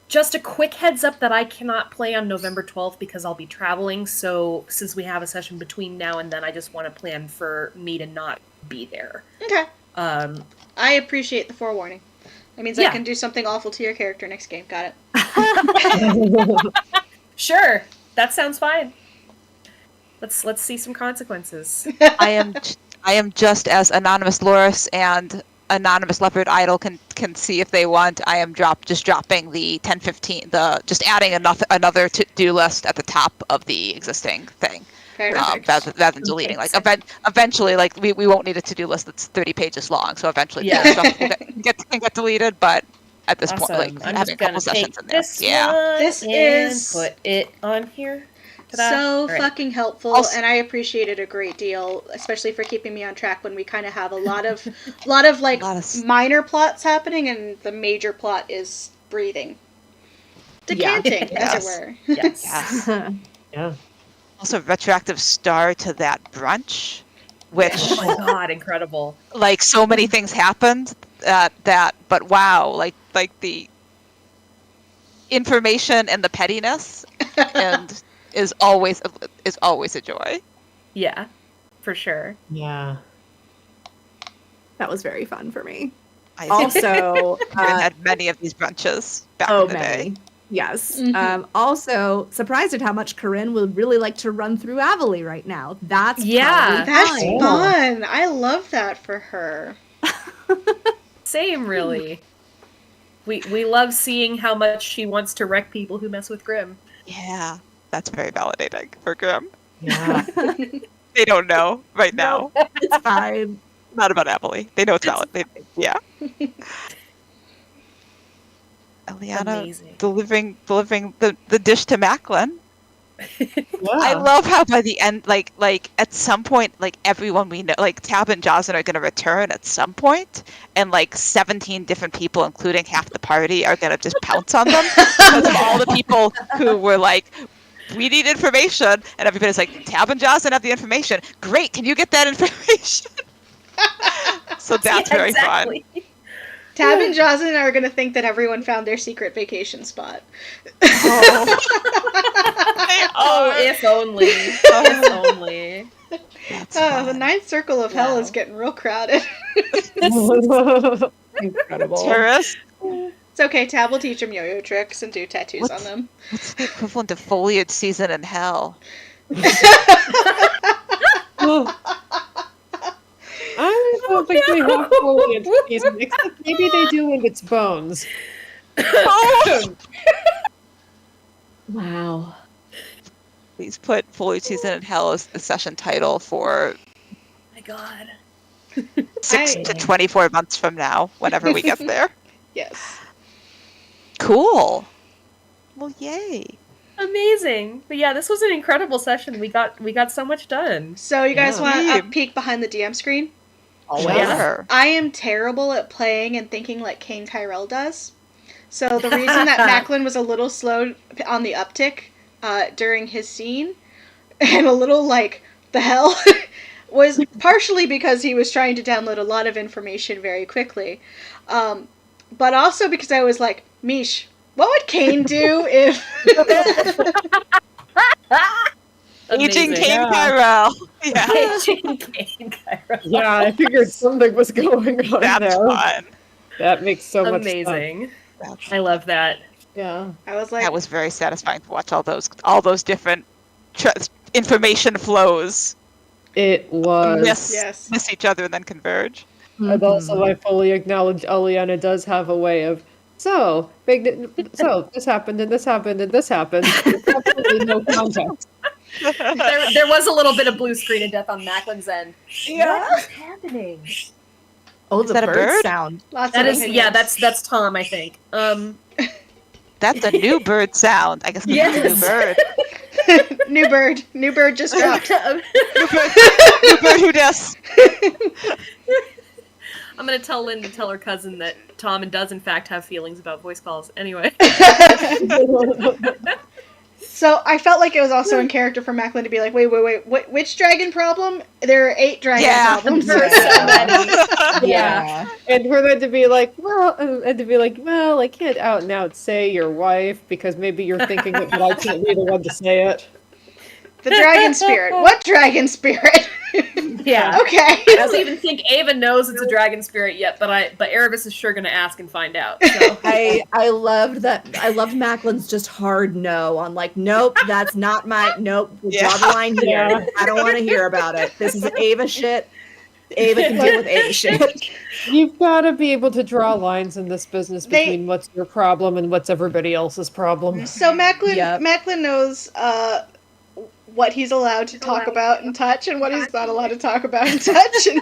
Just a quick heads up that I cannot play on November 12th because I'll be traveling. So since we have a session between now and then, I just want to plan for me to not be there. okay. Um, I appreciate the forewarning. That means I Yeah. can do something awful to your character next game. Got it. sure, that sounds fine. Let's see some consequences. I am just as Anonymous Loris and Anonymous Leopard Idol can see if they want. I am dropping the 10-15, just adding another to-do list at the top of the existing thing. Perfect. Rather than deleting. Like eventually, like we won't need a to-do list that's 30 pages long. So eventually, Yeah. stuff will get deleted. But at this point, like I'm having a just gonna couple sessions take in there. this Yeah. one This and is- put it on here. Ta-da. So All right. fucking helpful, Also- and I appreciate it a great deal, especially for keeping me on track when we kind of have a lot of like lot of minor plots happening, and the major plot is breathing, decanting, as it Yes. were. Yes. Yes. yeah. Also, retroactive star to that brunch, which Oh my god, incredible. like so many things happened but wow, like the information and the pettiness and is always a joy. Yeah, for sure. Yeah. That was very fun for me. I Also, had many of these brunches back oh, in the many. day. Yes. Mhm. Also, surprised at how much Corinne would really like to run through Avily right now. That's Yeah. probably That's fine. fun. I love that for her. Same, really. We love seeing how much she wants to wreck people who mess with Grim. Yeah, that's very validating for Grim. Yeah. They don't know right now. It's fine. Not about Emily. They know it's valid. Yeah. Eliana Amazing. delivering the dish to Macklin. I Yeah. love how by the end, like at some point, like everyone we know, like Tab and Jocelyn are going to return at some point, and like 17 different people, including half the party, are going to just pounce on them because of all the people who were like, we need information, and everybody's like, Tab and Jocelyn have the information. Great, can you get that information? So that's Yeah, very exactly. Tab and Jocelyn are going to think that everyone found their secret vacation spot. fun. Oh, if only. If only. That's Oh, the fun. ninth circle of hell Wow. is getting real crowded. Incredible. Tourist. It's okay, Tab will teach them yo-yo tricks and do tattoos What's- on them. What's the equivalent of foliage season in hell? I don't think we have foliage season, except maybe they do when it's bones. Wow. Please put foliage season in hell as the session title for My god. 6 to 24 months from now, whenever we get there. Yes. Cool. Well, yay. Amazing. But yeah, this was an incredible session. We got so much done. So you guys Yeah. want a peek behind the DM screen? Sure. I am terrible at playing and thinking like Kane Tyrell does. So the reason that Macklin was a little slow on the uptick during his scene and a little like the hell was partially because he was trying to download a lot of information very quickly, but also because I was like, Mish, what would Kane do if? Aging Amazing. King Yeah. Tyrell. Yeah, Aging Kane Cairo. Yeah, I figured something was going on that's there. fun. That makes so much sense. Amazing. That's- I love that. Yeah. I was like, that was very satisfying to watch all those different information flows It was. yes. miss each other and then converge. And also, I fully acknowledge Eliana does have a way of. So this happened and this happened and this happened. There's absolutely no context. There was a little bit of blue screen of death on Macklin's end. Yeah. What is happening? Oh, Is the that a bird bird? sound. Lots That of is, opinions. that's Tom, I think. That's a new bird sound. I guess it's a new Yes. bird. New bird. New bird just dropped. New bird who does. I'm gonna tell Lynn to tell her cousin that Tom does in fact have feelings about voice calls. Anyway. So I felt like it was also in character for Macklin to be like, wait, which dragon problem? There are 8 dragon problems. There are so many. Yeah. And for them to be like, well, I can't out and out say your wife because maybe you're thinking it, but I can't be the one to say it. The dragon spirit. What dragon spirit? Yeah. Okay. I don't even think Ava knows it's a dragon spirit yet, but Erebus is sure gonna ask and find out. So. I loved that. I loved Macklin's just hard no on like, nope, that's not my nope. We'll draw the line here. Yeah. I don't want to hear about it. This is Ava shit. Ava can deal with Ava shit. You've got to be able to draw lines in this business They- between what's your problem and what's everybody else's problem. So Macklin, Yep. Macklin knows what he's allowed to talk about and touch and what he's not allowed to talk about and touch. And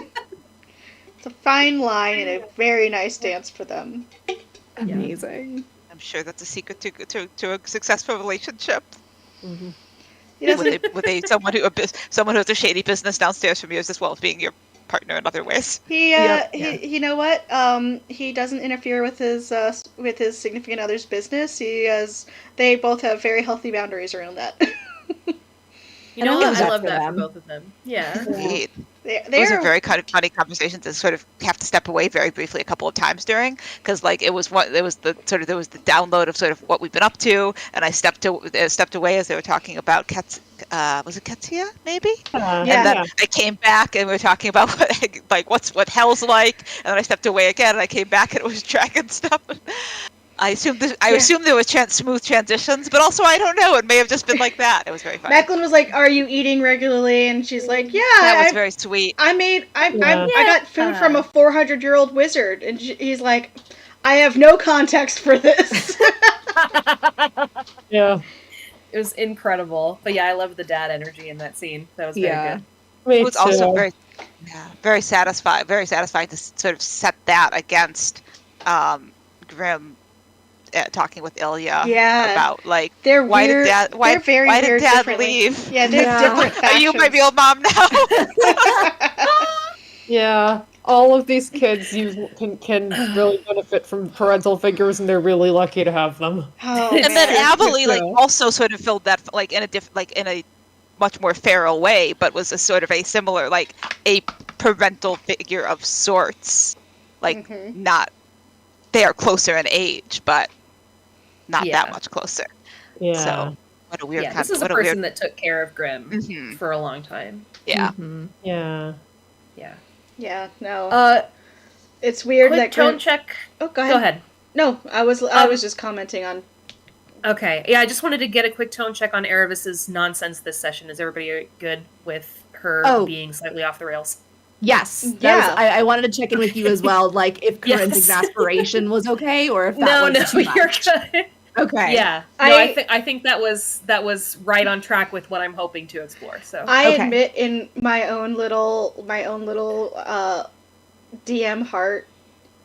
it's a fine line and a very nice dance for them. Amazing. I'm sure that's a secret to a successful relationship. Mhm. He doesn't. Someone who has a shady business downstairs from yours as well as being your partner in other ways. Yep. You know what? He doesn't interfere with his significant other's business. They both have very healthy boundaries around that. You know And I what? love I that love for that them. for both of them. Yeah. Indeed. They Those are are very kind of funny conversations and sort of have to step away very briefly a couple of times during because like there was the download of sort of what we've been up to and I stepped away as they were talking about was it Ketsia maybe? Yeah. And then I came back and we were talking about what hell's like and then I stepped away again and I came back and it was dragon stuff. I assumed there were smooth transitions, but also I don't know. It may have just been like that. It was very funny. Macklin was like, "Are you eating regularly?" And she's like, "Yeah, That was very sweet. I Yeah. got food from a 400-year-old wizard." And he's like, "I have no context for this." Yeah. It was incredible. But yeah, I loved the dad energy in that scene. That was very Yeah. good. Me It was also too. very satisfying to sort of set that against Grimm talking with Ilya Yeah. about like They're why weird. did dad why, they're very why did weird dad differently. leave? Yeah, they're Yeah. different Are factions. you my real mom now? Yeah. All of these kids can really benefit from parental figures, and they're really lucky to have them. Oh, And then man. Abilene like Yeah. also sort of filled that like in a much more feral way, but was a sort of a similar like a parental figure of sorts. Like Mhm. not they are closer in age, but not Yeah. that much closer. Yeah. So what a weird Yeah, kind this is a what person weird that took care of Grimm Mhm. for a long time. yeah. Mhm. Yeah. Yeah. Yeah, no. It's it's weird quick that tone Grimm... check. Oh, go ahead. Go ahead. No, I was just commenting on... Okay. Yeah, I just wanted to get a quick tone check on Erebus's nonsense this session. Is everybody good with her Oh. being slightly off the rails? Yes. Yeah. I wanted to check in with you as well, like if Corinne's Yes. exasperation was okay or if that was too much. you're good. Okay. Yeah. No, I think that was right on track with what I'm hoping to explore. So I Okay. admit in my own little DM heart,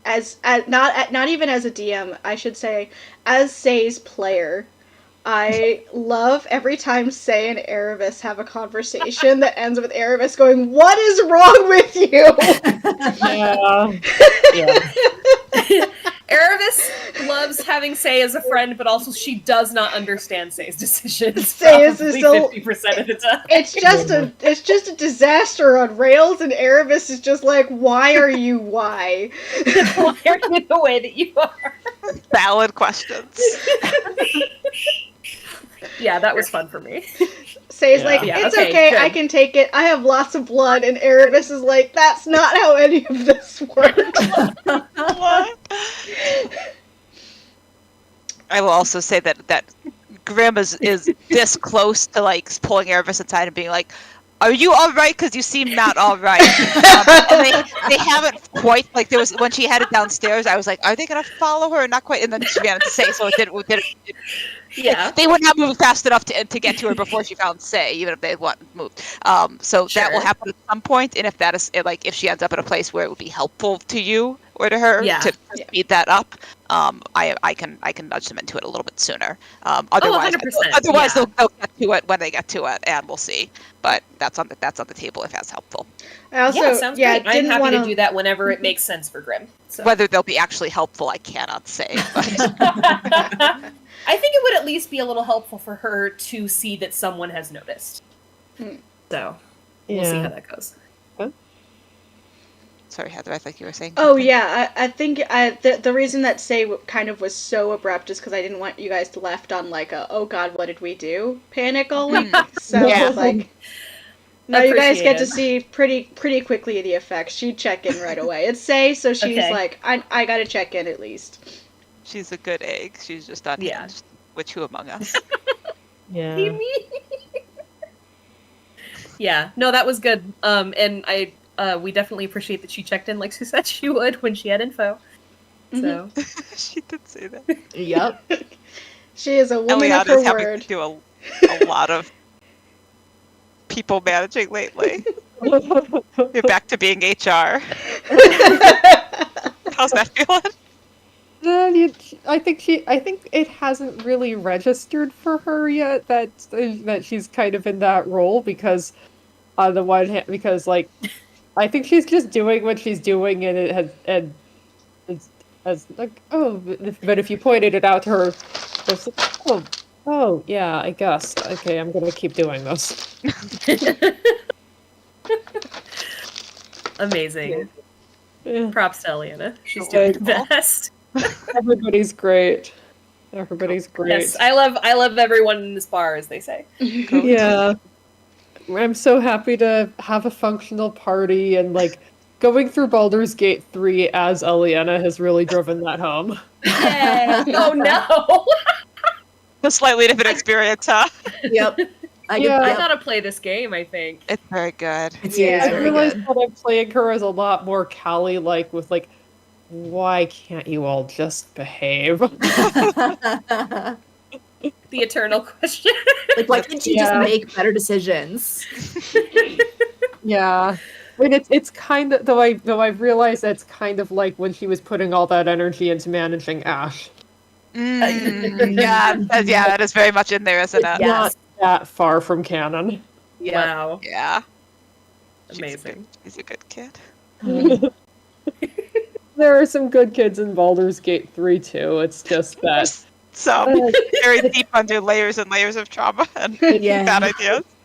as not even as a DM, I should say, as Say's player, I love every time Say and Erebus have a conversation that ends with Erebus going, "What is wrong with you?" Yeah. Yeah. Erebus loves having Say as a friend, but also she does not understand Say's decisions. Say is probably still- 50% of the time. It's just a disaster on rails, and Erebus is just like, "Why are you? Why?" Why are you the way that you are? Valid questions. Yeah, that was fun for me. Say's Yeah. like, Yeah, "It's okay, okay, good. I can take it. I have lots of blood," and Erebus is like, "That's not how any of this works." What? I will also say that Grimm is this close to like pulling Erebus inside and being like, "Are you all right? Because you seem not all right." And they haven't quite like there was when she had it downstairs. I was like, "Are they gonna follow her?" Not quite, and then she began to say, so it did Yeah. They would not move fast enough to get to her before she found Say, even if they hadn't moved. So that will Sure. happen at some point, and if that is like if she ends up in a place where it would be helpful to you or to her Yeah. to speed that up, I can nudge them into it a little bit sooner. Otherwise, 100%, otherwise yeah. they'll get to it when they get to it, and we'll see. But that's on the table if that's helpful. I also, Yeah, sounds great. I'm didn't happy wanna, to do that whenever it makes sense for Grim. So. Whether they'll be actually helpful, I cannot say. But I think it would at least be a little helpful for her to see that someone has noticed. So we'll see how that goes. sorry, Heather, I think you were saying. Oh something. yeah, I think the reason that Say kind of was so abrupt is because I didn't want you guys to left on like a oh god what did we do panic all week. So Yeah. like now you guys get to Appreciated. see pretty quickly the effects. She'd check in right away. It's Say, so she's Okay. like I gotta check in at least. She's a good egg. She's just unhinged. Yeah. Which who among us? Yeah. Yeah, no, that was good. And we definitely appreciate that she checked in like she said she would when she had info. So She did say that. Yep. She is a woman of Eliana's her having word. to do a lot of people managing lately. You're back to being HR. How's that feeling? I think it hasn't really registered for her yet that she's kind of in that role because on the one hand, because like I think she's just doing what she's doing and it has and it's as like but if you pointed it out to her, it's like, oh yeah, I guess okay, I'm gonna keep doing this. amazing. Yeah, Props to Eliana. She's Okay. doing the best. everybody's great. Everybody's great. Yes, I love everyone in this bar, as they say. Yeah. I'm so happy to have a functional party and like going through Baldur's Gate 3 as Eliana has really driven that home. Yay! Oh no! A slightly different experience, huh? Yep. I Yep. gotta play this game, I think. It's very good. It's Yeah. I very realized good. that I'm playing her as a lot more Callie like with like, why can't you all just behave? The eternal question. Like, why can't you just make better decisions? Yeah. I mean it's kind of though I've realized that's kind of like when she was putting all that energy into managing Ash. Yeah, that is very much in there, isn't it? Yeah. Not that far from canon. Wow. Yeah. Amazing. She's a good kid. There are some good kids in Baldur's Gate 3 too. It's just that So very deep under layers and layers of trauma and Yeah. bad ideas.